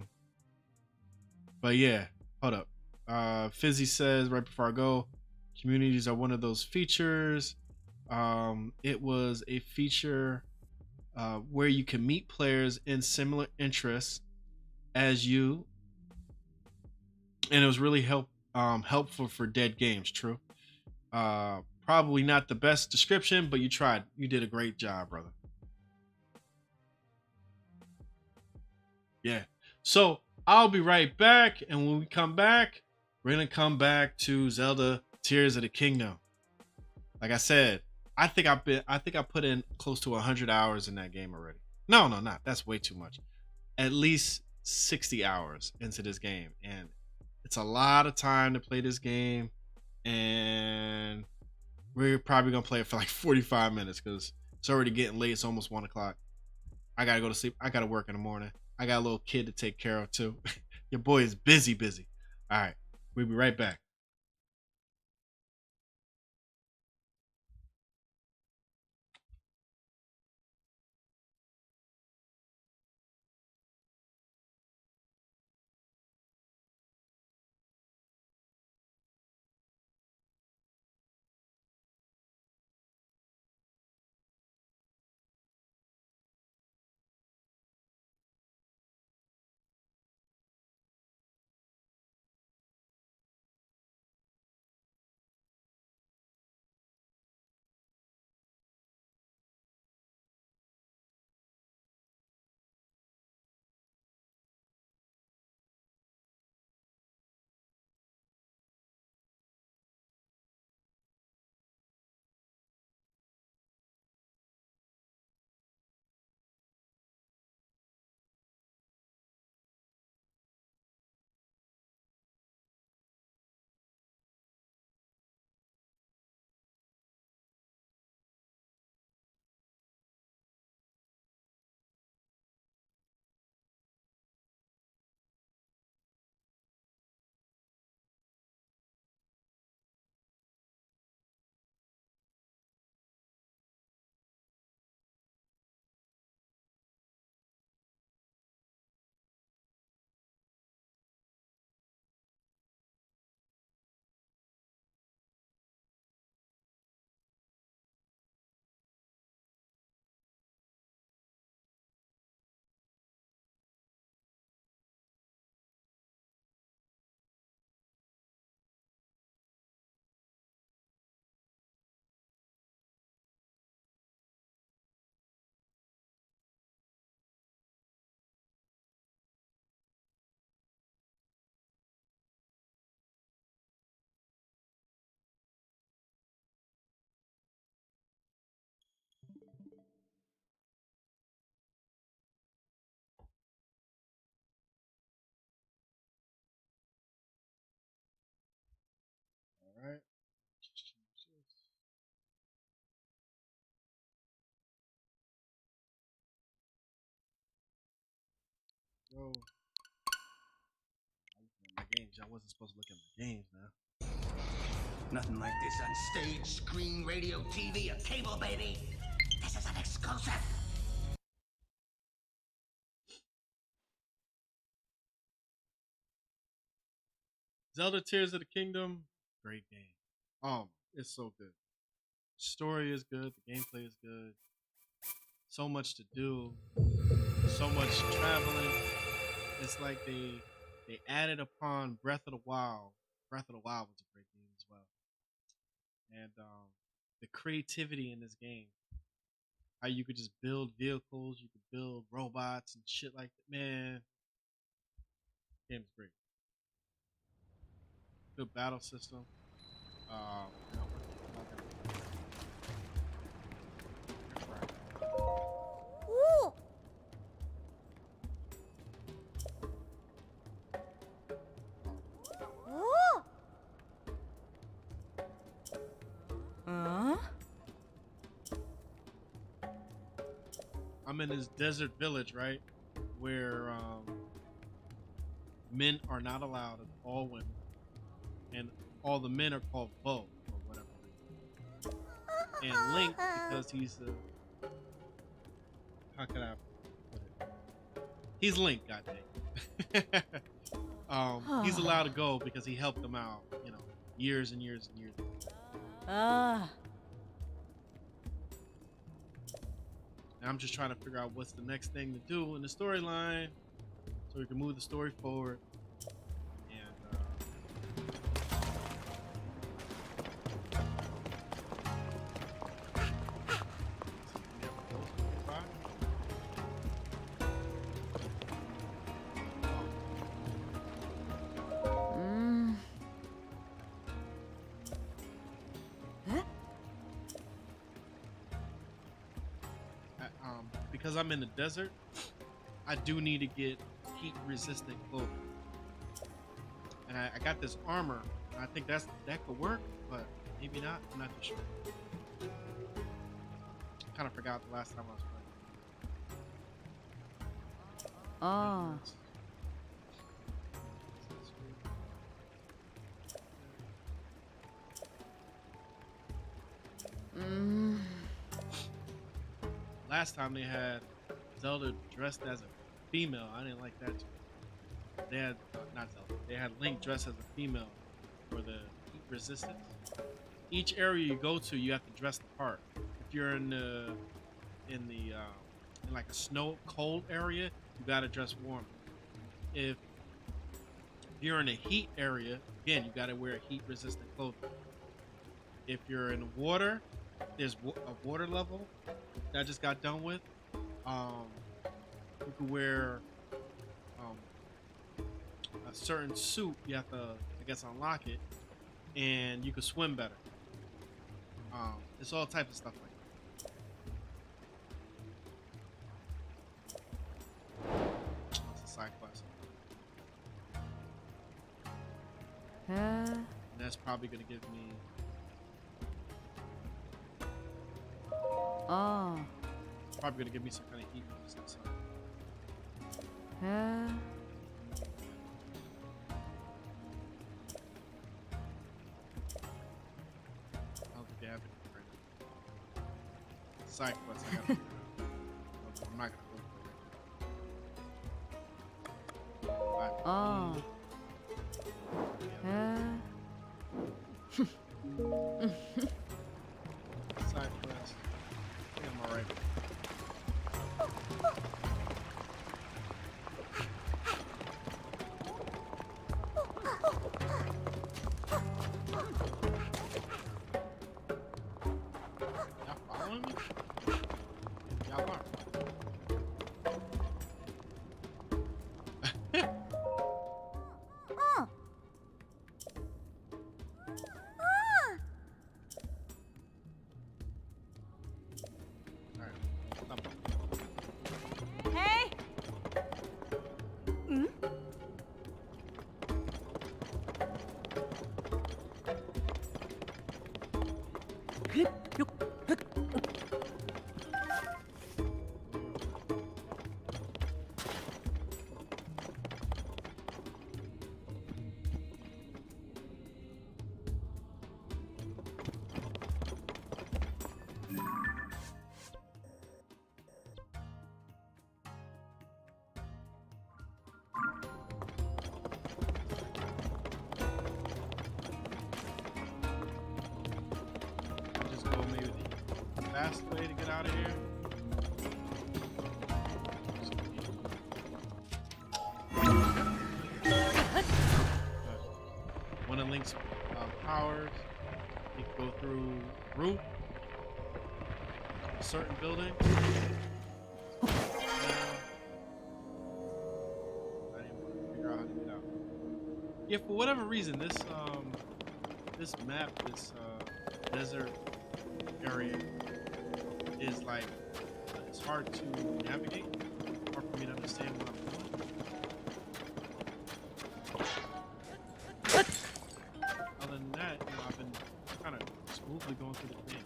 Speaker 1: yeah, hold up. Fizzy says right before I go, communities are one of those features. It was a feature where you can meet players in similar interests as you, and it was really helpful for dead games. True. Probably not the best description, but you tried. You did a great job, brother. Yeah. So I'll be right back, and when we come back, we're gonna come back to Zelda Tears of the Kingdom. Like I said, I think I put in close to 100 hours in that game already. No, not. That's way too much. At least 60 hours into this game, and it's a lot of time to play this game, and we're probably gonna play it for like 45 minutes because it's already getting late. It's almost 1 o'clock. I gotta go to sleep. I gotta work in the morning. I got a little kid to take care of too. Your boy is busy. All right, we'll be right back. All right. Yo, my games. I wasn't supposed to look at my games now.
Speaker 6: Nothing like this on stage, screen, radio, TV, or cable, baby. This is an exclusive.
Speaker 1: Zelda Tears of the Kingdom, great game. It's so good. Story is good. The gameplay is good. So much to do. So much traveling. It's like they added upon Breath of the Wild. Breath of the Wild was a great game as well. And the creativity in this game, how you could just build vehicles, you could build robots and shit like that. Man, game's great. Good battle system. You know, I'm in this desert village, right? Where men are not allowed, it's all women. And all the men are called Bo or whatever. And Link, because he's the how can I put it? He's Link, goddamn. He's allowed to go because he helped them out, you know, years and years and years. And I'm just trying to figure out what's the next thing to do in the storyline so we can move the story forward. because I'm in the desert, I do need to get heat resistant clothing. And I got this armor, and I think that could work, but maybe not. I'm not too sure. Kind of forgot the last time I was playing.
Speaker 9: Oh.
Speaker 1: Last time they had Zelda dressed as a female. I didn't like that too. They had not Zelda. They had Link dressed as a female for the heat resistance. Each area you go to, you have to dress the part. If you're in like a snow cold area, you gotta dress warm. If you're in a heat area, again, you gotta wear heat resistant clothing. If you're in water, there's a water level that I just got done with. You can wear a certain suit. You have to, I guess, unlock it, and you can swim better. It's all types of stuff like that. It's a side quest. And that's probably gonna give me.
Speaker 9: Oh.
Speaker 1: Probably gonna give me some kind of heat resistance. I don't think they have it right now. Side quest, I gotta. I'm not gonna go for it.
Speaker 9: Oh.
Speaker 1: Side quest. I think I'm alright. Y'all following me? Y'all are. Alright. Stop.
Speaker 9: Hey.
Speaker 1: Just go maybe the fast way to get out of here. One of Link's powers, you can go through roof, a certain building. I didn't want to figure out how to get out. Yeah, for whatever reason, this map, this desert area is like it's hard to navigate, hard for me to understand what I'm doing. Other than that, I've been kind of smoothly going through the game.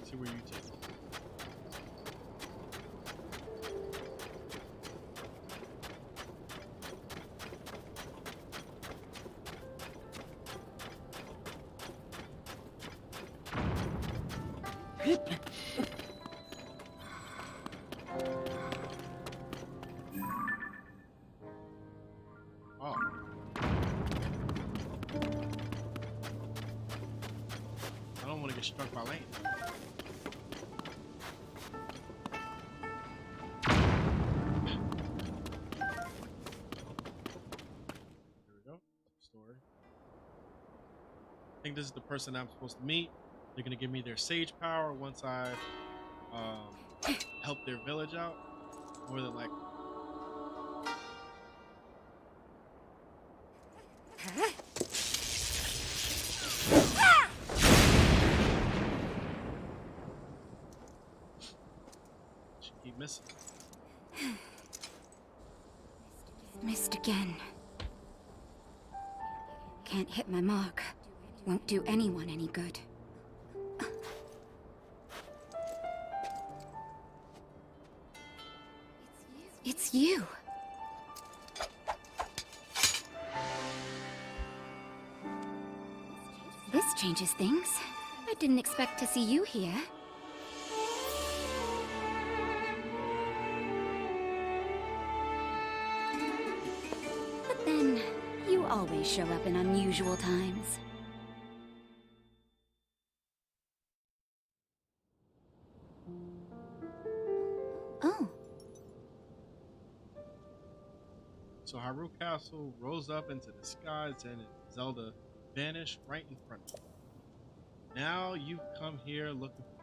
Speaker 1: See where you take it. Oh. I don't want to get struck by lightning. think this is the person I'm supposed to meet. They're gonna give me their sage power once I help their village out. More than likely. She keep missing.
Speaker 10: Missed again. Can't hit my mark. Won't do anyone any good. It's you. This changes things. I didn't expect to see you here. But then, you always show up in unusual times. Oh.
Speaker 1: So Hyrule Castle rose up into the skies and Zelda vanished right in front of you. Now you've come here looking for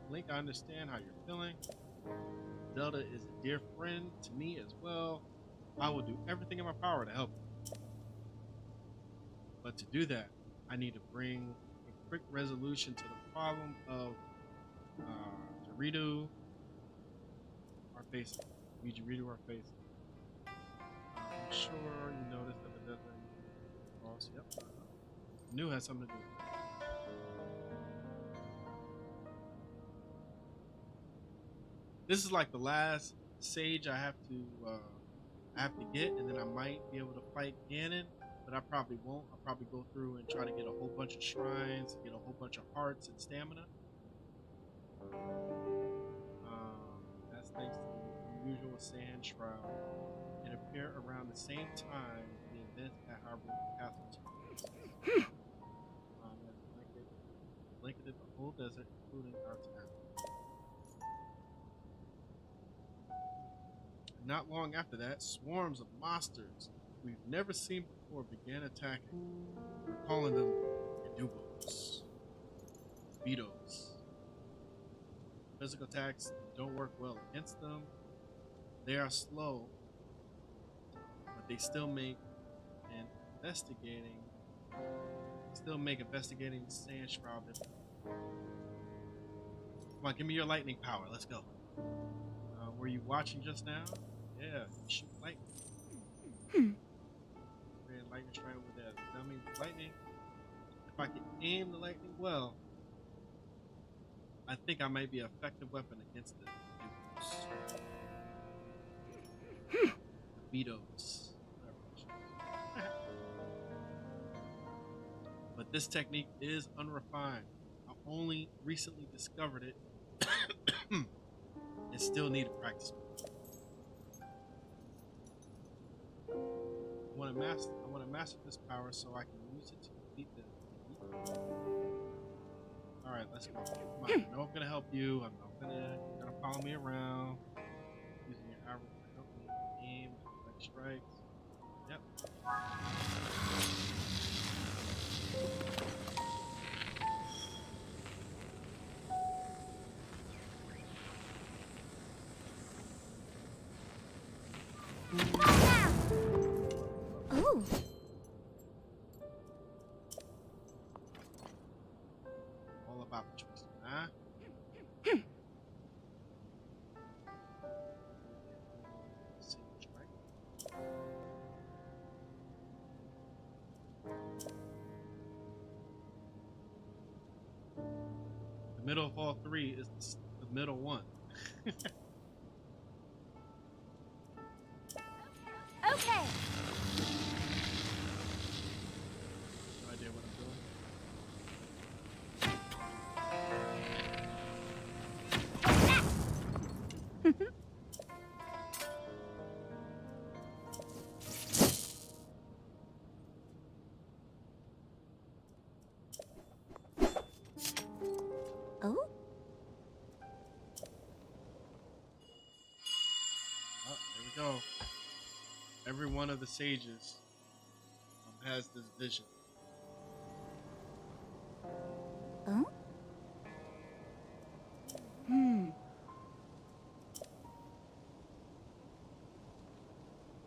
Speaker 1: Link, I understand how you're feeling. Zelda is a dear friend to me as well. I will do everything in my power to help you. But to do that, I need to bring a quick resolution to the problem of Gerudo are facing. Gerudo are facing. I'm sure you noticed that the desert cross. Yep. Knew had something to do with it. This is like the last sage I have to get, and then I might be able to fight Ganon, but I probably won't. I'll probably go through and try to get a whole bunch of shrines, get a whole bunch of hearts and stamina. That's thanks to the unusual sand shroud. It appeared around the same time the events at Hyrule Castle took place. It blanketed the whole desert, including our town. Not long after that, swarms of monsters we've never seen before began attacking. We're calling them Gedubos. Beetos. Physical attacks don't work well against them. They are slow, but they still make investigating sand shroud difficult. Come on, give me your lightning power. Let's go. Were you watching just now? Yeah, shoot lightning. Lightning strike over there. Dummy with lightning. If I can aim the lightning well, I think I might be an effective weapon against the Beetos. But this technique is unrefined. I only recently discovered it and still need to practice. I want to master this power so I can use it to defeat the All right, let's go. Come on, I know I'm gonna help you. You're gonna follow me around using your arrow to help me aim like strikes. Yep.
Speaker 10: Oh.
Speaker 1: All about the choice, huh? The middle of all three is the middle one.
Speaker 9: Okay.
Speaker 1: No idea what I'm doing.
Speaker 10: Oh?
Speaker 1: Oh, there we go. Every one of the sages has this vision.
Speaker 10: Oh? Hmm.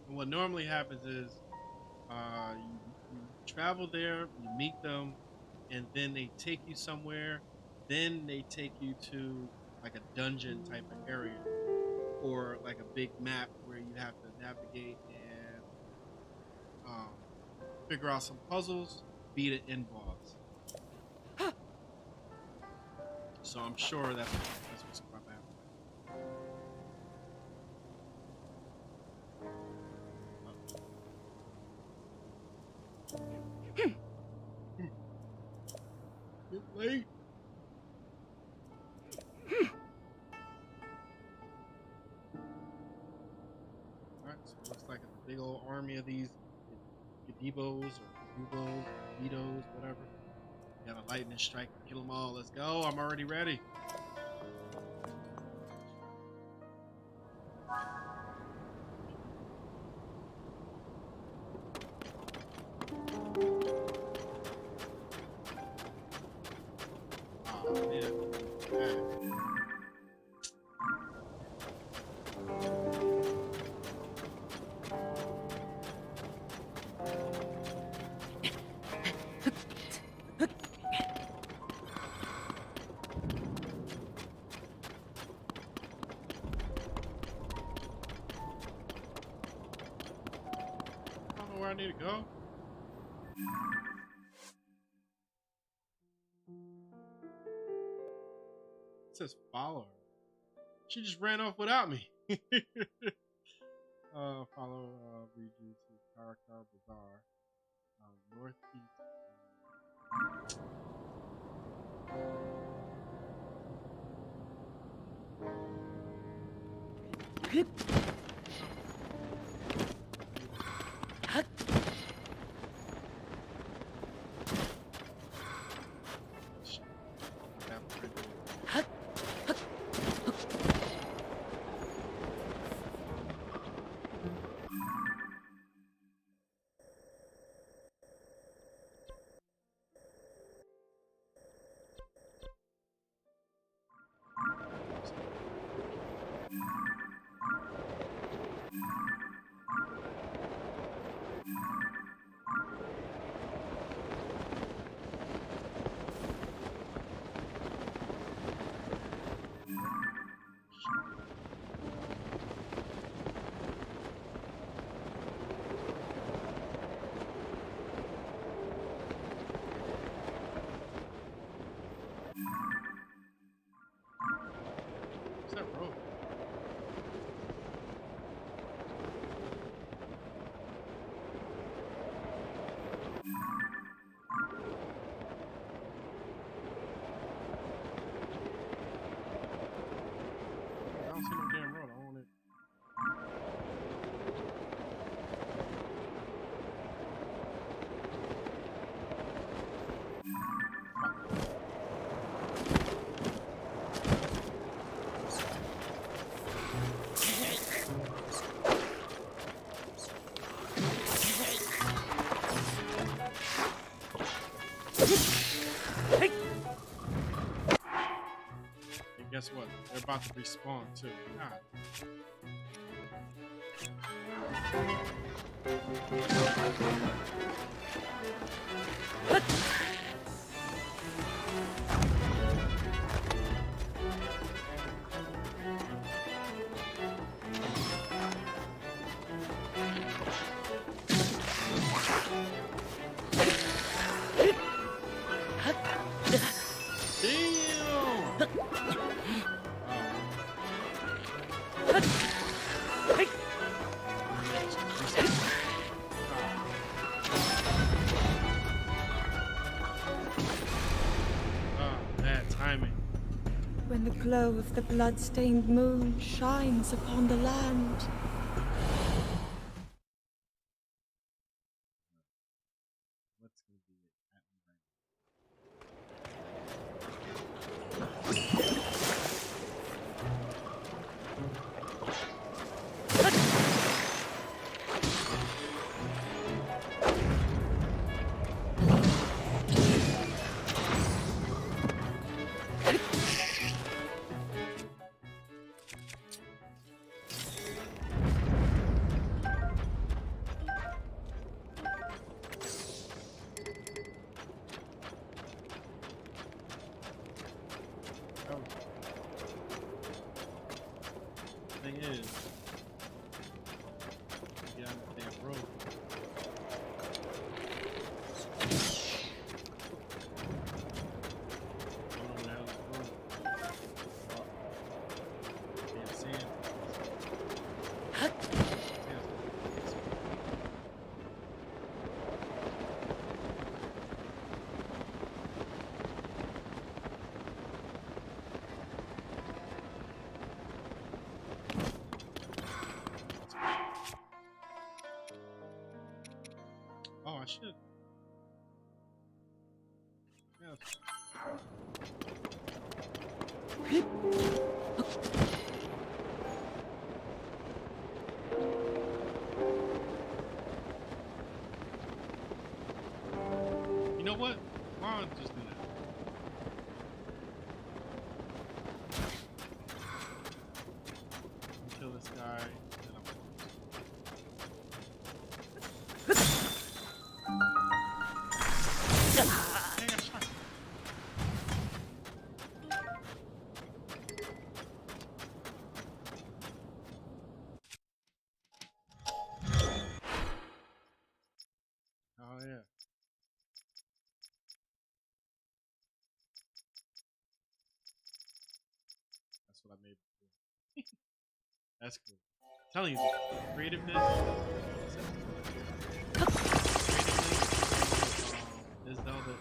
Speaker 1: And what normally happens is you travel there, you meet them, and then they take you somewhere. Then they take you to like a dungeon type of area or like a big map where you have to navigate and um, figure out some puzzles, beat an end boss. So I'm sure that's what's about to happen. Get late. Alright, so it looks like it's a big old army of these Gadibos or Vito's, whatever. Got a lightning strike to kill them all. Let's go. I'm already ready. Oh, man. I don't know where I need to go. It says follow her. She just ran off without me. Follow region to Karakar Bazaar. Northeast. What's that road? I don't see no damn road. I want it. And guess what? They're about to respawn too. God. Damn! Bad timing.
Speaker 9: When the glow of the blood-stained moon shines upon the land.
Speaker 1: What's gonna be it at me right now? thing is, get on the damn road. I don't know what the hell is going on. Damn sand. Oh, I should. Yeah. You know what? Why don't I just do that? Kill this guy. Then I'm Dang, I shot. Oh yeah. That's what I made before. That's cool. I'm telling you, the creativeness. This Zelda is.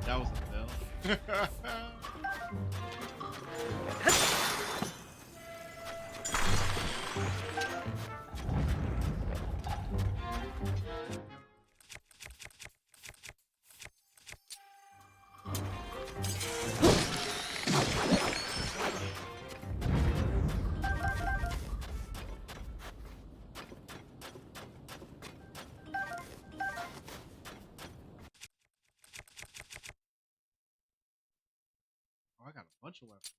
Speaker 1: That was the bell. Oh, I got a bunch of weapons.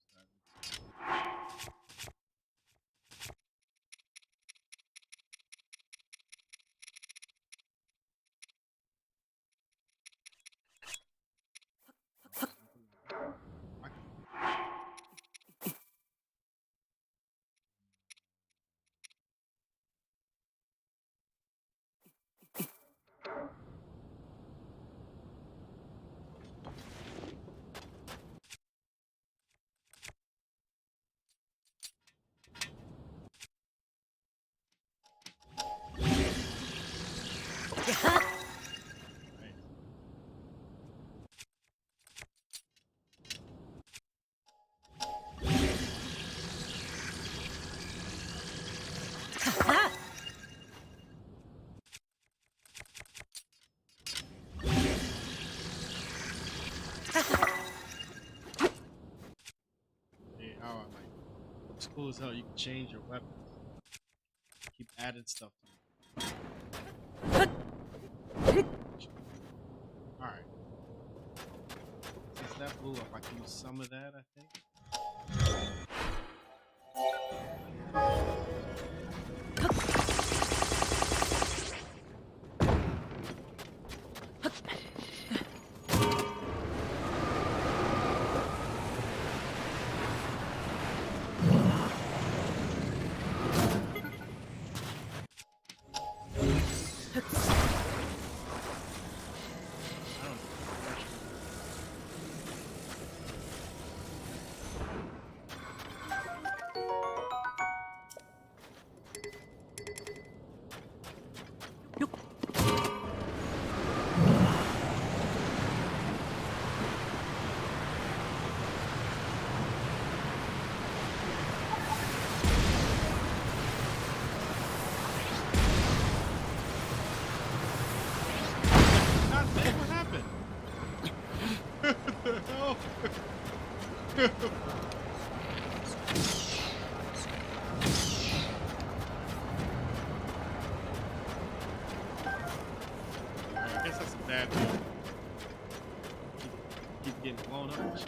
Speaker 1: It's cool as hell. You can change your weapons. Keep adding stuff to it. Alright. Since that blew up, I can use some of that, I think. I guess that's a bad thing. getting blown up and shit.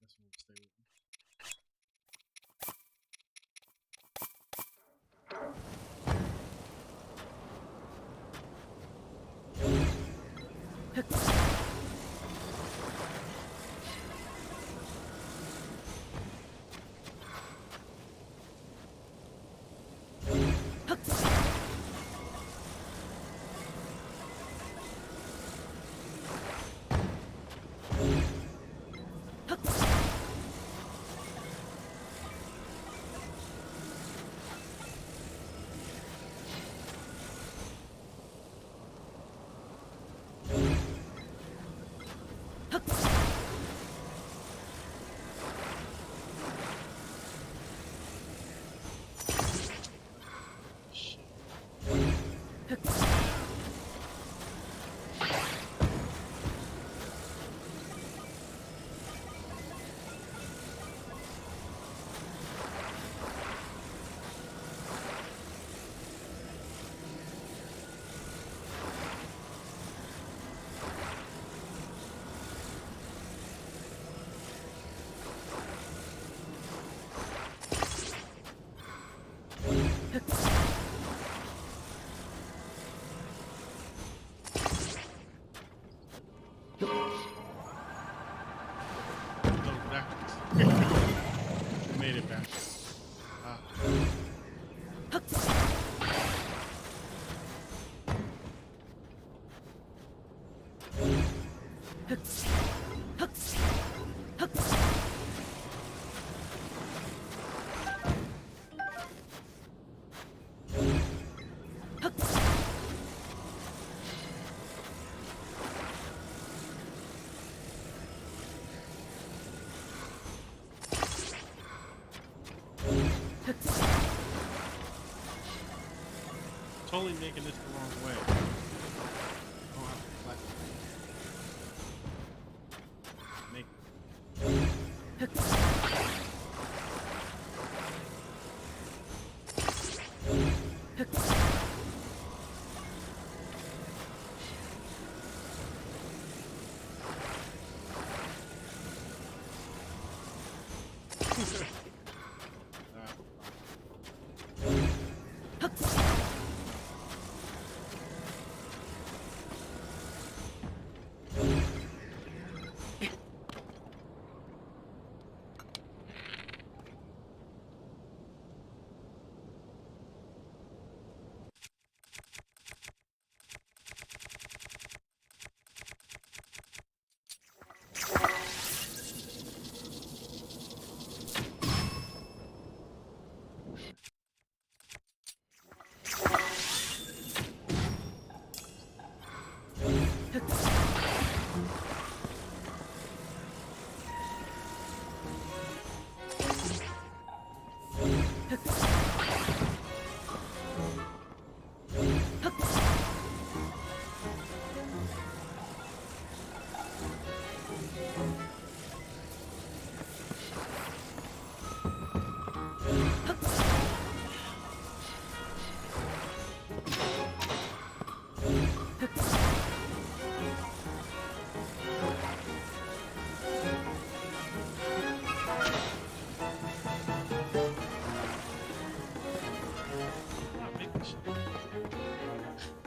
Speaker 1: This one will stay with me. Made it back. Totally making this the wrong way. Oh, like, make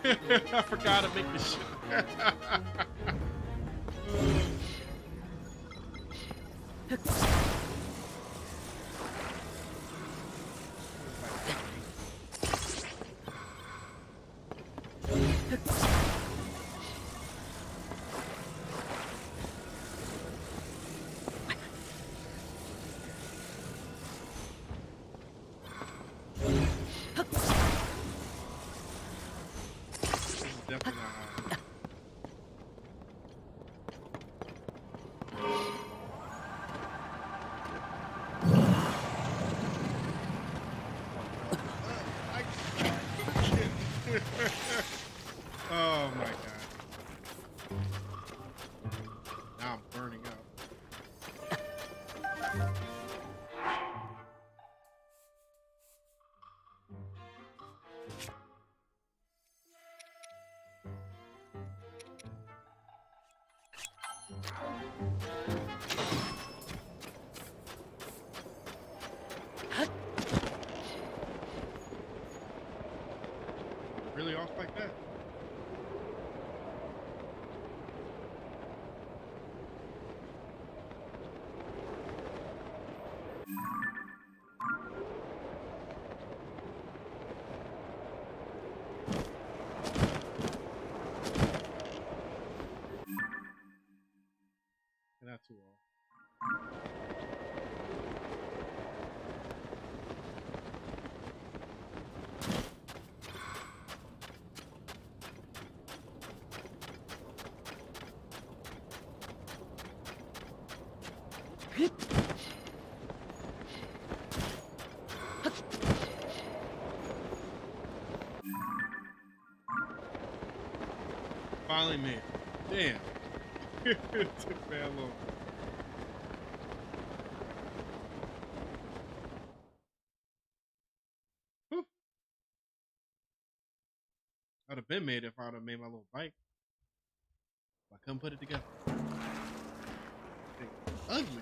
Speaker 1: I forgot to make the shit. finally made it. Damn. It took man long. Whew. I'd have been made if I would have made my little bike. I couldn't put it together. Thing ugly.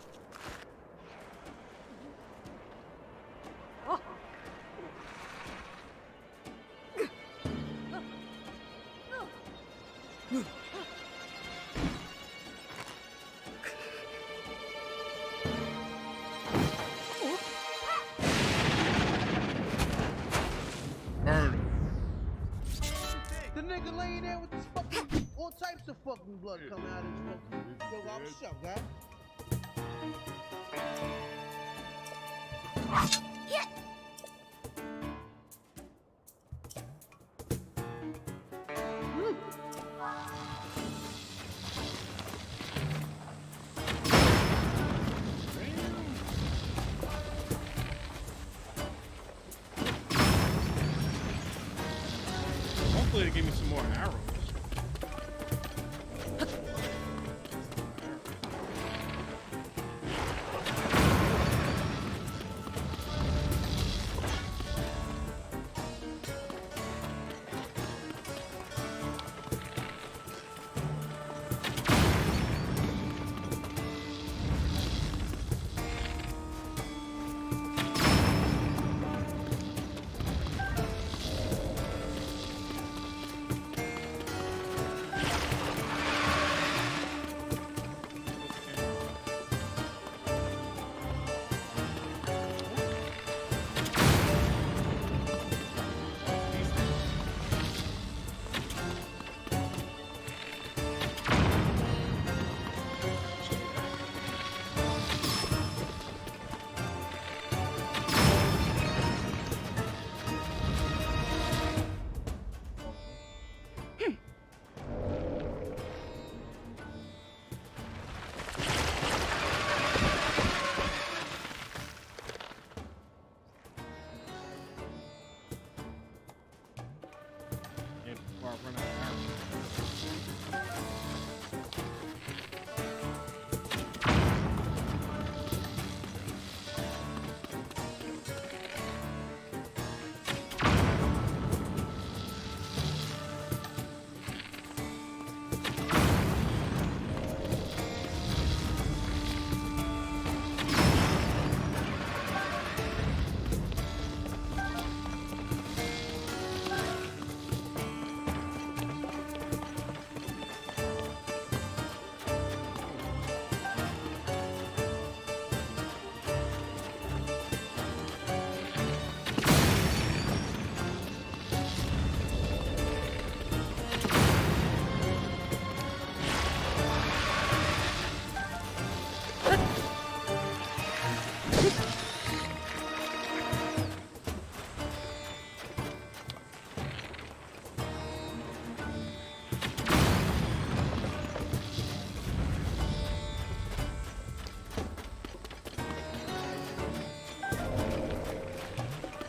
Speaker 1: Burn him.
Speaker 7: The nigga laying there with this fucking all types of fucking blood coming out of his fucking. Yo, God, what's up, guy?
Speaker 1: Hopefully they give me some more arrows. Before I run out of arrows.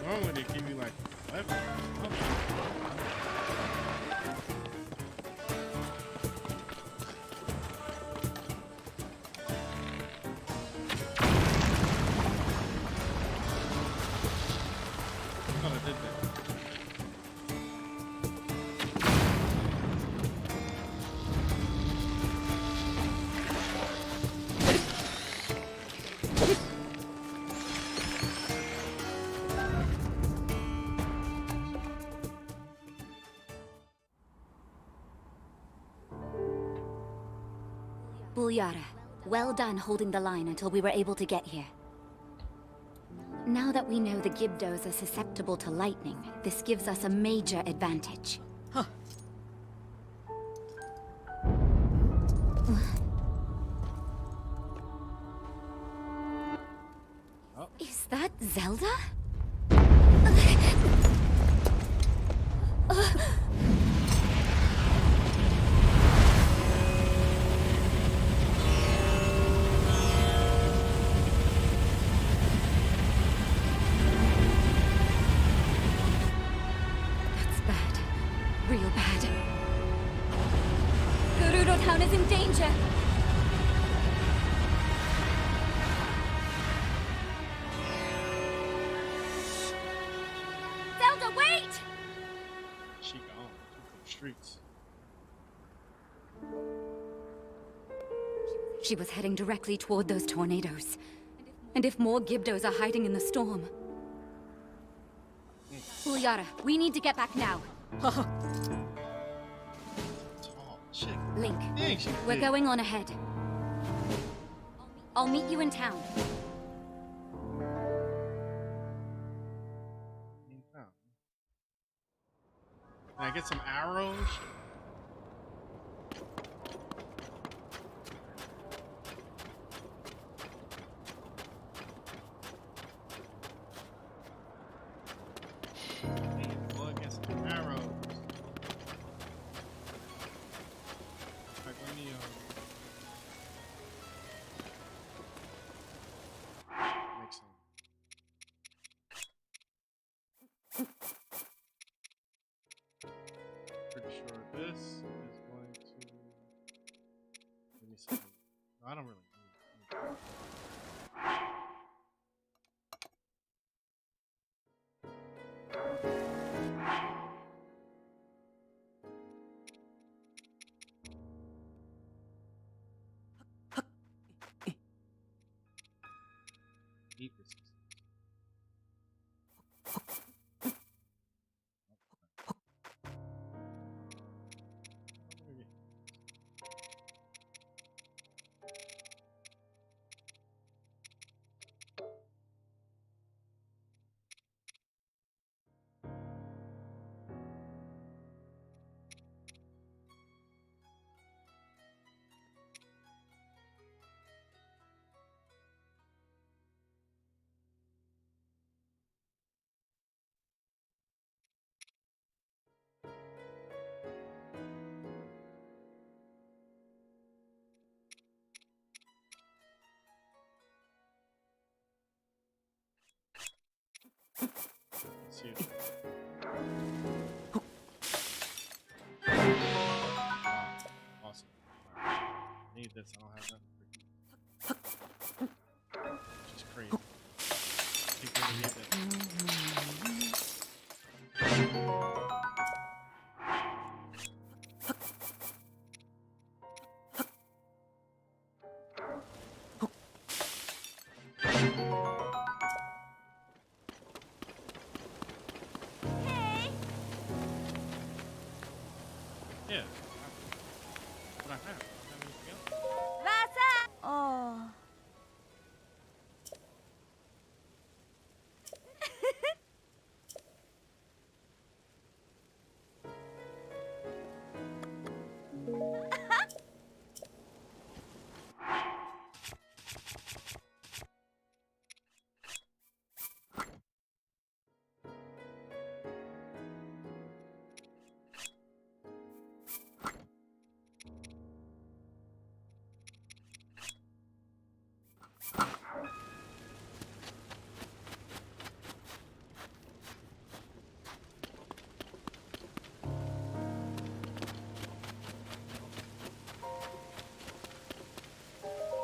Speaker 1: Normally they give you like 11. I thought I did that.
Speaker 10: Bulyara, well done holding the line until we were able to get here. Now that we know the Gibdos are susceptible to lightning, this gives us a major advantage.
Speaker 11: Huh.
Speaker 10: Is that Zelda?
Speaker 9: Real bad.
Speaker 10: danger! Zelda, wait!
Speaker 1: She gone. She for the streets.
Speaker 10: She was heading directly toward those tornadoes. And if more Gibdos are hiding in the storm... Uliara, we need to get back now.
Speaker 1: Tall chick.
Speaker 10: Link,
Speaker 1: Dang, she
Speaker 10: we're
Speaker 1: big.
Speaker 10: going on ahead. I'll meet you in town.
Speaker 1: Can I get some arrows? Dang, boy, get some arrows. Like, let me, make some. Pretty sure this is going to give me something. No, I don't really need it. Heat resistance. Let's see it. Wow, awesome. Alright. I need this. I don't have nothing for you. Which is crazy. People really need that. Yeah. What I have. I don't have anything else.
Speaker 9: Oh.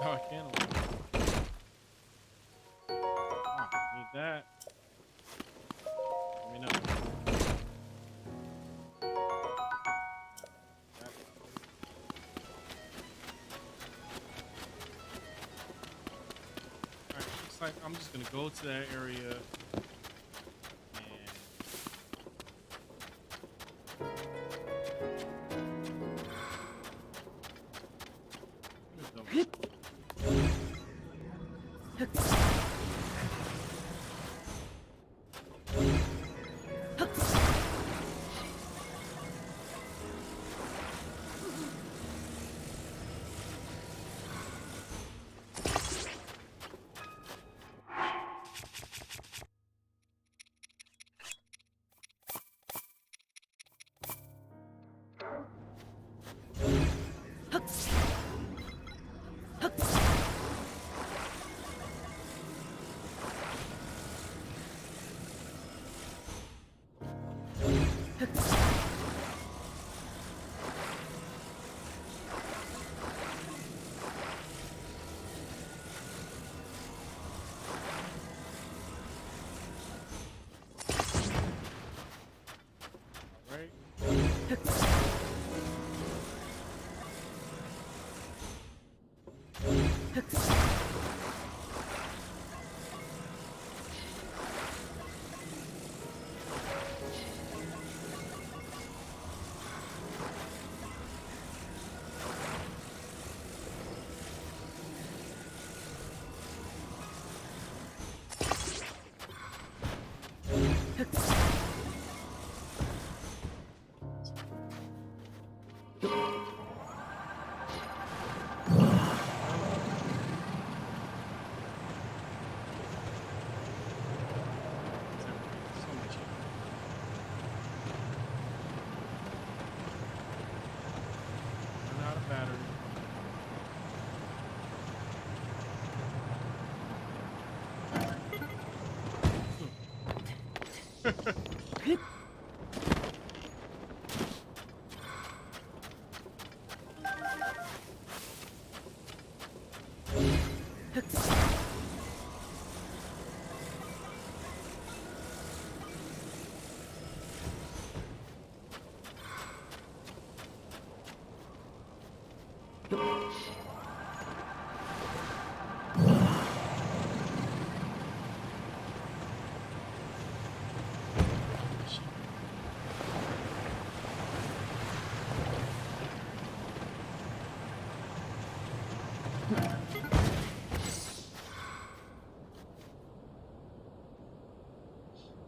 Speaker 1: Oh, I can't. Ah, need that. Let me know. Alright, looks like I'm just gonna go to that area and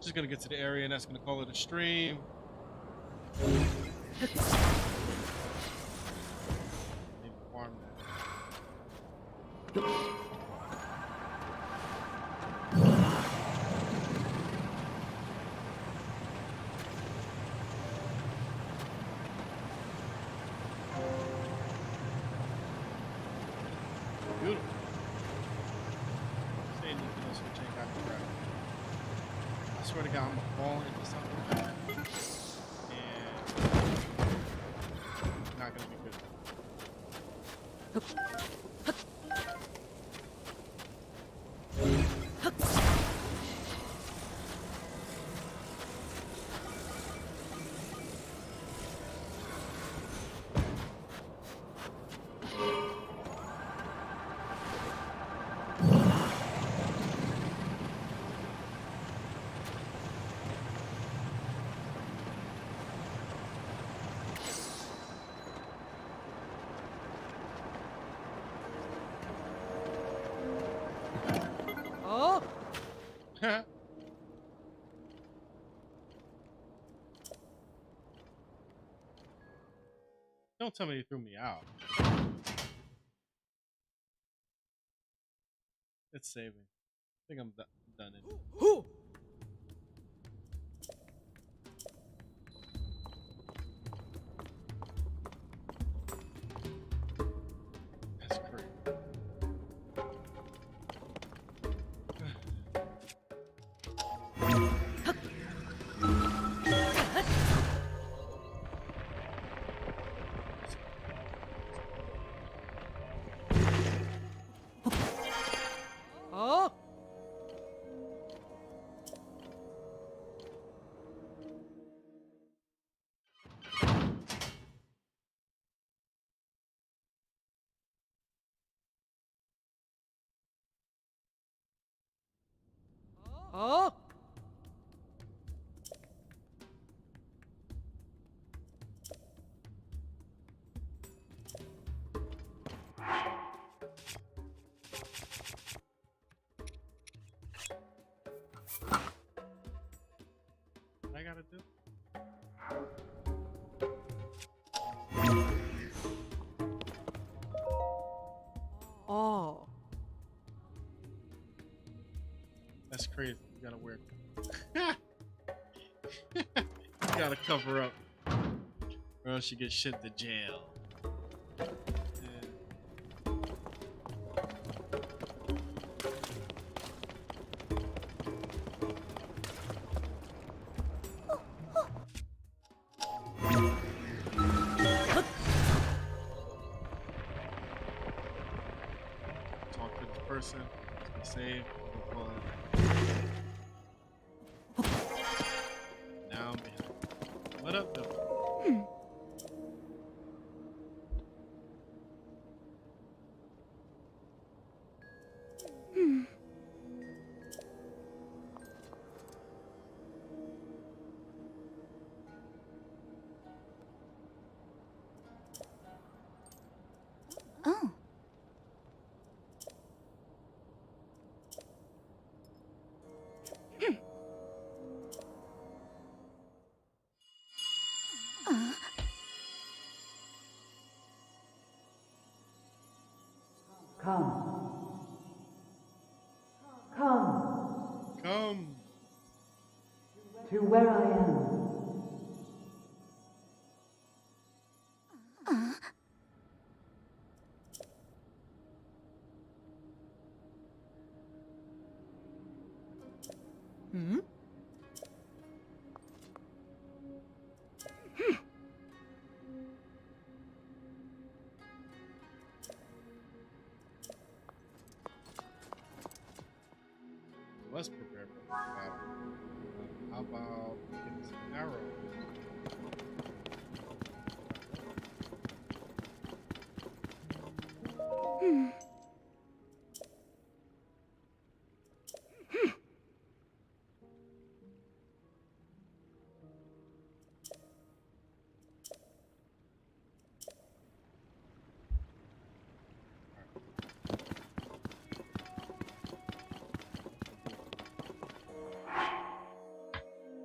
Speaker 1: Just gonna get to the area and that's gonna call it a stream. Need to farm that. Beautiful. Say anything else we check out the crowd. I swear to God, I'm gonna fall into something and it's not gonna be good.
Speaker 7: Oh!
Speaker 1: Don't tell me you threw me out. It's saving. I think I'm done it. That's great.
Speaker 7: Oh! Oh!
Speaker 1: What I gotta do?
Speaker 7: Oh!
Speaker 1: That's crazy. You gotta wear. You gotta cover up, or else you get sent to jail. Talk to this person. Be safe. Now I'm behind. What up, though?
Speaker 10: Oh.
Speaker 9: Come. Come
Speaker 1: Come.
Speaker 9: to where I am.
Speaker 7: Hmm?
Speaker 1: How about getting some arrows?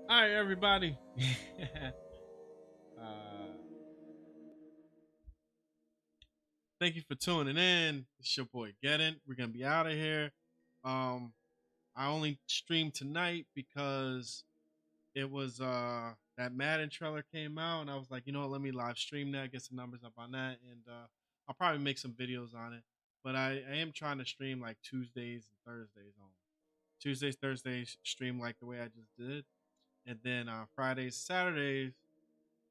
Speaker 1: All right, everybody. Thank you for tuning in. It's your boy Gettin. We're gonna be out of here. Um, I only streamed tonight because it was that Madden trailer came out, and I was like, you know what, let me live stream that, get some numbers up on that, and I'll probably make some videos on it. But I am trying to stream like Tuesdays and Thursdays only. Tuesdays, Thursdays stream like the way I just did, and then Fridays, Saturdays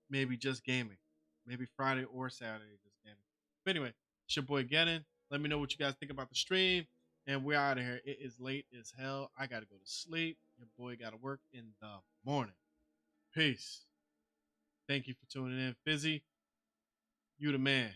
Speaker 1: maybe just gaming, maybe Friday or Saturday just gaming. But anyway, it's your boy Gettin. Let me know what you guys think about the stream, and we're out of here. It is late as hell. I gotta go to sleep. Your boy gotta work in the morning. Peace. Thank you for tuning in, Fizzy. You the man.